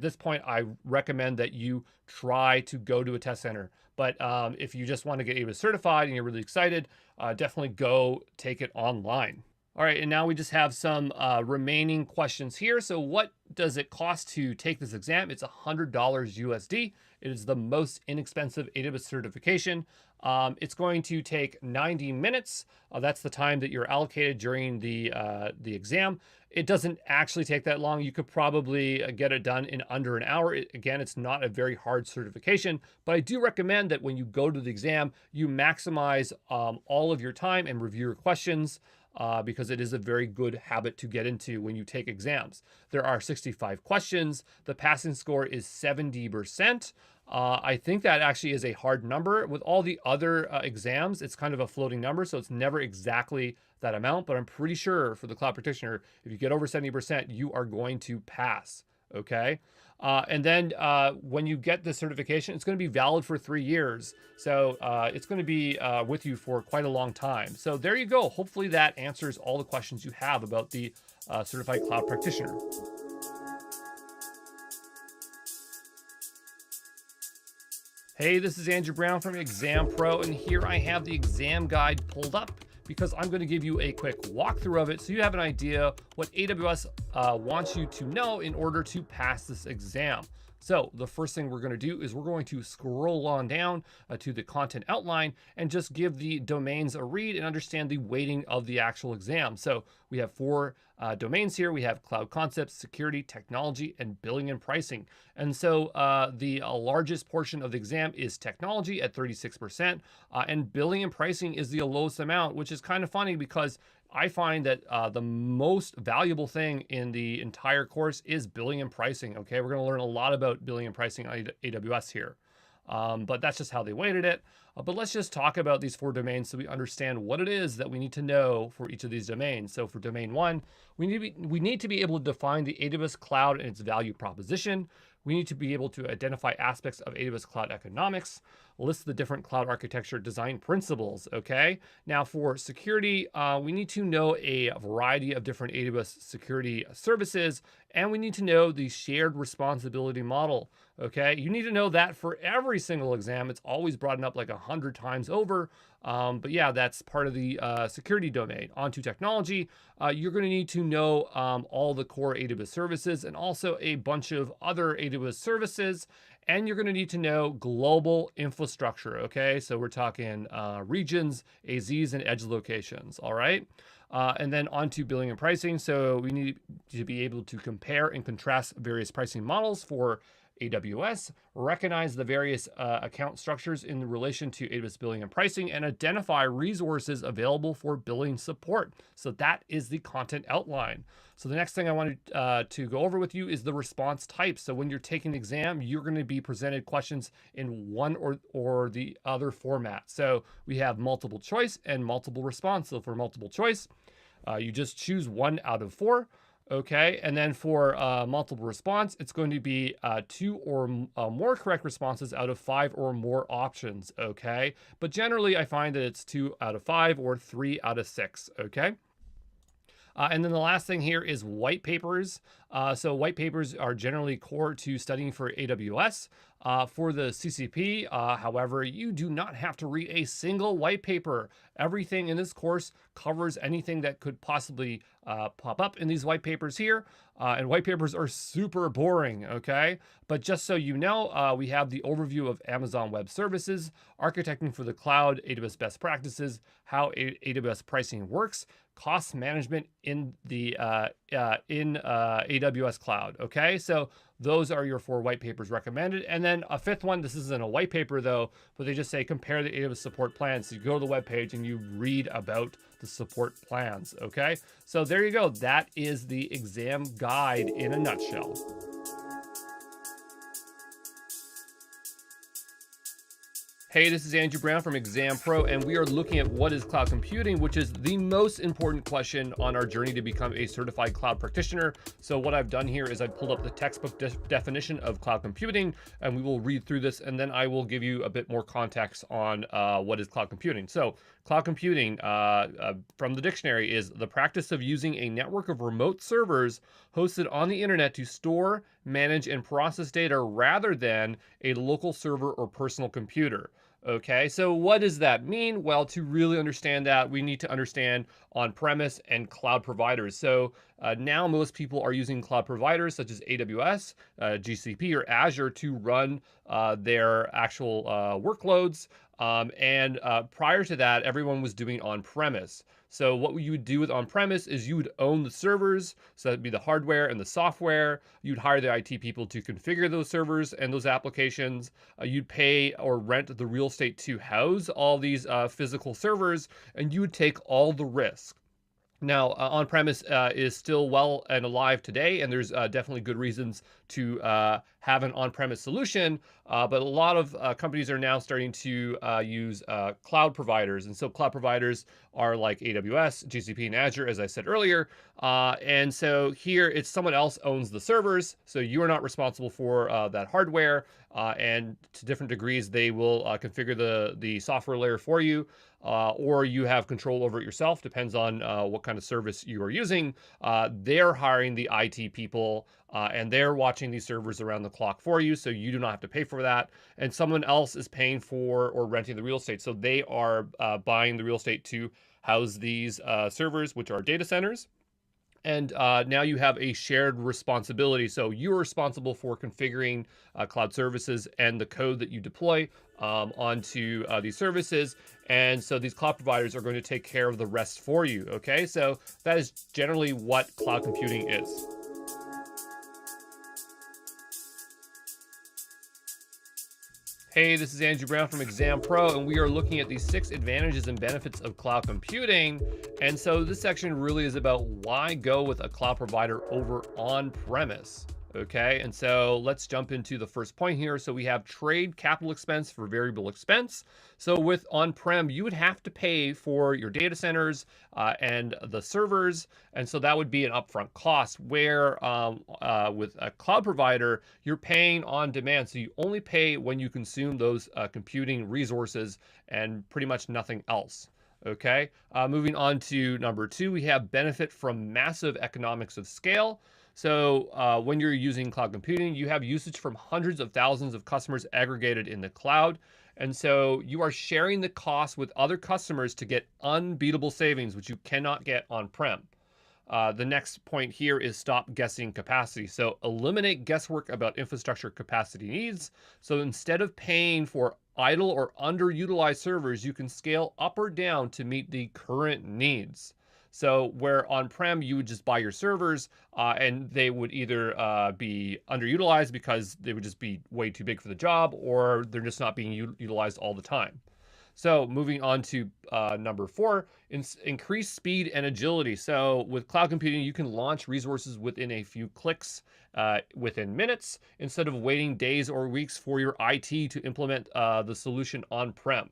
D: this point, I recommend that you try to go to a test center. But if you just want to get AWS certified and you're really excited, definitely go take it online. All right, and now we just have some remaining questions here. So what does it cost to take this exam? It's $100 USD. It is the most inexpensive AWS certification. It's going to take 90 minutes. That's the time that you're allocated during the exam. It doesn't actually take that long. You could probably get it done in under an hour. Again, it's not a very hard certification, but I do recommend that when you go to the exam, you maximize all of your time and review your questions because it is a very good habit to get into when you take exams. There are 65 questions. The passing score is 70%. I think that actually is a hard number. With all the other exams, it's kind of a floating number, so it's never exactly that amount, but I'm pretty sure for the cloud practitioner, if you get over 70%, you are going to pass, okay? And then when you get the certification, it's going to be valid for 3 years. So it's going to be with you for quite a long time. So there you go. Hopefully that answers all the questions you have about the Certified Cloud Practitioner. Hey, this is Andrew Brown from Exam Pro, and here I have the exam guide pulled up because I'm going to give you a quick walkthrough of it so you have an idea what AWS wants you to know in order to pass this exam. So the first thing we're going to do is we're going to scroll on down to the content outline and just give the domains a read and understand the weighting of the actual exam. So we have 4 domains here. We have cloud concepts, security, technology, and billing and pricing. And so the largest portion of the exam is technology at 36%, and billing and pricing is the lowest amount, which is kind of funny because I find that the most valuable thing in the entire course is billing and pricing. Okay, we're going to learn a lot about billing and pricing on AWS here. But that's just how they weighted it. But let's just talk about these 4 domains so we understand what it is that we need to know for each of these domains. So for domain 1, we need to be able to define the AWS cloud and its value proposition. We need to be able to identify aspects of AWS cloud economics, list the different cloud architecture design principles, okay? Now for security, we need to know a variety of different AWS security services, and we need to know the shared responsibility model, okay? You need to know that for every single exam. It's always brought up like 100 times over, but yeah, that's part of the security domain. Onto technology, you're going to need to know all the core AWS services and also a bunch of other AWS services. And you're going to need to know global infrastructure, okay? So we're talking regions, AZs, and edge locations, all right? And then onto billing and pricing. So we need to be able to compare and contrast various pricing models for AWS, recognize the various account structures in relation to AWS billing and pricing, and identify resources available for billing support. So that is the content outline. So the next thing I wanted to go over with you is the response type. So when you're taking the exam, you're going to be presented questions in one or the other format. So we have multiple choice and multiple response. So for multiple choice, you just choose 1 out of 4. Okay, and then for multiple response, it's going to be 2 or more correct responses out of 5 or more options, okay? But generally, I find that it's 2 out of 5 or 3 out of 6, okay? And then the last thing here is white papers. So white papers are generally core to studying for AWS. For the CCP, however, you do not have to read a single white paper. Everything in this course covers anything that could possibly pop up in these white papers here. And white papers are super boring, okay? But just so you know, we have the overview of Amazon Web Services, architecting for the cloud, AWS best practices, how AWS pricing works, cost management in the AWS cloud, okay? So those are your 4 white papers recommended. And then a 5th one, this isn't a white paper though, but they just say compare the AWS support plans. So you go to the web page and you read about the support plans, okay? So there you go. That is the exam guide in a nutshell. Hey, this is Andrew Brown from Exam Pro, and we are looking at what is cloud computing, which is the most important question on our journey to become a certified cloud practitioner. So what I've done here is I've pulled up the textbook definition of cloud computing, and we will read through this, and then I will give you a bit more context on what is cloud computing. So cloud computing from the dictionary is the practice of using a network of remote servers hosted on the internet to store, manage, and process data rather than a local server or personal computer. Okay, so what does that mean? Well, to really understand that, we need to understand on-premise and cloud providers. So now most people are using cloud providers such as AWS, GCP, or Azure to run their actual workloads. And prior to that, everyone was doing on-premise. So what you would do with on-premise is you would own the servers. So that'd be the hardware and the software. You'd hire the IT people to configure those servers and those applications. You'd pay or rent the real estate to house all these physical servers, and you would take all the risk. Now, on-premise is still well and alive today, and there's definitely good reasons to have an on-premise solution, but a lot of companies are now starting to use cloud providers. And so cloud providers are like AWS, GCP, and Azure, as I said earlier. And so here it's someone else owns the servers, so you are not responsible for that hardware, and to different degrees, they will configure the software layer for you. Or you have control over it yourself, depends on what kind of service you are using. They're hiring the IT people, and they're watching these servers around the clock for you, so you do not have to pay for that. And someone else is paying for or renting the real estate. So they are buying the real estate to house these servers, which are data centers. And now you have a shared responsibility. So you're responsible for configuring cloud services and the code that you deploy onto these services. And so these cloud providers are going to take care of the rest for you. Okay, so that is generally what cloud computing is. Hey, this is Andrew Brown from Exam Pro, and we are looking at the 6 advantages and benefits of cloud computing. And so this section really is about why go with a cloud provider over on-premise. Okay, and so let's jump into the first point here. So we have trade capital expense for variable expense. So with on-prem, you would have to pay for your data centers and the servers. And so that would be an upfront cost, where with a cloud provider, you're paying on demand. So you only pay when you consume those computing resources and pretty much nothing else. Okay, moving on to number 2, we have benefit from massive economics of scale. So when you're using cloud computing, you have usage from hundreds of thousands of customers aggregated in the cloud. And so you are sharing the cost with other customers to get unbeatable savings, which you cannot get on-prem. The next point here is stop guessing capacity. So eliminate guesswork about infrastructure capacity needs. So instead of paying for idle or underutilized servers, you can scale up or down to meet the current needs. So where on-prem, you would just buy your servers and they would either be underutilized because they would just be way too big for the job, or they're just not being utilized all the time. So moving on to number 4, increase speed and agility. So with cloud computing, you can launch resources within a few clicks, within minutes, instead of waiting days or weeks for your IT to implement the solution on-prem.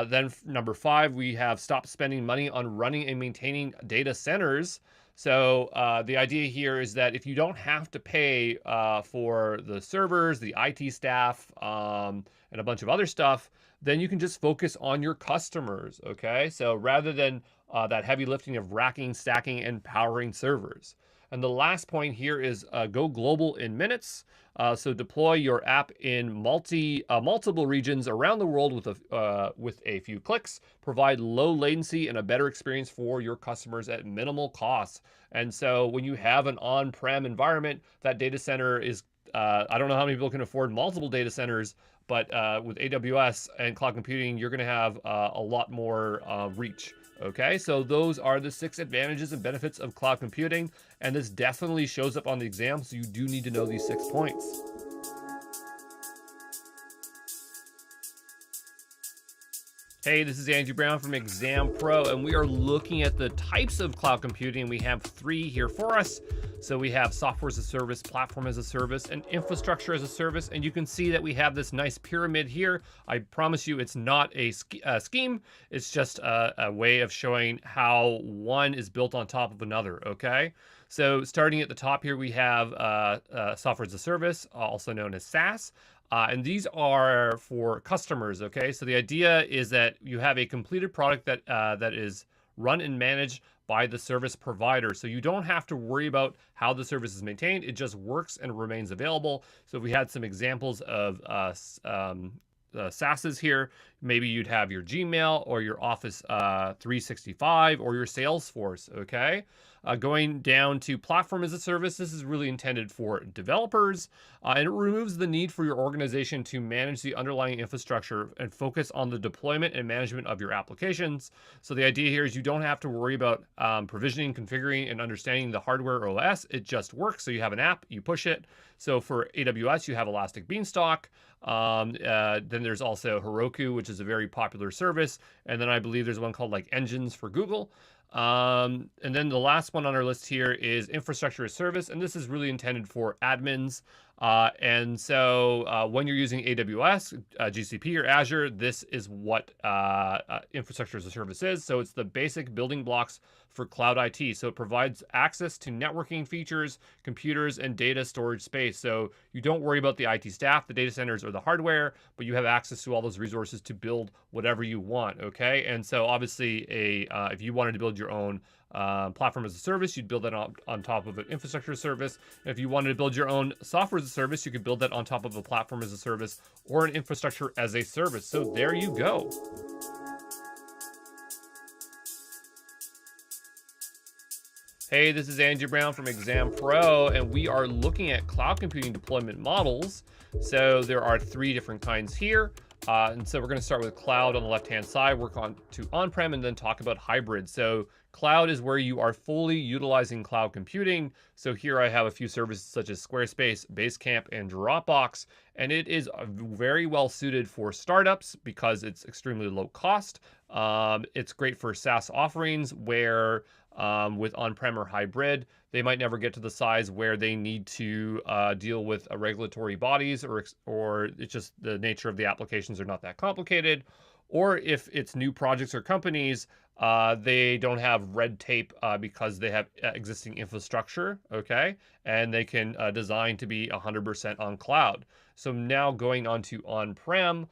D: Then number 5, we have stop spending money on running and maintaining data centers. So the idea here is that if you don't have to pay for the servers, the IT staff, and a bunch of other stuff, then you can just focus on your customers, okay? So rather than that heavy lifting of racking, stacking, and powering servers. And the last point here is go global in minutes. So deploy your app in multiple regions around the world with a few clicks. Provide low latency and a better experience for your customers at minimal costs. And so when you have an on-prem environment, that data center is, I don't know how many people can afford multiple data centers, but with AWS and cloud computing, you're going to have a lot more reach. Okay, so those are the 6 advantages and benefits of cloud computing, and this definitely shows up on the exam, so you do need to know these 6 points. Hey, this is Andrew Brown from Exam Pro, and we are looking at the types of cloud computing. We have 3 here for us. So we have software as a service, platform as a service, and infrastructure as a service. And you can see that we have this nice pyramid here. I promise you it's not a scheme. It's just a way of showing how one is built on top of another, okay? So starting at the top here, we have software as a service, also known as SaaS. And these are for customers, okay? So the idea is that you have a completed product that is run and managed by the service provider. So you don't have to worry about how the service is maintained. It just works and remains available. So if we had some examples of SaaSes here, Maybe you'd have your Gmail or your Office 365 or your Salesforce, okay? Going down to platform as a service, this is really intended for developers, and it removes the need for your organization to manage the underlying infrastructure and focus on the deployment and management of your applications. So the idea here is you don't have to worry about provisioning, configuring, and understanding the hardware OS. It just works. So you have an app, you push it. So for AWS, you have Elastic Beanstalk. Then there's also Heroku, which is a very popular service. And then I believe there's one called like Engines for Google. And then the last one on our list here is infrastructure as service, and this is really intended for admins. And so when you're using AWS, GCP, or Azure, this is what infrastructure as a service is. So it's the basic building blocks for cloud IT. So it provides access to networking features, computers, and data storage space. So you don't worry about the IT staff, the data centers, or the hardware, but you have access to all those resources to build whatever you want, okay? And so obviously, if you wanted to build your own platform as a service, you'd build that on top of an infrastructure service. And if you wanted to build your own software as a service, you could build that on top of a platform as a service or an infrastructure as a service. So there you go. Hey, this is Andrew Brown from Exam Pro, and we are looking at cloud computing deployment models. So there are 3 different kinds here. And so we're going to start with cloud on the left-hand side, work on to on-prem, and then talk about hybrid. So cloud is where you are fully utilizing cloud computing. So here I have a few services such as Squarespace, Basecamp, and Dropbox, and it is very well suited for startups because it's extremely low cost. It's great for SaaS offerings where with on-prem or hybrid, they might never get to the size where they need to deal with regulatory bodies, or it's just the nature of the applications are not that complicated. Or if it's new projects or companies, they don't have red tape because they have existing infrastructure, okay? And they can design to be 100% on cloud. So now going on to on-prem.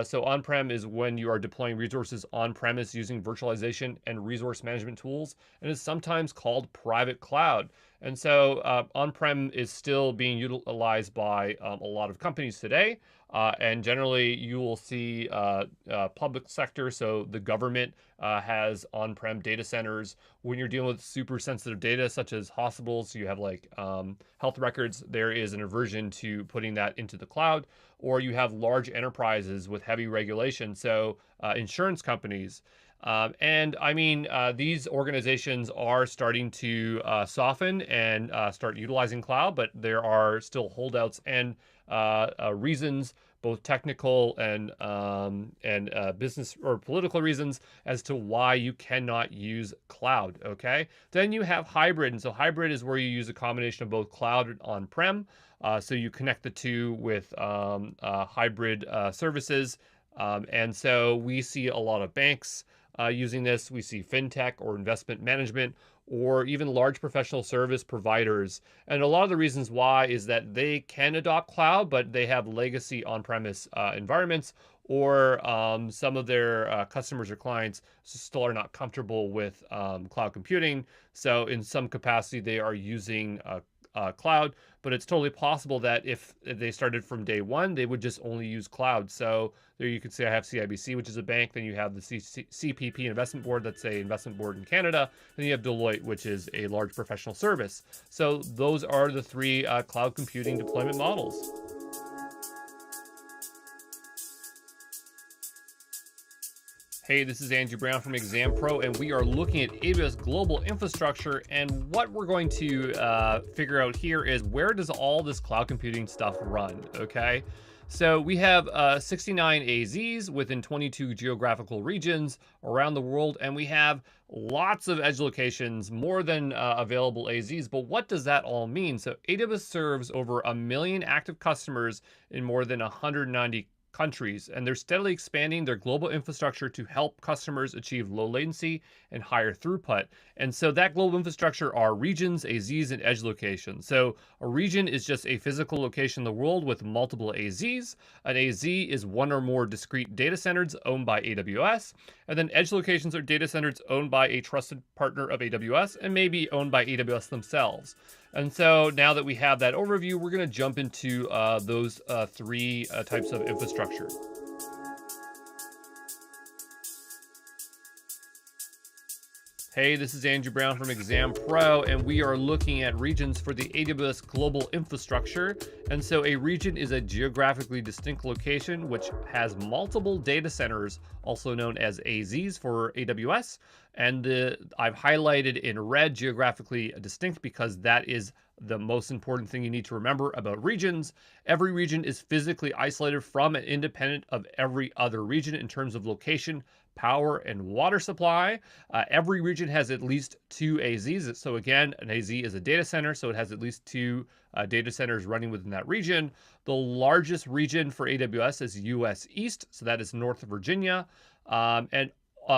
D: So on-prem is when you are deploying resources on-premise using virtualization and resource management tools, and is sometimes called private cloud. And so on-prem is still being utilized by a lot of companies today. And generally you will see public sector, so the government has on-prem data centers. When you're dealing with super sensitive data such as hospitals, you have like health records, there is an aversion to putting that into the cloud. Or you have large enterprises with heavy regulation, so insurance companies. And I mean, these organizations are starting to soften and start utilizing cloud, but there are still holdouts and reasons, both technical and business or political reasons, as to why you cannot use cloud, okay? Then you have hybrid, and so hybrid is where you use a combination of both cloud and on-prem. So you connect the two with hybrid services. And so we see a lot of banks using this. We see fintech or investment management, or even large professional service providers. And a lot of the reasons why is that they can adopt cloud, but they have legacy on-premise environments, or some of their customers or clients still are not comfortable with cloud computing. So in some capacity, they are using cloud, but it's totally possible that if they started from day one, they would just only use cloud. So there you can see I have CIBC, which is a bank. Then you have the CPP Investment Board, that's a investment board in Canada. Then you have Deloitte, which is a large professional service. So those are the 3 cloud computing deployment models. Hey, this is Andrew Brown from Exam Pro, and we are looking at AWS global infrastructure. And what we're going to figure out here is, where does all this cloud computing stuff run, okay? So we have 69 AZs within 22 geographical regions around the world, and we have lots of edge locations, more than available AZs. But what does that all mean? So AWS serves over 1 million active customers in more than 190 countries, and they're steadily expanding their global infrastructure to help customers achieve low latency and higher throughput. And so that global infrastructure are regions, AZs, and edge locations. So a region is just a physical location in the world with multiple AZs. An AZ is one or more discrete data centers owned by AWS. And then edge locations are data centers owned by a trusted partner of AWS and maybe owned by AWS themselves. And so now that we have that overview, we're going to jump into those 3 types of infrastructure. Hey, this is Andrew Brown from Exam Pro, and we are looking at regions for the AWS global infrastructure. And so a region is a geographically distinct location which has multiple data centers, also known as AZs for AWS. And I've highlighted in red geographically distinct because that is the most important thing you need to remember about regions. Every region is physically isolated from and independent of every other region in terms of location, power, and water supply. Every region has at least 2 AZs. So again, an AZ is a data center, so it has at least 2 data centers running within that region. The largest region for AWS is US East, so that is North Virginia. And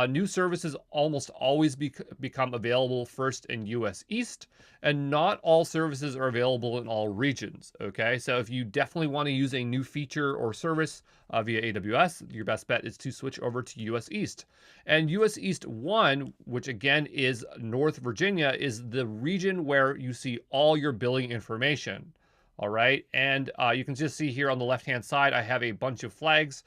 D: new services almost always become available first in US East, and not all services are available in all regions, okay? So if you definitely want to use a new feature or service via AWS, your best bet is to switch over to US East. And US East 1, which again is North Virginia, is the region where you see all your billing information. All right, and you can just see here on the left-hand side, I have a bunch of flags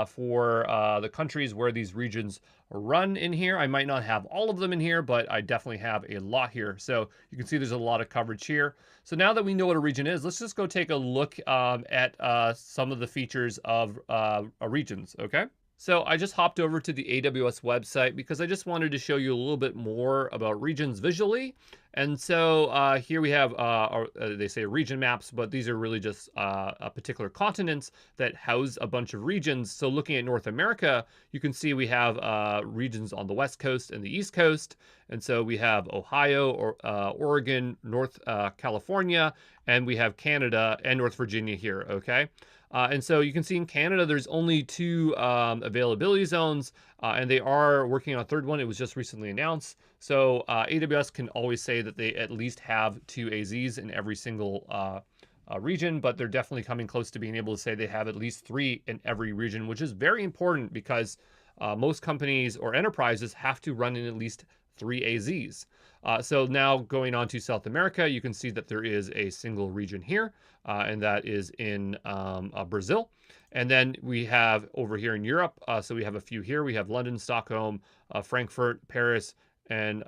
D: for the countries where these regions run in here. I might not have all of them in here, but I definitely have a lot here. So you can see there's a lot of coverage here. So now that we know what a region is, let's just go take a look at some of the features of regions, okay? So I just hopped over to the AWS website because I just wanted to show you a little bit more about regions visually. And so here we have, they say region maps, but these are really just particular continents that house a bunch of regions. So looking at North America, you can see we have regions on the West Coast and the East Coast. And so we have Ohio, Oregon, North California, and we have Canada and North Virginia here, okay? And so you can see in Canada, there's only 2 availability zones, and they are working on a 3rd one. It was just recently announced. So AWS can always say that they at least have 2 AZs in every single region, but they're definitely coming close to being able to say they have at least 3 in every region, which is very important because most companies or enterprises have to run in at least 3 AZs. So now going on to South America, you can see that there is a single region here, and that is in Brazil. And then we have over here in Europe, so we have a few here. We have London, Stockholm, Frankfurt, Paris, and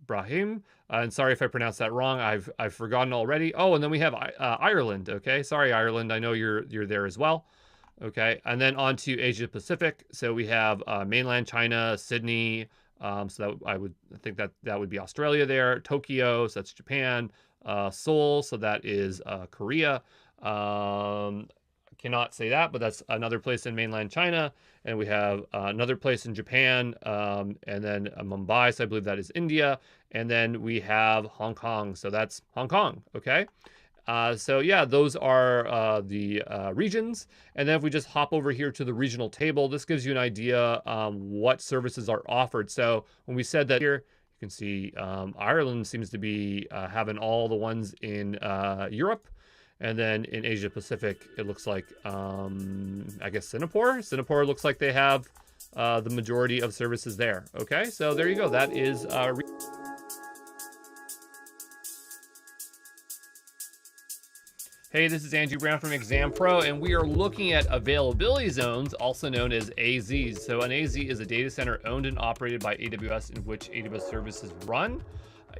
D: Brahim. And sorry if I pronounced that wrong. I've forgotten already. Oh, and then we have Ireland. Okay, sorry Ireland. I know you're there as well. Okay, and then on to Asia Pacific. So we have mainland China, Sydney. So that I would think that would be Australia there. Tokyo, so that's Japan. Seoul, so that is Korea. Cannot say that, but that's another place in mainland China. And we have another place in Japan, and then Mumbai, so I believe that is India. And then we have Hong Kong, so that's Hong Kong, okay? So yeah, those are the regions. And then if we just hop over here to the regional table, this gives you an idea what services are offered. So when we said that here, you can see Ireland seems to be having all the ones in Europe. And then in Asia Pacific, it looks like, I guess Singapore. Singapore looks like they have the majority of services there. Okay, so there you go. That is Hey, this is Andrew Brown from Exam Pro, and we are looking at availability zones, also known as AZs. So an AZ is a data center owned and operated by AWS in which AWS services run.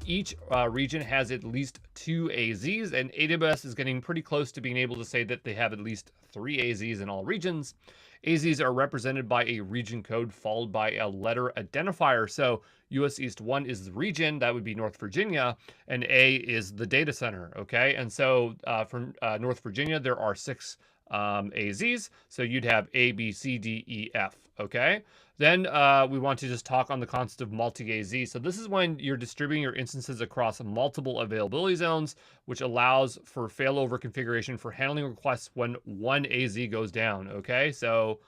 D: Each region has at least 2 AZs, and AWS is getting pretty close to being able to say that they have at least 3 AZs in all regions. AZs are represented by a region code followed by a letter identifier. So US East 1 is the region, that would be North Virginia, and A is the data center, okay? And so from North Virginia, there are 6 AZs, so you'd have A, B, C, D, E, F, okay? Then we want to just talk on the concept of multi-AZ. So this is when you're distributing your instances across multiple availability zones, which allows for failover configuration for handling requests when one AZ goes down, okay? So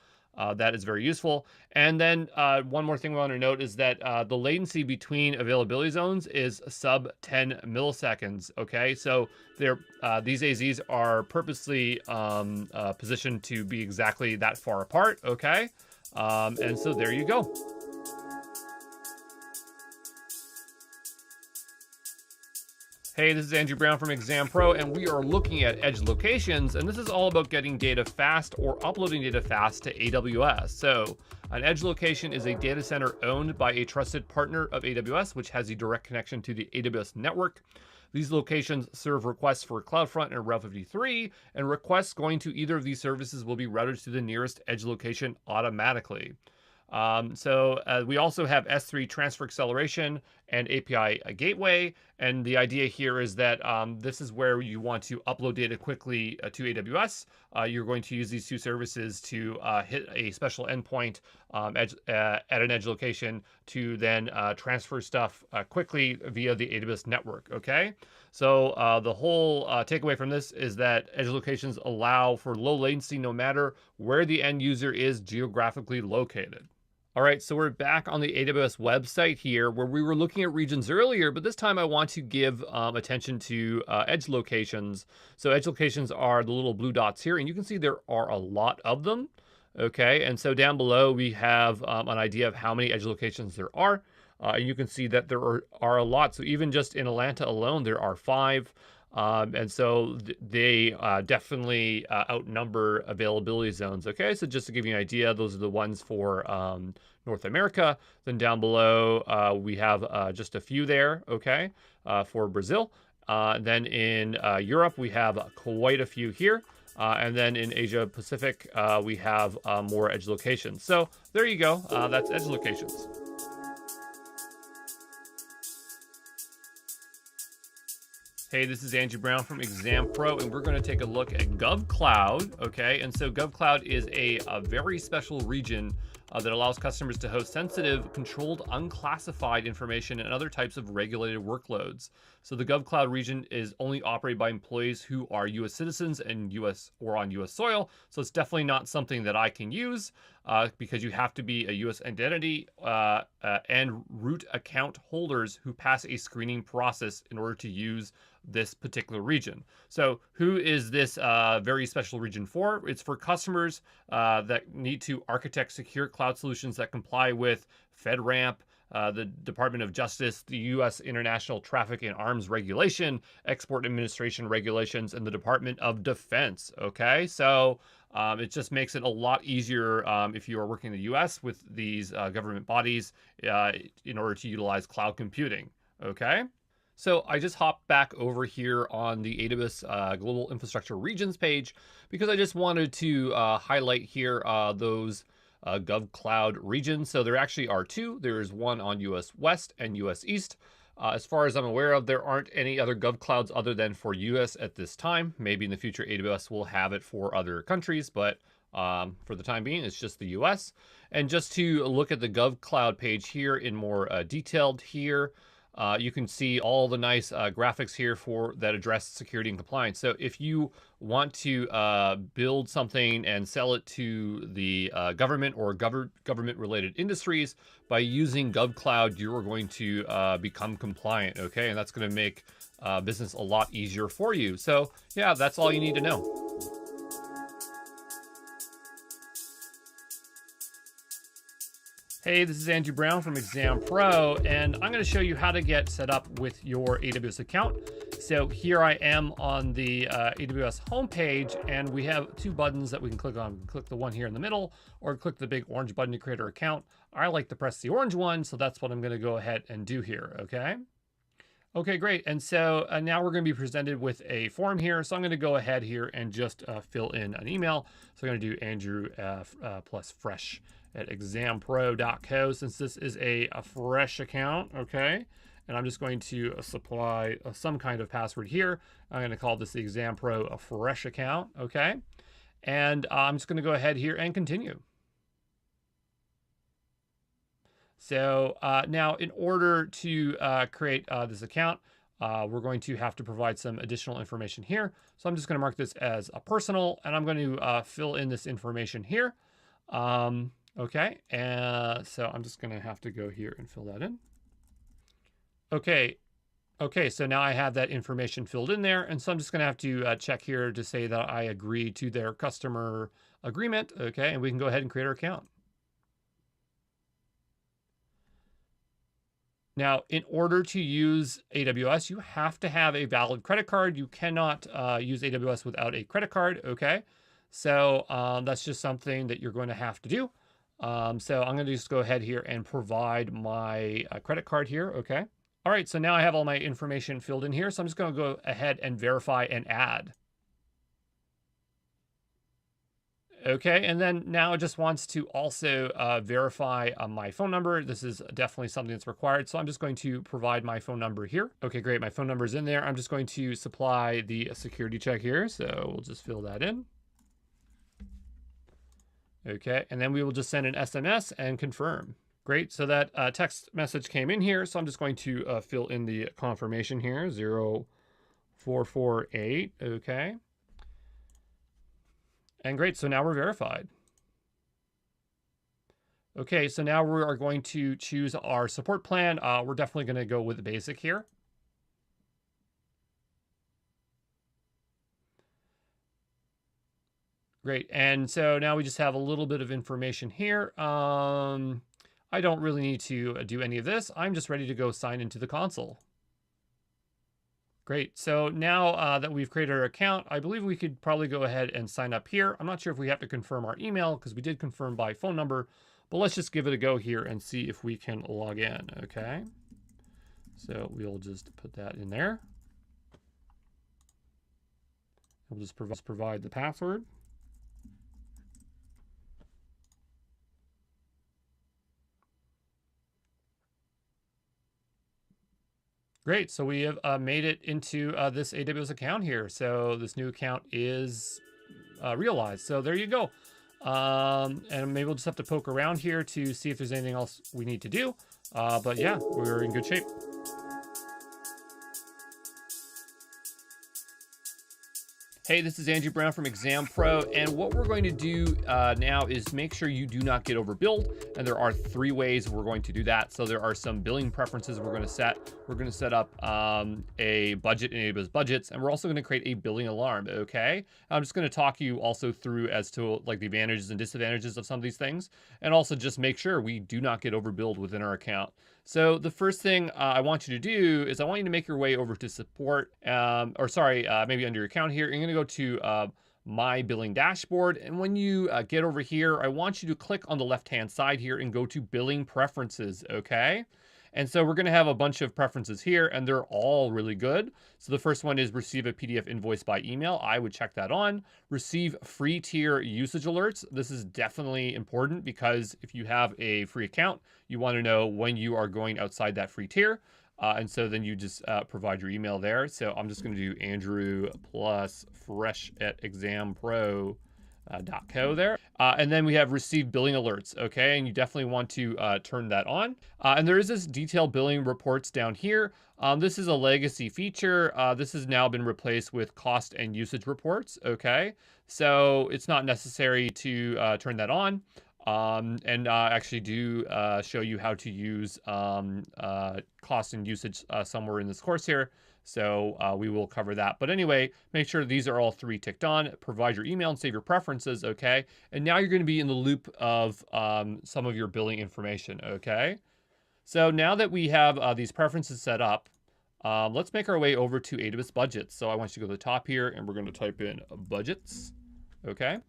D: that is very useful. And then one more thing we want to note is that the latency between availability zones is sub 10 milliseconds, okay? So these AZs are purposely positioned to be exactly that far apart, okay? And so there you go. Hey, this is Andrew Brown from Exam Pro, and we are looking at edge locations, and this is all about getting data fast or uploading data fast to AWS. So An edge location is a data center owned by a trusted partner of AWS, which has a direct connection to the AWS network. These locations serve requests for CloudFront and Route 53, and requests going to either of these services will be routed to the nearest edge location automatically. We also have S3 transfer acceleration and API gateway. And the idea here is that this is where you want to upload data quickly to AWS. You're going to use these two services to hit a special endpoint at an edge location to then transfer stuff quickly via the AWS network, okay? So the whole takeaway from this is that edge locations allow for low latency no matter where the end user is geographically located. All right, so we're back on the AWS website here where we were looking at regions earlier, but this time I want to give attention to edge locations. So edge locations are the little blue dots here, and you can see there are a lot of them, okay? And so down below we have an idea of how many edge locations there are. You can see that there are a lot. So even just in Atlanta alone, there are 5. And so they definitely outnumber availability zones. Okay, so just to give you an idea, those are the ones for North America. Then down below, we have just a few there, okay, for Brazil. Then in Europe, we have quite a few here. And then in Asia Pacific, we have more edge locations. So there you go. That's edge locations. Hey, this is Andrew Brown from Exam Pro, and we're going to take a look at GovCloud, okay? And so GovCloud is a very special region that allows customers to host sensitive, controlled, unclassified information and other types of regulated workloads. So the GovCloud region is only operated by employees who are U.S. citizens and U.S. or on U.S. soil. So it's definitely not something that I can use because you have to be a U.S. identity and root account holders who pass a screening process in order to use this particular region. So who is this very special region for? It's for customers that need to architect secure cloud solutions that comply with FedRAMP, the Department of Justice, the U.S. International Traffic in Arms Regulation, Export Administration Regulations, and the Department of Defense, okay? So it just makes it a lot easier if you are working in the U.S. with these government bodies in order to utilize cloud computing, okay? So I just hopped back over here on the AWS Global Infrastructure Regions page because I just wanted to highlight here those GovCloud regions. So there actually are 2. There's one on US West and US East. As far as I'm aware of, there aren't any other GovClouds other than for US at this time. Maybe in the future AWS will have it for other countries, but for the time being, it's just the US. And just to look at the GovCloud page here in more detailed here, you can see all the nice graphics here that address security and compliance. So if you want to build something and sell it to the government or government-related industries, by using GovCloud, you are going to become compliant, okay? And that's going to make business a lot easier for you. So yeah, that's all you need to know. Hey, this is Andrew Brown from Exam Pro, and I'm going to show you how to get set up with your AWS account. So here I am on the AWS homepage, and we have 2 buttons that we can click on. Click the one here in the middle, or click the big orange button to create our account. I like to press the orange one, so that's what I'm going to go ahead and do here, okay? Okay, great. And so now we're going to be presented with a form here. So I'm going to go ahead here and just fill in an email. So I'm going to do Andrew plus fresh at exampro.co, since this is a fresh account, okay? And I'm just going to supply some kind of password here. I'm going to call this the Exam Pro a fresh account, okay? And I'm just going to go ahead here and continue. So now in order to create this account, we're going to have to provide some additional information here. So I'm just going to mark this as a personal, and I'm going to fill in this information here. Okay, so I'm just going to have to go here and fill that in. Okay, so now I have that information filled in there, and so I'm just going to have to check here to say that I agree to their customer agreement, okay, and we can go ahead and create our account. Now, in order to use AWS, you have to have a valid credit card. You cannot use AWS without a credit card, okay? So that's just something that you're going to have to do. So I'm going to just go ahead here and provide my credit card here. Okay. All right. So now I have all my information filled in here. So I'm just going to go ahead and verify and add. Okay, and then now it just wants to also verify my phone number. This is definitely something that's required. So I'm just going to provide my phone number here. Okay, great. My phone number is in there. I'm just going to supply the security check here. So we'll just fill that in. Okay, and then we will just send an SMS and confirm. Great, so that text message came in here. So I'm just going to fill in the confirmation here, 0448, okay. And great, so now we're verified. Okay, so now we are going to choose our support plan. We're definitely gonna go with the basic here. Great, and so now we just have a little bit of information here. I don't really need to do any of this. I'm just ready to go sign into the console. Great, so now that we've created our account, I believe we could probably go ahead and sign up here. I'm not sure if we have to confirm our email because we did confirm by phone number, but let's just give it a go here and see if we can log in, okay? So we'll just put that in there. We'll just provide the password. Great, so we have made it into this AWS account here. So this new account is realized. So there you go. And maybe we'll just have to poke around here to see if there's anything else we need to do. But yeah, we're in good shape. Hey, this is Andrew Brown from Exam Pro, and what we're going to do now is make sure you do not get overbilled, and there are 3 ways we're going to do that. So there are some billing preferences we're going to set. We're going to set up a budget in AWS budgets, and we're also going to create a billing alarm, okay? I'm just going to talk you also through as to like the advantages and disadvantages of some of these things, and also just make sure we do not get overbilled within our account. So the first thing I want you to do is I want you to make your way over to support, maybe under your account here. You're going to go to my billing dashboard. And when you get over here, I want you to click on the left-hand side here and go to billing preferences, okay? And so we're going to have a bunch of preferences here, and they're all really good. So the first one is receive a PDF invoice by email. I would check that on. Receive free tier usage alerts. This is definitely important because if you have a free account, you want to know when you are going outside that free tier. And so then you just provide your email there. So I'm just going to do Andrew plus fresh@exampro.co there. And then we have receive billing alerts, okay? And you definitely want to turn that on. And there is this detailed billing reports down here. This is a legacy feature. This has now been replaced with cost and usage reports, okay? So it's not necessary to turn that on. And actually do show you how to use cost and usage somewhere in this course here. So we will cover that. But anyway, make sure these are all 3 ticked on. Provide your email and save your preferences, okay? And now you're going to be in the loop of some of your billing information, okay? So now that we have these preferences set up, let's make our way over to AWS budgets. So I want you to go to the top here, and we're going to type in budgets, okay?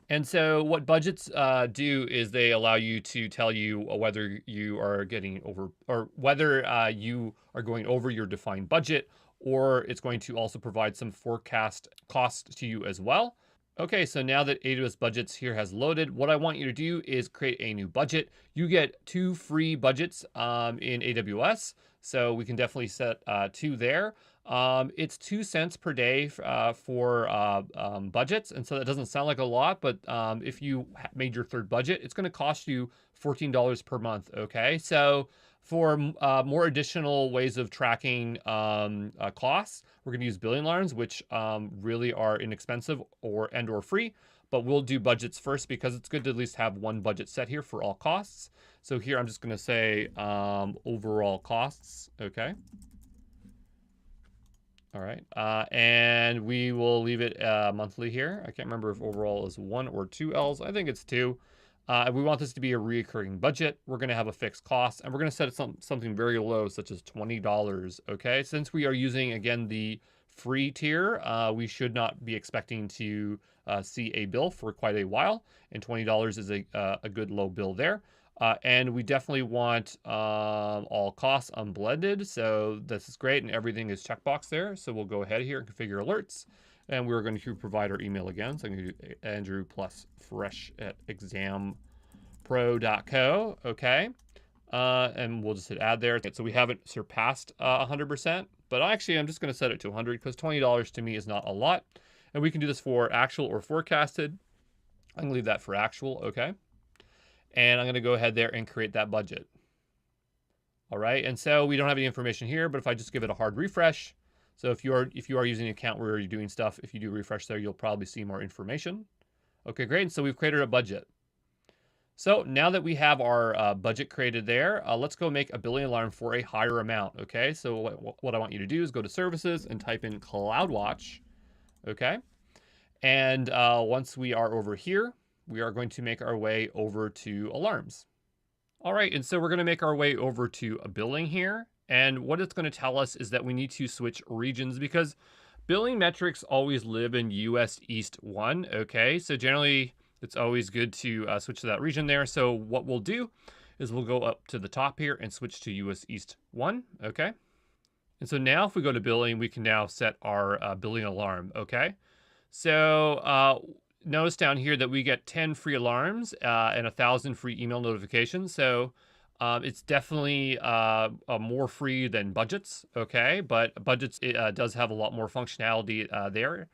D: And so what budgets do is they allow you to tell you whether you are getting over, or whether you are going over your defined budget, or it's going to also provide some forecast cost to you as well. Okay, so now that AWS budgets here has loaded, what I want you to do is create a new budget. You get 2 free budgets in AWS. So we can definitely set 2 there. It's 2 cents per day for budgets. And so that doesn't sound like a lot, but if you made your 3rd budget, it's going to cost you $14 per month. Okay. So for more additional ways of tracking costs, we're going to use billing alarms, which really are inexpensive or free. But we'll do budgets first because it's good to at least have 1 budget set here for all costs. So here I'm just going to say overall costs. Okay. All right. And we will leave it monthly here. I can't remember if overall is 1 or 2 L's. I think it's 2. We want this to be a recurring budget. We're going to have a fixed cost, and we're going to set it something very low, such as $20. Okay. Since we are using, again, the free tier, we should not be expecting to see a bill for quite a while, and $20 is a good low bill there. And we definitely want all costs unblended, so this is great, and everything is checkbox there. So we'll go ahead here and configure alerts, and we're going to provide our email again. So I'm going to do Andrew plus fresh at exampro.co, okay? And we'll just hit add there. So we haven't surpassed 100%, but actually I'm just going to set it to 100 because $20 to me is not a lot. And we can do this for actual or forecasted. I'm gonna leave that for actual, okay? And I'm gonna go ahead there and create that budget. All right, and so we don't have any information here, but if I just give it a hard refresh, so if you are using an account where you're doing stuff, if you do refresh there, you'll probably see more information. Okay, great, and so we've created a budget. So now that we have our budget created there, let's go make a billing alarm for a higher amount, okay? So what I want you to do is go to services and type in CloudWatch, okay? And once we are over here, we are going to make our way over to alarms. All right, and so we're gonna make our way over to a billing here. And what it's gonna tell us is that we need to switch regions because billing metrics always live in US East 1, okay? So generally, it's always good to switch to that region there. So what we'll do is we'll go up to the top here and switch to US East 1, okay? And so now if we go to billing, we can now set our billing alarm, okay? So notice down here that we get 10 free alarms and 1,000 free email notifications. So it's definitely more free than budgets, okay? But budgets does have a lot more functionality there,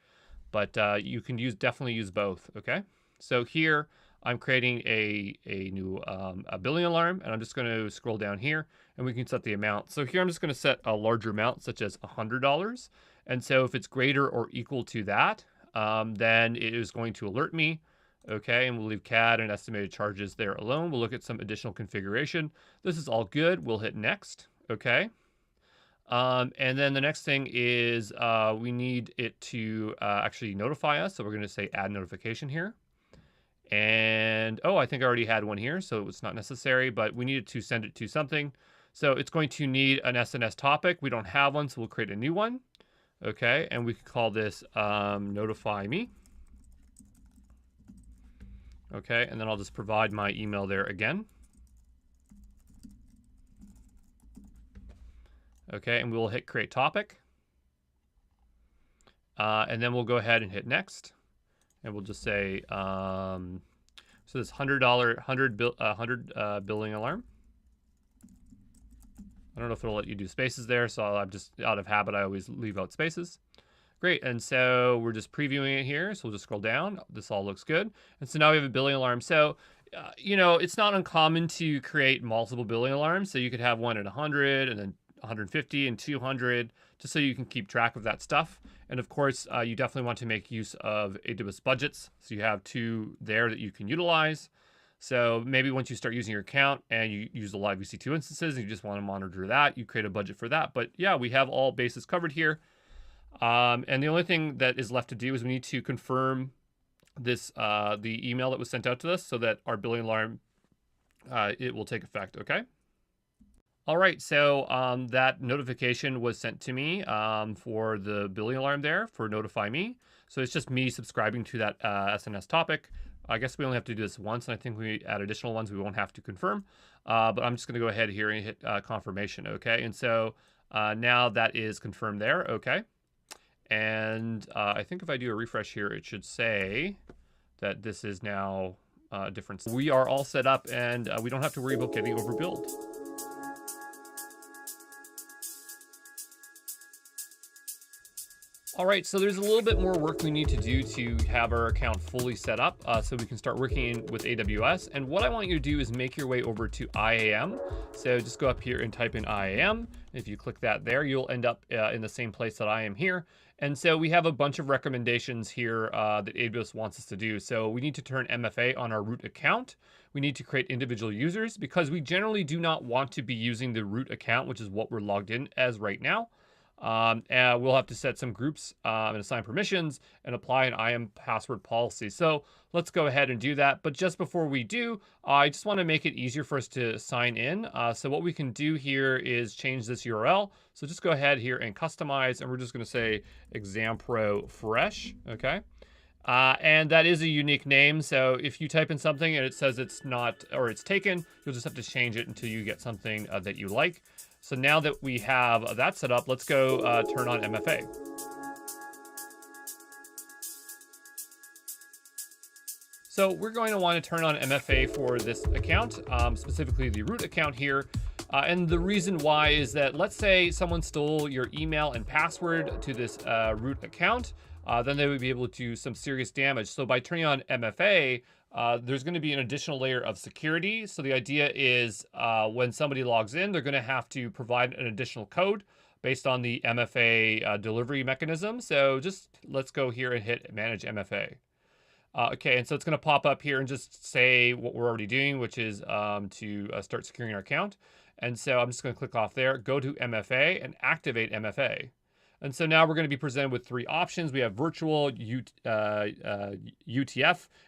D: but you can definitely use both, okay? So here I'm creating a new a billing alarm, and I'm just going to scroll down here and we can set the amount. So here I'm just going to set a larger amount such as $100. And so if it's greater or equal to that, then it is going to alert me. Okay, and we'll leave CAD and estimated charges there alone. We'll look at some additional configuration. This is all good. We'll hit next. Okay. And then the next thing is we need it to actually notify us. So we're going to say add notification here. And, oh, I think I already had one here, so it's not necessary, but we needed to send it to something. So it's going to need an SNS topic. We don't have one, so we'll create a new one. Okay, and we can call this notify me. Okay, and then I'll just provide my email there again. Okay, and we'll hit create topic. And then we'll go ahead and hit next. And we'll just say, so this $100 billing alarm. I don't know if it'll let you do spaces there, so I'm just out of habit, I always leave out spaces. Great, and so we're just previewing it here, so we'll just scroll down. This all looks good. And so now we have a billing alarm. So, you know, it's not uncommon to create multiple billing alarms. So you could have one at 100 and then 150 and 200, just so you can keep track of that stuff. And of course, you definitely want to make use of AWS budgets. So you have two there that you can utilize. So maybe once you start using your account and you use the live EC2 instances and you just want to monitor that, you create a budget for that. But yeah, we have all bases covered here. And the only thing that is left to do is we need to confirm this, the email that was sent out to us so that our billing alarm, it will take effect, okay? All right, so that notification was sent to me for the billing alarm there for notify me. So it's just me subscribing to that SNS topic. I guess we only have to do this once, and I think we add additional ones we won't have to confirm. But I'm just gonna go ahead here and hit confirmation, okay? And so now that is confirmed there, okay? And I think if I do a refresh here, it should say that this is now different. We are all set up, and we don't have to worry about getting overbilled. All right, so there's a little bit more work we need to do to have our account fully set up so we can start working with AWS. And what I want you to do is make your way over to IAM. So just go up here and type in IAM. If you click that there, you'll end up in the same place that I am here. And so we have a bunch of recommendations here that AWS wants us to do. So we need to turn MFA on our root account. We need to create individual users because we generally do not want to be using the root account, which is what we're logged in as right now. And we'll have to set some groups and assign permissions and apply an IAM password policy. So let's go ahead and do that. But just before we do, I just want to make it easier for us to sign in. So what we can do here is change this URL. So just go ahead here and customize, and we're just going to say ExamPro Fresh, okay? And that is a unique name. So if you type in something and it says it's not, or it's taken, you'll just have to change it until you get something that you like. So now that we have that set up, let's go turn on MFA. So we're going to want to turn on MFA for this account, specifically the root account here. And the reason why is that, let's say someone stole your email and password to this root account, then they would be able to do some serious damage. So by turning on MFA, there's going to be an additional layer of security. So the idea is when somebody logs in, they're going to have to provide an additional code based on the MFA delivery mechanism. So just let's go here and hit Manage MFA. Okay, and so it's going to pop up here and just say what we're already doing, which is to start securing our account. And so I'm just going to click off there, go to MFA, and activate MFA. And so now we're going to be presented with three options. We have virtual, UTF,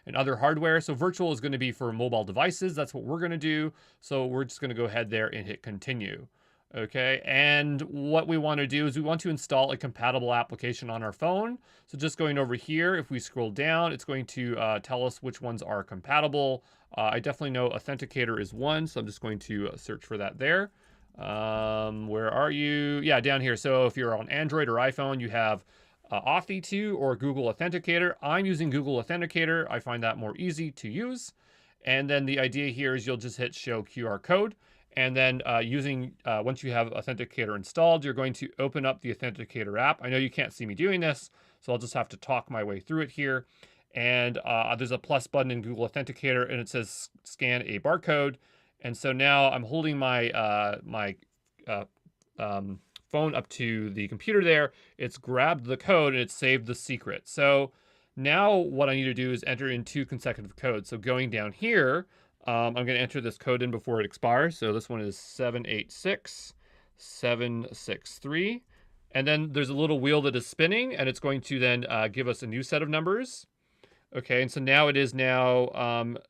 D: and other hardware. So virtual is going to be for mobile devices. That's what we're going to do. So we're just going to go ahead there and hit continue. Okay, and what we want to do is we want to install a compatible application on our phone. So just going over here, if we scroll down, it's going to tell us which ones are compatible. I definitely know Authenticator is one, so I'm just going to search for that there. Where are you? Yeah, down here. So if you're on Android or iPhone, you have Authy2 or Google Authenticator. I'm using Google Authenticator. I find that more easy to use. And then the idea here is you'll just hit show QR code. And then once you have Authenticator installed, you're going to open up the Authenticator app. I know you can't see me doing this, so I'll just have to talk my way through it here. And there's a plus button in Google Authenticator, and it says scan a barcode. And so now I'm holding my phone up to the computer there. It's grabbed the code and it's saved the secret. So now what I need to do is enter in 2 consecutive codes. So going down here, I'm going to enter this code in before it expires. So this one is 786763. And then there's a little wheel that is spinning, and it's going to then give us a new set of numbers. Okay, and so now it is now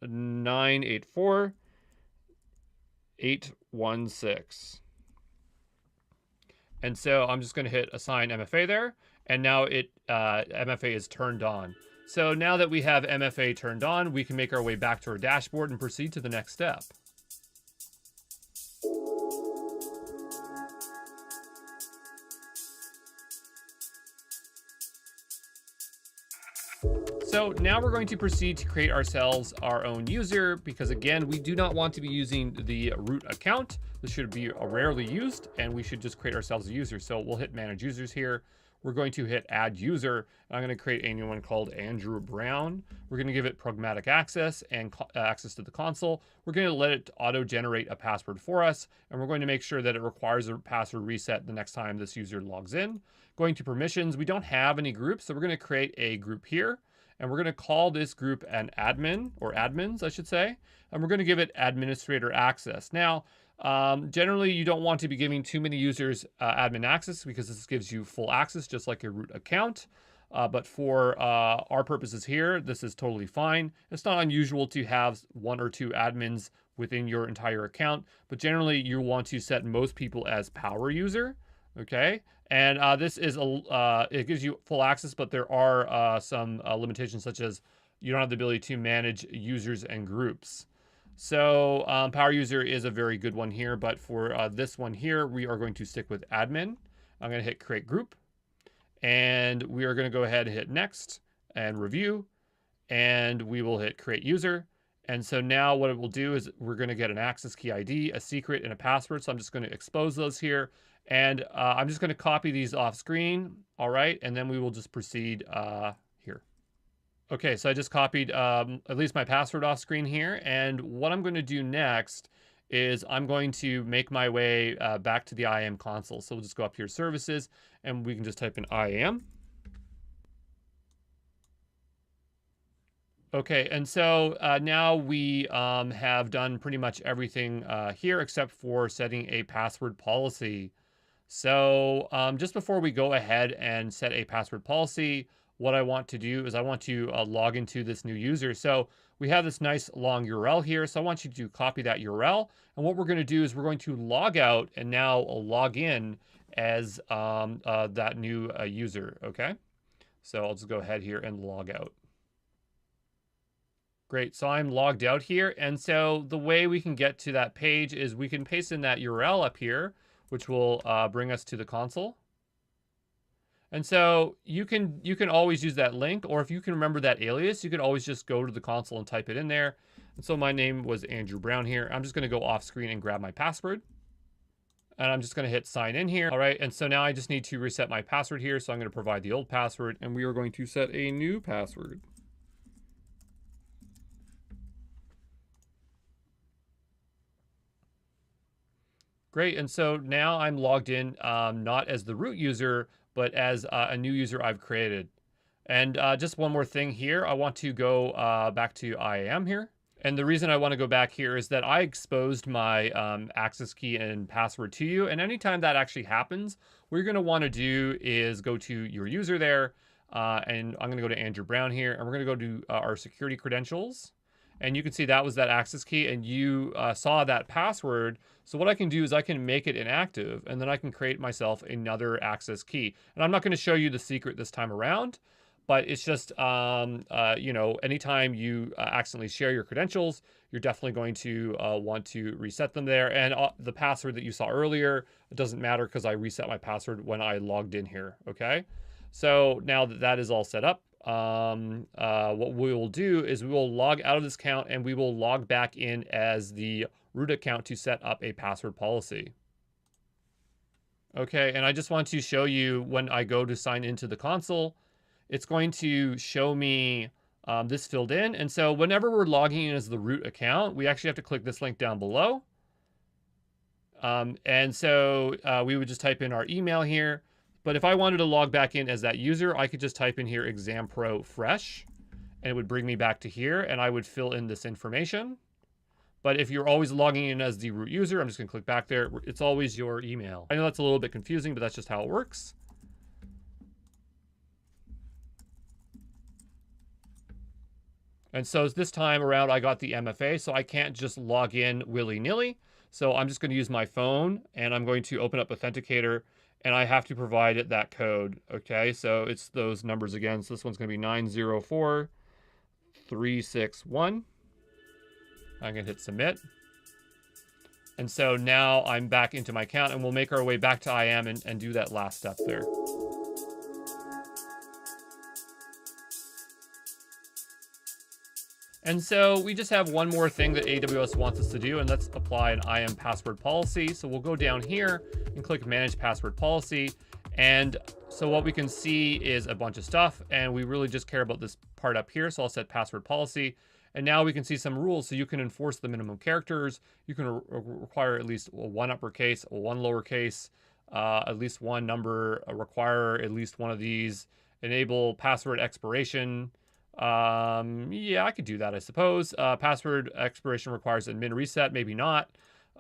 D: 984816. And so I'm just going to hit assign MFA there, and now MFA is turned on. So now that we have MFA turned on, we can make our way back to our dashboard and proceed to the next step. So now we're going to proceed to create ourselves our own user, because again, we do not want to be using the root account. This should be rarely used, and we should just create ourselves a user. So we'll hit manage users here. We're going to hit add user. I'm going to create a new one called Andrew Brown. We're going to give it pragmatic access and access to the console. We're going to let it auto generate a password for us, and we're going to make sure that it requires a password reset the next time this user logs in. Going to permissions, we don't have any groups, so we're going to create a group here. And we're going to call this group an admin, or admins, I should say. And we're going to give it administrator access. Now, generally, you don't want to be giving too many users admin access, because this gives you full access, just like a root account. But for our purposes here, this is totally fine. It's not unusual to have 1 or 2 admins within your entire account. But generally, you want to set most people as power user. Okay, and this is it gives you full access, but there are some limitations, such as you don't have the ability to manage users and groups. So power user is a very good one here, but for this one here, we are going to stick with admin. I'm going to hit create group, and we are going to go ahead and hit next and review, and we will hit create user. And so now what it will do is we're going to get an access key ID, a secret, and a password. So I'm just going to expose those here. And I'm just going to copy these off screen. All right. And then we will just proceed here. Okay. So I just copied at least my password off screen here. And what I'm going to do next is I'm going to make my way back to the IAM console. So we'll just go up here, services, and we can just type in IAM. Okay, and so now we have done pretty much everything here except for setting a password policy. So just before we go ahead and set a password policy, what I want to do is I want to log into this new user. So we have this nice long URL here. So I want you to copy that URL. And what we're going to do is we're going to log out and now log in as that new user. Okay. So I'll just go ahead here and log out. Great, so I'm logged out here. And so the way we can get to that page is we can paste in that URL up here, which will bring us to the console. And so you can always use that link, or if you can remember that alias, you can always just go to the console and type it in there. And so my name was Andrew Brown here. I'm just gonna go off screen and grab my password. And I'm just gonna hit sign in here. All right, and so now I just need to reset my password here. So I'm gonna provide the old password and we are going to set a new password. Great, and so now I'm logged in not as the root user, but as a new user I've created. And just one more thing here, I want to go back to IAM here. And the reason I want to go back here is that I exposed my access key and password to you. And anytime that actually happens, what you're going to want to do is go to your user there. And I'm going to go to Andrew Brown here. And we're going to go to our security credentials. And you can see that was that access key. And you saw that password. So what I can do is I can make it inactive. And then I can create myself another access key. And I'm not going to show you the secret this time around. But it's just, you know, anytime you accidentally share your credentials, you're definitely going to want to reset them there. And the password that you saw earlier, it doesn't matter because I reset my password when I logged in here, okay? So now that that is all set up, what we will do is we will log out of this account and we will log back in as the root account to set up a password policy. Okay, and I just want to show you when I go to sign into the console, it's going to show me this filled in. And so whenever we're logging in as the root account, we actually have to click this link down below. And so we would just type in our email here. But if I wanted to log back in as that user, I could just type in here exam pro fresh, and it would bring me back to here, and I would fill in this information. But if you're always logging in as the root user, I'm just gonna click back there. It's always your email. I know that's a little bit confusing, but that's just how it works. And so this time around, I got the MFA, so I can't just log in willy-nilly. So I'm just going to use my phone, and I'm going to open up Authenticator, and I have to provide it that code, okay? So it's those numbers again. So this one's going to be 904361. I'm going to hit Submit. And so now I'm back into my account, and we'll make our way back to IAM and do that last step there. And so we just have one more thing that AWS wants us to do, and let's apply an IAM password policy. So we'll go down here and click Manage Password Policy. And so what we can see is a bunch of stuff, and we really just care about this part up here. So I'll set password policy. And now we can see some rules. So you can enforce the minimum characters. You can require at least one uppercase, one lowercase, at least one number, require at least one of these, enable password expiration. Yeah, I could do that, I suppose. Password expiration requires admin reset, maybe not.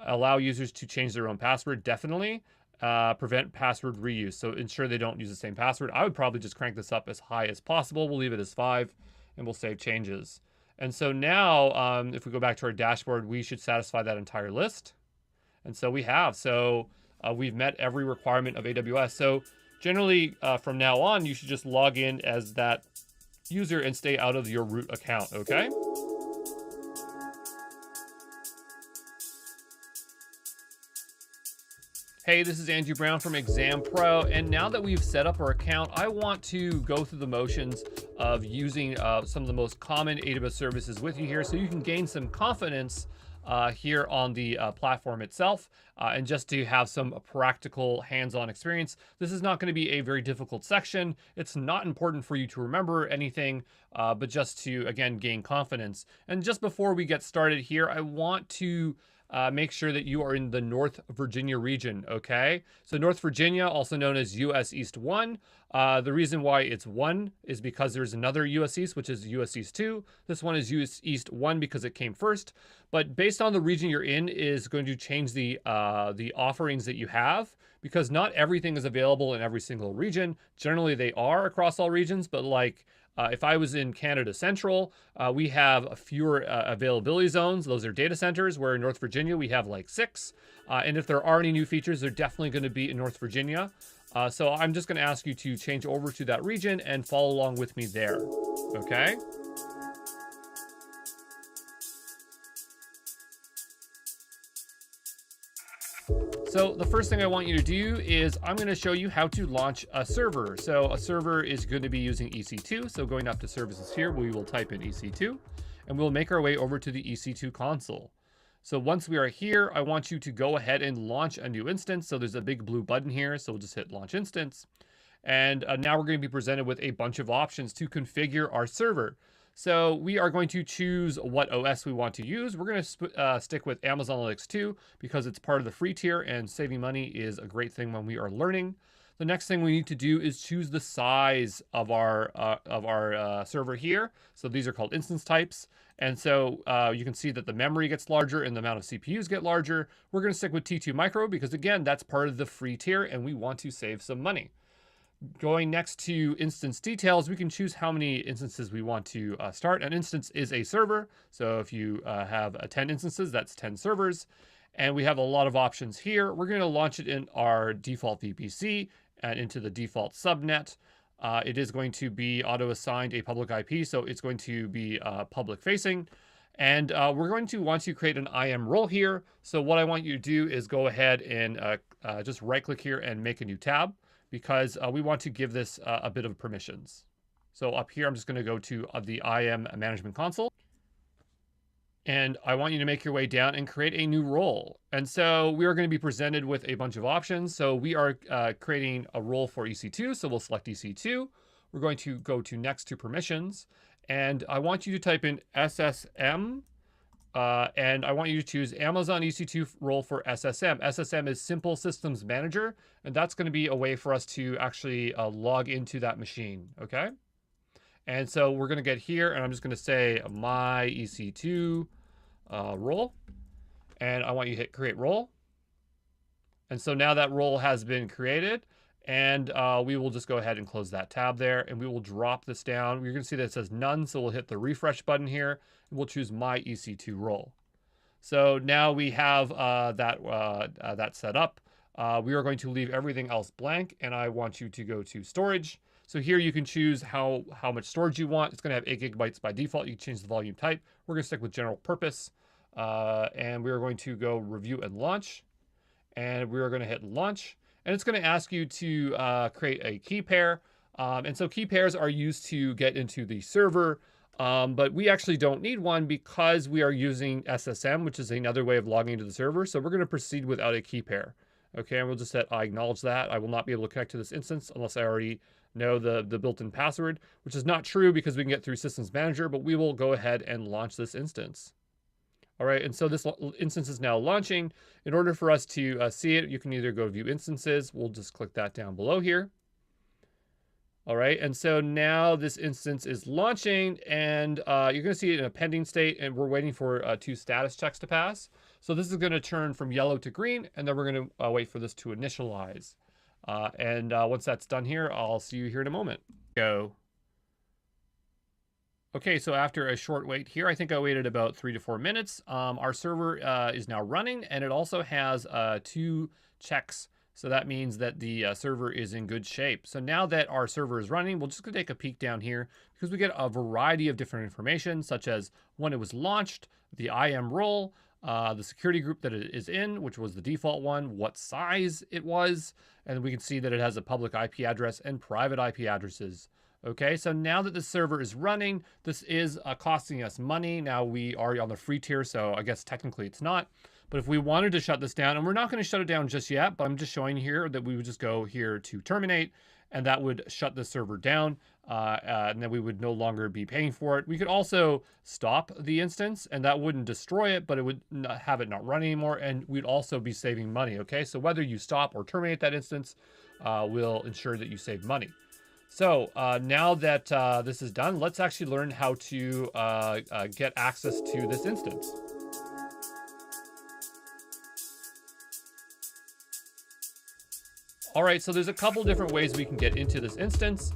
D: Allow users to change their own password, definitely. Prevent password reuse, so ensure they don't use the same password. I would probably just crank this up as high as possible. We'll leave it as 5, and we'll save changes. And so now, if we go back to our dashboard, we should satisfy that entire list. And so we have. So we've met every requirement of AWS. So generally, from now on, you should just log in as that user and stay out of your root account, okay? Hey, this is Andrew Brown from Exam Pro, and now that we've set up our account, I want to go through the motions of using some of the most common AWS services with you here so you can gain some confidence here on the platform itself, and just to have some practical hands-on experience. This is not going to be a very difficult section. It's not important for you to remember anything, but just to, again, gain confidence. And just before we get started here, I want to make sure that you are in the North Virginia region, okay? So North Virginia, also known as US East 1. The reason why it's 1 is because there's another US East, which is US East 2. This one is US East 1 because it came first. But based on the region you're in is going to change the offerings that you have, because not everything is available in every single region. Generally, they are across all regions, but like if I was in Canada Central, we have fewer availability zones. Those are data centers, where in North Virginia, we have like 6. And if there are any new features, they're definitely going to be in North Virginia. So I'm just going to ask you to change over to that region and follow along with me there, okay? So the first thing I want you to do is I'm going to show you how to launch a server. So a server is going to be using EC2. So going up to services here, we will type in EC2 and we'll make our way over to the EC2 console. So once we are here, I want you to go ahead and launch a new instance. So there's a big blue button here. So we'll just hit launch instance. And now we're going to be presented with a bunch of options to configure our server. So we are going to choose what OS we want to use. We're going to stick with Amazon Linux 2 because it's part of the free tier, and saving money is a great thing when we are learning. The next thing we need to do is choose the size of our server here. So these are called instance types. And so you can see that the memory gets larger and the amount of CPUs get larger. We're going to stick with T2 Micro because, again, that's part of the free tier and we want to save some money. Going next to instance details, we can choose how many instances we want to start. An instance is a server. So if you have 10 instances, that's 10 servers. And we have a lot of options here. We're going to launch it in our default VPC and into the default subnet. It is going to be auto-assigned a public IP, so it's going to be public facing. And we're going to want to create an IAM role here. So what I want you to do is go ahead and just right-click here and make a new tab, because we want to give this a bit of permissions. So up here, I'm just going to go to the IAM management console. And I want you to make your way down and create a new role. And so we are going to be presented with a bunch of options. So we are creating a role for EC2. So we'll select EC2. We're going to go to next to permissions. And I want you to type in SSM. And I want you to choose Amazon EC2 role for SSM. SSM is Simple Systems Manager, and that's going to be a way for us to actually log into that machine, okay? And so we're going to get here, and I'm just going to say my EC2 role, and I want you to hit create role. And so now that role has been created, and we will just go ahead and close that tab there, and we will drop this down. You're going to see that it says none, so we'll hit the refresh button here, and we'll choose my EC2 role. So now we have that set up. We are going to leave everything else blank, and I want you to go to storage. So here you can choose how much storage you want. It's going to have 8 gigabytes by default. You can change the volume type. We're going to stick with general purpose, and we are going to go review and launch, and we are going to hit launch. And it's going to ask you to create a key pair. And so key pairs are used to get into the server, but we actually don't need one because we are using SSM, which is another way of logging into the server. So we're going to proceed without a key pair. Okay, and we'll just hit I acknowledge that. I will not be able to connect to this instance unless I already know the built-in password, which is not true because we can get through Systems Manager, but we will go ahead and launch this instance. All right, and so this instance is now launching. In order for us to see it, you can either go view instances. We'll just click that down below here. All right, and so now this instance is launching, and you're going to see it in a pending state, and we're waiting for 2 status checks to pass. So this is going to turn from yellow to green, and then we're going to wait for this to initialize. And once that's done here, I'll see you here in a moment. Go. Okay, so after a short wait here, I think I waited about 3 to 4 minutes. Our server is now running, and it also has 2 checks. So that means that the server is in good shape. So now that our server is running, we'll just go take a peek down here because we get a variety of different information, such as when it was launched, the IAM role, the security group that it is in, which was the default one, what size it was, and we can see that it has a public IP address and private IP addresses. Okay, so now that the server is running, this is costing us money. Now we are on the free tier, so I guess technically it's not. But if we wanted to shut this down, and we're not going to shut it down just yet, but I'm just showing here that we would just go here to terminate, and that would shut the server down, and then we would no longer be paying for it. We could also stop the instance, and that wouldn't destroy it, but it would have it not run anymore, and we'd also be saving money, okay? So whether you stop or terminate that instance will ensure that you save money. So now that this is done, let's actually learn how to get access to this instance. All right, so there's a couple different ways we can get into this instance.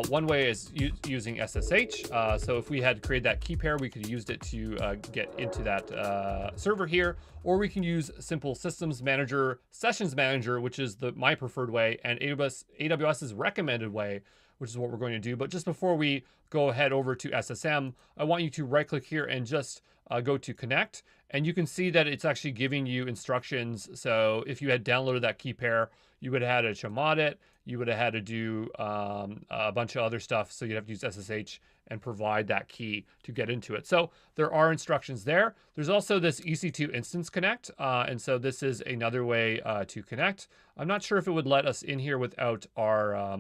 D: One way is using SSH. So if we had created that key pair, we could have used it to get into that server here, or we can use Simple Systems Manager, Sessions Manager, which is my preferred way, and AWS's recommended way, which is what we're going to do. But just before we go ahead over to SSM, I want you to right click here and just go to connect. And you can see that it's actually giving you instructions. So if you had downloaded that key pair, you would have had to chmod it. You would have had to do a bunch of other stuff. So you'd have to use SSH and provide that key to get into it. So there are instructions there. There's also this EC2 instance connect. And so this is another way to connect. I'm not sure if it would let us in here without our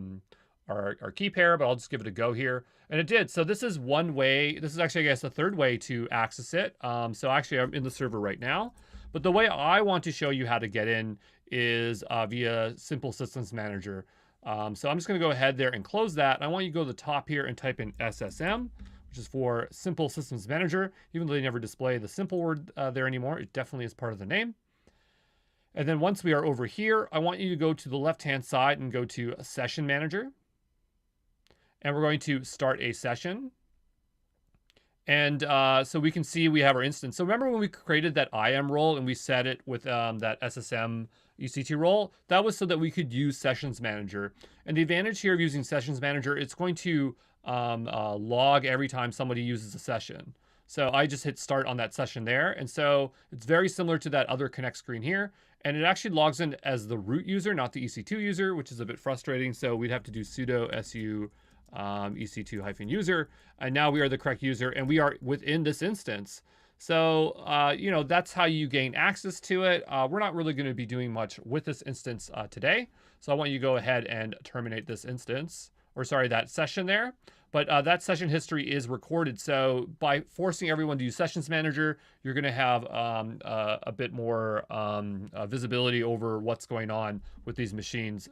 D: key pair, but I'll just give it a go here. And it did. So this is one way. This is actually, I guess, the third way to access it. So actually, I'm in the server right now. But the way I want to show you how to get in is via Simple Systems Manager. So I'm just going to go ahead there and close that. And I want you to go to the top here and type in SSM, which is for Simple Systems Manager. Even though they never display the simple word there anymore, it definitely is part of the name. And then once we are over here, I want you to go to the left-hand side and go to Session Manager. And we're going to start a session. And so we can see we have our instance. So remember when we created that IAM role and we set it with that SSM EC2 role? That was so that we could use Sessions Manager. And the advantage here of using Sessions Manager, it's going to log every time somebody uses a session. So I just hit start on that session there. And so it's very similar to that other connect screen here. And it actually logs in as the root user, not the EC2 user, which is a bit frustrating. So we'd have to do sudo su EC2-user, and now we are the correct user, and we are within this instance. So, you know, that's how you gain access to it. We're not really going to be doing much with this instance today. So I want you to go ahead and terminate this instance, or sorry, that session there. But that session history is recorded. So by forcing everyone to use Sessions Manager, you're going to have a bit more visibility over what's going on with these machines,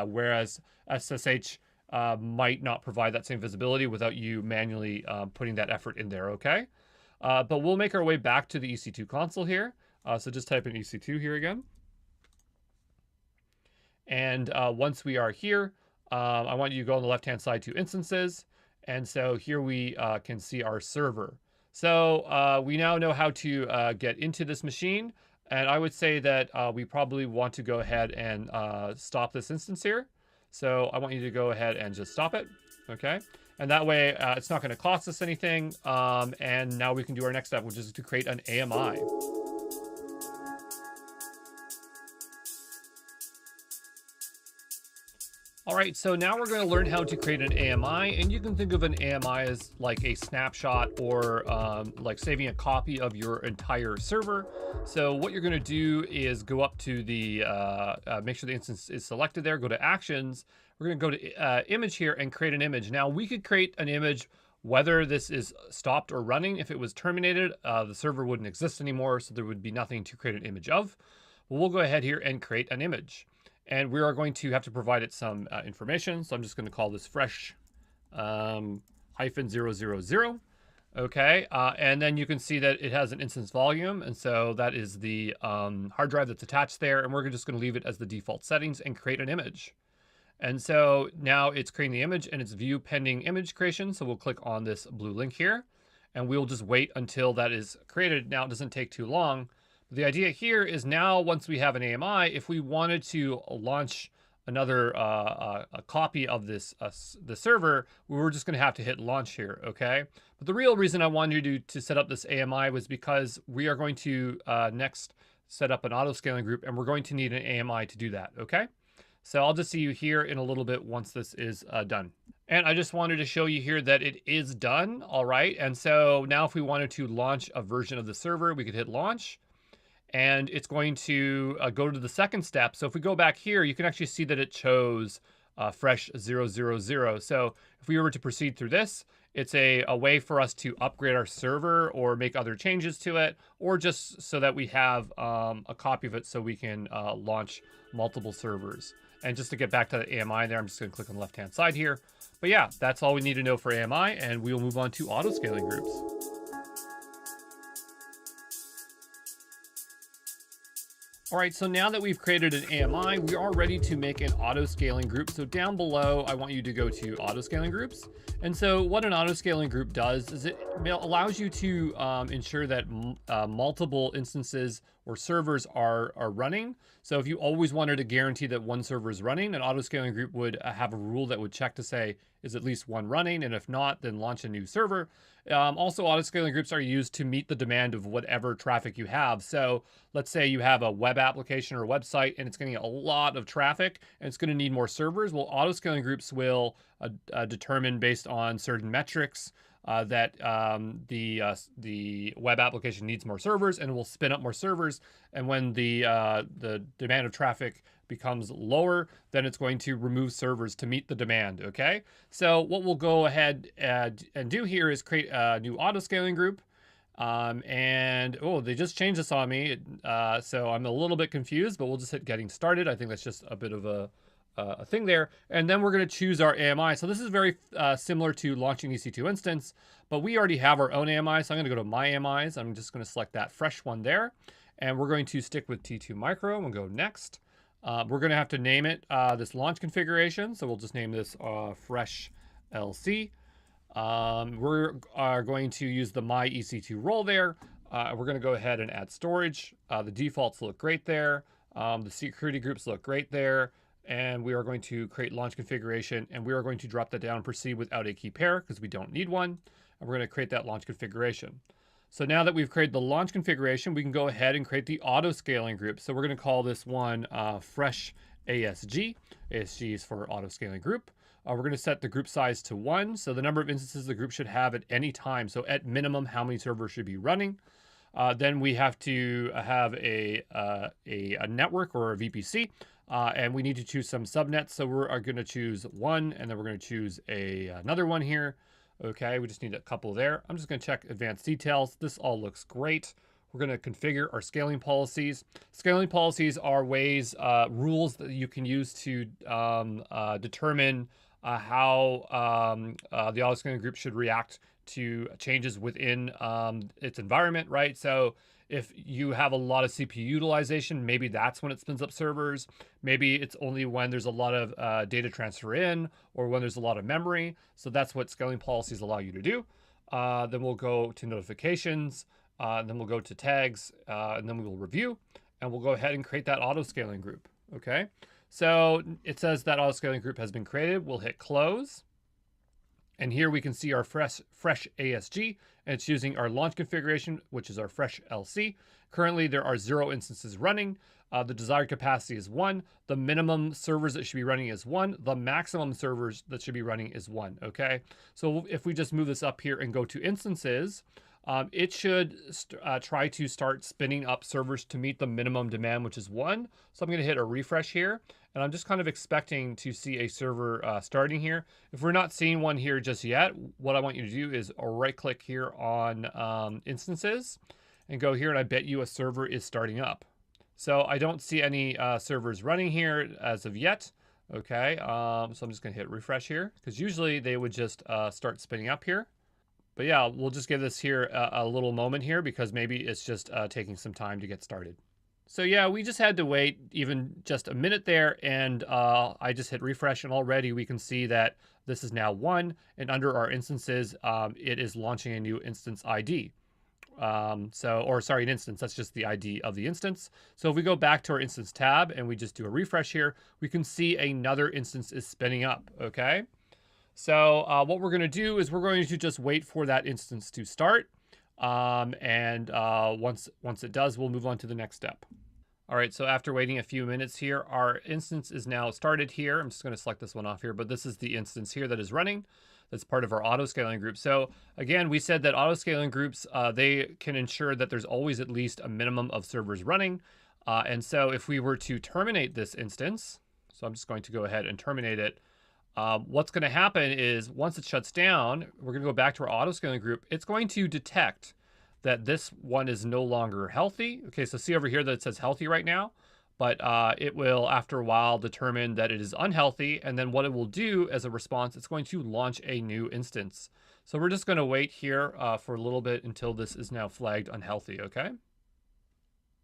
D: whereas SSH might not provide that same visibility without you manually putting that effort in there, okay? But we'll make our way back to the EC2 console here. So just type in EC2 here again. And once we are here, I want you to go on the left-hand side to Instances. And so here we can see our server. So we now know how to get into this machine. And I would say that we probably want to go ahead and stop this instance here. So I want you to go ahead and just stop it, okay? And that way it's not gonna cost us anything. And now we can do our next step, which is to create an AMI. All right, so now we're gonna learn how to create an AMI, and you can think of an AMI as like a snapshot or like saving a copy of your entire server. So what you're gonna do is go up to the, make sure the instance is selected there, go to Actions. We're gonna go to Image here and create an image. Now we could create an image whether this is stopped or running. If it was terminated, the server wouldn't exist anymore, so there would be nothing to create an image of. Well, we'll go ahead here and create an image. And we are going to have to provide it some information. So I'm just going to call this fresh -000. Okay. And then you can see that it has an instance volume. And so that is the hard drive that's attached there. And we're just going to leave it as the default settings and create an image. And so now it's creating the image and it's view pending image creation. So we'll click on this blue link here and we'll just wait until that is created. Now it doesn't take too long. The idea here is now once we have an AMI, if we wanted to launch another a copy of this the server, we were just going to have to hit launch here, okay? But the real reason I wanted you to set up this AMI was because we are going to next set up an auto-scaling group, and we're going to need an AMI to do that, okay? So I'll just see you here in a little bit once this is done. And I just wanted to show you here that it is done, all right? And so now if we wanted to launch a version of the server, we could hit launch. And it's going to go to the second step. So if we go back here, you can actually see that it chose fresh000. So if we were to proceed through this, it's a way for us to upgrade our server or make other changes to it, or just so that we have a copy of it so we can launch multiple servers. And just to get back to the AMI there, I'm just going to click on the left-hand side here. But yeah, that's all we need to know for AMI, and we will move on to auto-scaling groups. All right, so now that we've created an AMI, we are ready to make an auto-scaling group. So down below, I want you to go to auto-scaling groups. And so what an auto-scaling group does is it allows you to ensure that multiple instances or servers are running. So if you always wanted to guarantee that one server is running, an auto-scaling group would have a rule that would check to say, is at least one running? And if not, then launch a new server. Also, auto-scaling groups are used to meet the demand of whatever traffic you have. So let's say you have a web application or a website and it's getting a lot of traffic and it's going to need more servers. Well, auto-scaling groups will determine based on certain metrics that the web application needs more servers, and it will spin up more servers. And when the demand of traffic becomes lower, then it's going to remove servers to meet the demand. Okay, so what we'll go ahead and do here is create a new auto-scaling group. And oh, they just changed this on me, so I'm a little bit confused, but we'll just hit getting started. I think that's just a bit of a thing there. And then we're going to choose our AMI. So this is very similar to launching EC2 instance, but we already have our own AMI. So I'm going to go to my AMIs. I'm just going to select that fresh one there. And we're going to stick with T2 Micro and we'll go next. We're going to have to name it this launch configuration. So we'll just name this fresh LC. We're going to use the my EC2 role there. We're going to go ahead and add storage. The defaults look great there. The security groups look great there. And we are going to create launch configuration, and we are going to drop that down and proceed without a key pair because we don't need one. And we're going to create that launch configuration. So now that we've created the launch configuration, we can go ahead and create the auto scaling group. So we're going to call this one fresh ASG. ASG is for auto scaling group. We're going to set the group size to 1. So the number of instances the group should have at any time. So at minimum, how many servers should be running. Then we have to have a network or a VPC. And we need to choose some subnets. So we're going to choose one, and then we're going to choose another one here. Okay, we just need a couple there. I'm just going to check advanced details. This all looks great. We're going to configure our scaling policies. Scaling policies are ways, rules that you can use to determine how the auto scaling group should react to changes within its environment, right? So if you have a lot of CPU utilization, maybe that's when it spins up servers. Maybe it's only when there's a lot of data transfer in, or when there's a lot of memory. So that's what scaling policies allow you to do. Then we'll go to notifications, then we'll go to tags, and then we will review, and we'll go ahead and create that auto scaling group. Okay, so it says that auto scaling group has been created. We'll hit close. And here we can see our fresh ASG, and it's using our launch configuration, which is our fresh LC. Currently, there are 0 instances running. The desired capacity is 1. The minimum servers that should be running is 1. The maximum servers that should be running is 1, okay? So if we just move this up here and go to instances, it should try to start spinning up servers to meet the minimum demand, which is 1. So I'm going to hit a refresh here, and I'm just kind of expecting to see a server starting here. If we're not seeing one here just yet, what I want you to do is right click here on instances and go here, and I bet you a server is starting up. So I don't see any servers running here as of yet. Okay, so I'm just going to hit refresh here, because usually they would just start spinning up here. But yeah, we'll just give this here a little moment here, because maybe it's just taking some time to get started. So yeah, we just had to wait even just a minute there, and I just hit refresh, and already we can see that this is now 1, and under our instances, it is launching a new instance ID. An instance, that's just the ID of the instance. So if we go back to our instance tab and we just do a refresh here, we can see another instance is spinning up, okay? So what we're going to do is we're going to just wait for that instance to start. Once it does, we'll move on to the next step. All right, so after waiting a few minutes here, our instance is now started here. I'm just going to select this one off here, but this is the instance here that is running. That's part of our auto scaling group. So again, we said that auto scaling groups, they can ensure that there's always at least a minimum of servers running. And so if we were to terminate this instance, So I'm just going to go ahead and terminate it. What's going to happen is once it shuts down, we're going to go back to our auto-scaling group. It's going to detect that this one is no longer healthy. Okay, so see over here that it says healthy right now, but it will, after a while, determine that it is unhealthy. And then what it will do as a response, it's going to launch a new instance. So we're just going to wait here for a little bit until this is now flagged unhealthy, okay?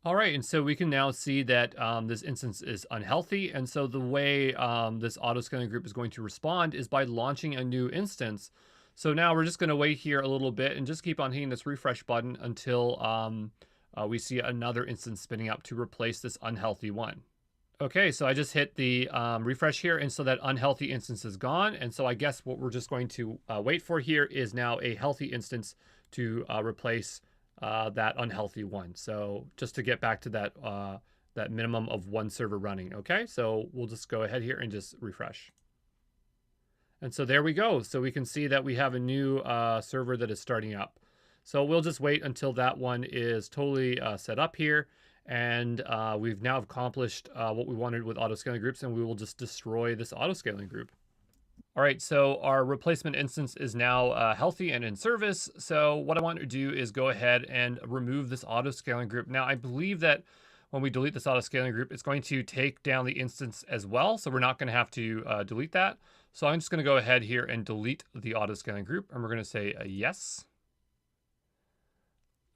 D: All right, and so we can now see that this instance is unhealthy. And so the way this auto-scaling group is going to respond is by launching a new instance. So now we're just going to wait here a little bit and just keep on hitting this refresh button until we see another instance spinning up to replace this unhealthy one. Okay, so I just hit the refresh here, and so that unhealthy instance is gone. And so I guess what we're just going to wait for here is now a healthy instance to replace that unhealthy one. So just to get back to that that minimum of one server running. Okay, so we'll just go ahead here and just refresh. And so there we go. So we can see that we have a new server that is starting up. So we'll just wait until that one is totally set up here. And we've now accomplished what we wanted with auto-scaling groups, and we will just destroy this auto-scaling group. All right, so our replacement instance is now healthy and in service. So what I want to do is go ahead and remove this auto-scaling group. Now, I believe that when we delete this auto-scaling group, it's going to take down the instance as well. So we're not going to have to delete that. So I'm just going to go ahead here and delete the auto-scaling group, and we're going to say yes.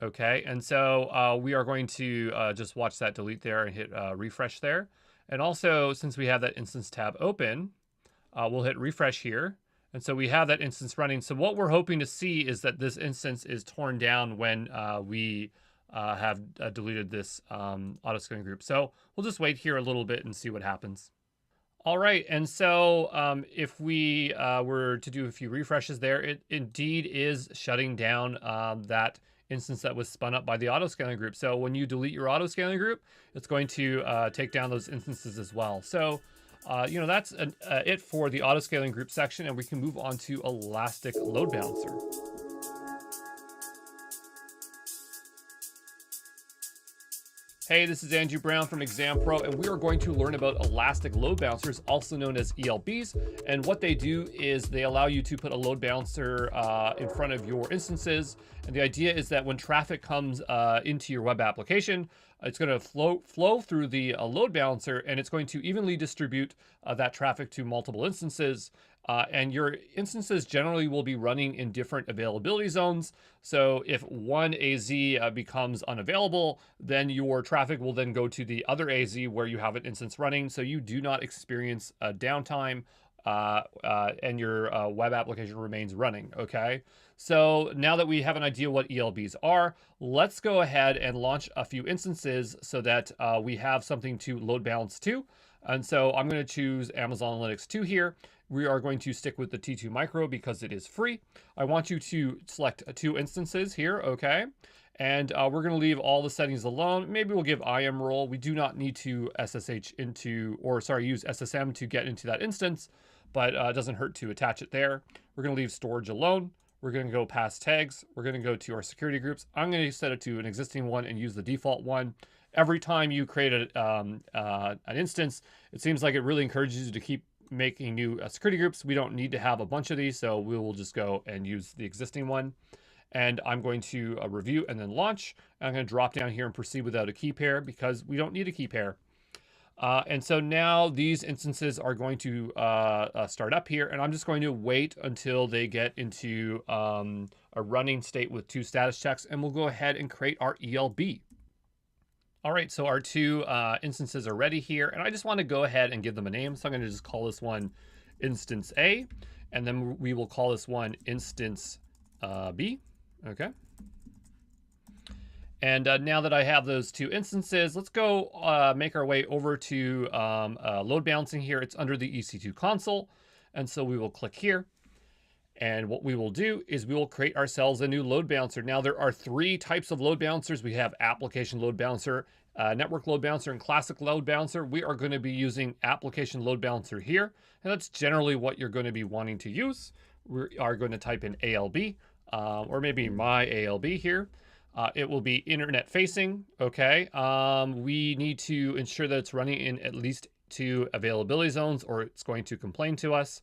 D: Okay, and so we are going to just watch that delete there and hit refresh there. And also, since we have that instance tab open, we'll hit refresh here. And so we have that instance running. So what we're hoping to see is that this instance is torn down when we have deleted this auto-scaling group. So we'll just wait here a little bit and see what happens. All right, and so if we were to do a few refreshes there, it indeed is shutting down that instance that was spun up by the auto-scaling group. So when you delete your auto-scaling group, it's going to take down those instances as well. So, you know, that's it for the auto-scaling group section, and we can move on to Elastic Load Balancer. Hey, this is Andrew Brown from Exam Pro, and we are going to learn about Elastic Load Balancers, also known as ELBs. And what they do is they allow you to put a load balancer in front of your instances. And the idea is that when traffic comes into your web application, it's going to flow through the load balancer, and it's going to evenly distribute that traffic to multiple instances. And your instances generally will be running in different availability zones. So if one AZ becomes unavailable, then your traffic will then go to the other AZ where you have an instance running. So you do not experience downtime and your web application remains running, okay? So now that we have an idea what ELBs are, let's go ahead and launch a few instances so that we have something to load balance to. And so I'm going to choose Amazon Linux 2 here. We are going to stick with the T2 Micro because it is free. I want you to select 2 instances here, okay? And we're going to leave all the settings alone. Maybe we'll give IAM role. We do not need to SSH into, or sorry, use SSM to get into that instance, but it doesn't hurt to attach it there. We're going to leave storage alone. We're going to go past tags. We're going to go to our security groups. I'm going to set it to an existing one and use the default one. Every time you create an instance, it seems like it really encourages you to keep making new security groups. We don't need to have a bunch of these, so we will just go and use the existing one. And I'm going to review and then launch. And I'm going to drop down here and proceed without a key pair because we don't need a key pair. And so now these instances are going to start up here, and I'm just going to wait until they get into a running state with 2 status checks, and we'll go ahead and create our ELB. All right, so our 2 instances are ready here, and I just want to go ahead and give them a name. So I'm going to just call this one instance A, and then we will call this one instance B, okay? And now that I have those 2 instances, let's go make our way over to load balancing here. It's under the EC2 console, and so we will click here. And what we will do is we will create ourselves a new load balancer. Now there are 3 types of load balancers. We have application load balancer, network load balancer, and classic load balancer. We are going to be using application load balancer here. And that's generally what you're going to be wanting to use. We are going to type in ALB or maybe my ALB here. It will be internet facing, okay? We need to ensure that it's running in at least 2 availability zones or it's going to complain to us.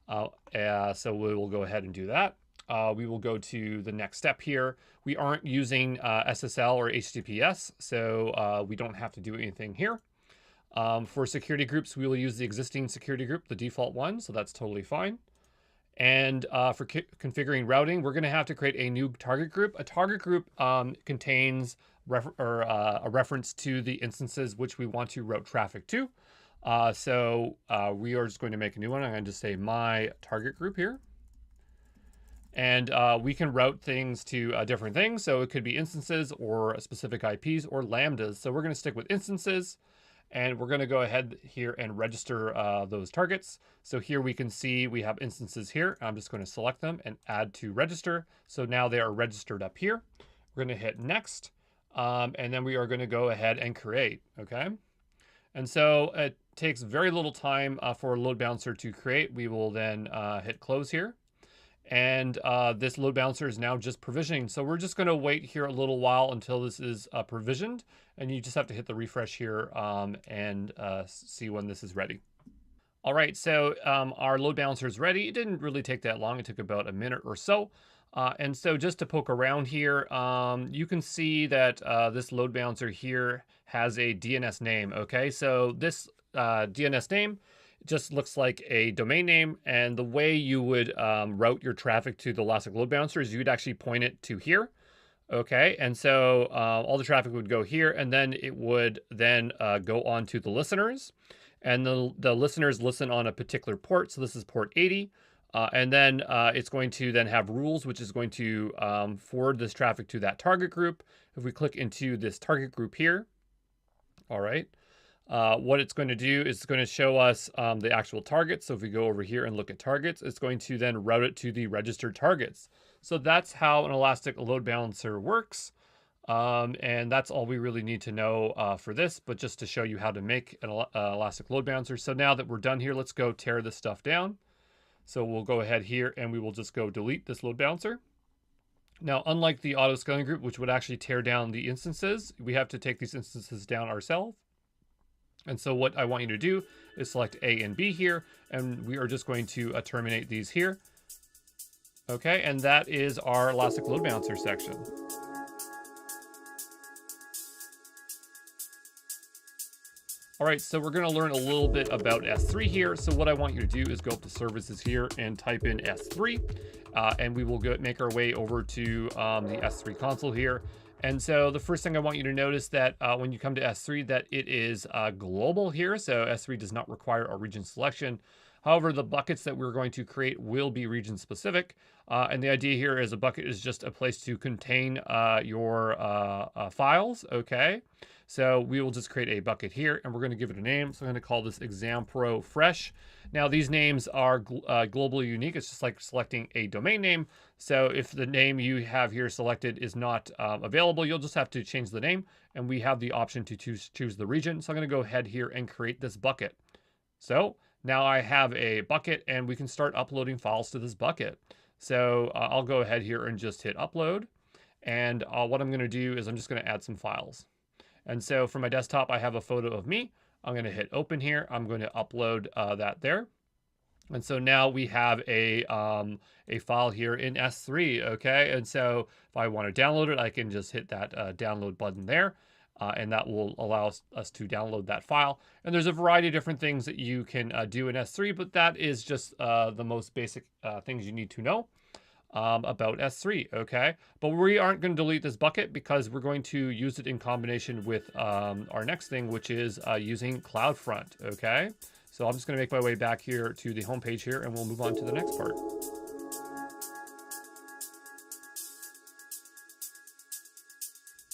D: So we will go ahead and do that. We will go to the next step here. We aren't using SSL or HTTPS, so we don't have to do anything here. For security groups, we will use the existing security group, the default one, so that's totally fine. And for configuring routing, we're going to have to create a new target group. A target group contains a reference to the instances which we want to route traffic to. So we are just going to make a new one. I'm going to just say my target group here. And we can route things to different things. So it could be instances or specific IPs or lambdas. So we're going to stick with instances. And we're going to go ahead here and register those targets. So here we can see we have instances here. I'm just going to select them and add to register. So now they are registered up here. We're going to hit next. And then we are going to go ahead and create. Okay. And so it takes very little time for a load balancer to create. We will then hit close here. And this load balancer is now just provisioning. So we're just going to wait here a little while until this is provisioned. And you just have to hit the refresh here and see when this is ready. All right, so our load balancer is ready. It didn't really take that long. It took about a minute or so. And so just to poke around here, you can see that this load balancer here has a DNS name. Okay, so this DNS name just looks like a domain name, and the way you would route your traffic to the Elastic Load Balancer is you'd actually point it to here. Okay, and so all the traffic would go here, and then it would then go on to the listeners, and the listeners listen on a particular port. So this is port 80, and then it's going to then have rules, which is going to forward this traffic to that target group. If we click into this target group here, all right. What it's going to do is it's going to show us the actual targets. So if we go over here and look at targets, it's going to then route it to the registered targets. So that's how an Elastic Load Balancer works. And that's all we really need to know for this, but just to show you how to make an Elastic Load Balancer. So now that we're done here, let's go tear this stuff down. So we'll go ahead here and we will just go delete this load balancer. Now, unlike the auto scaling group, which would actually tear down the instances, we have to take these instances down ourselves. And so what I want you to do is select A and B here, and we are just going to terminate these here. Okay, and that is our Elastic Load Balancer section. All right, so we're gonna learn a little bit about S3 here. So what I want you to do is go up to services here and type in S3, and we will make our way over to the S3 console here. And so the first thing I want you to notice that when you come to S3 that it is global here. So S3 does not require a region selection. However, the buckets that we're going to create will be region specific. And the idea here is a bucket is just a place to contain your files, okay? So we will just create a bucket here and we're going to give it a name. So I'm going to call this Exam Pro Fresh. Now these names are globally unique. It's just like selecting a domain name. So if the name you have here selected is not available, you'll just have to change the name, and we have the option to choose the region. So I'm going to go ahead here and create this bucket. So now I have a bucket and we can start uploading files to this bucket. So I'll go ahead here and just hit upload. And what I'm going to do is I'm just going to add some files. And so for my desktop, I have a photo of me. I'm going to hit open here. I'm going to upload that there. And so now we have a file here in S3, okay? And so if I want to download it, I can just hit that download button there, and that will allow us to download that file. And there's a variety of different things that you can do in S3, but that is just the most basic things you need to know about S3, okay? But we aren't going to delete this bucket because we're going to use it in combination with our next thing, which is using CloudFront, okay? So I'm just going to make my way back here to the home page here, and we'll move on to the next part.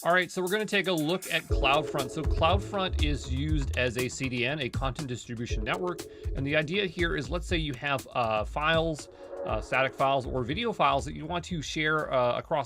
D: All right, so we're going to take a look at CloudFront. So CloudFront is used as a CDN, a content distribution network. And the idea here is, let's say you have files, static files or video files that you want to share across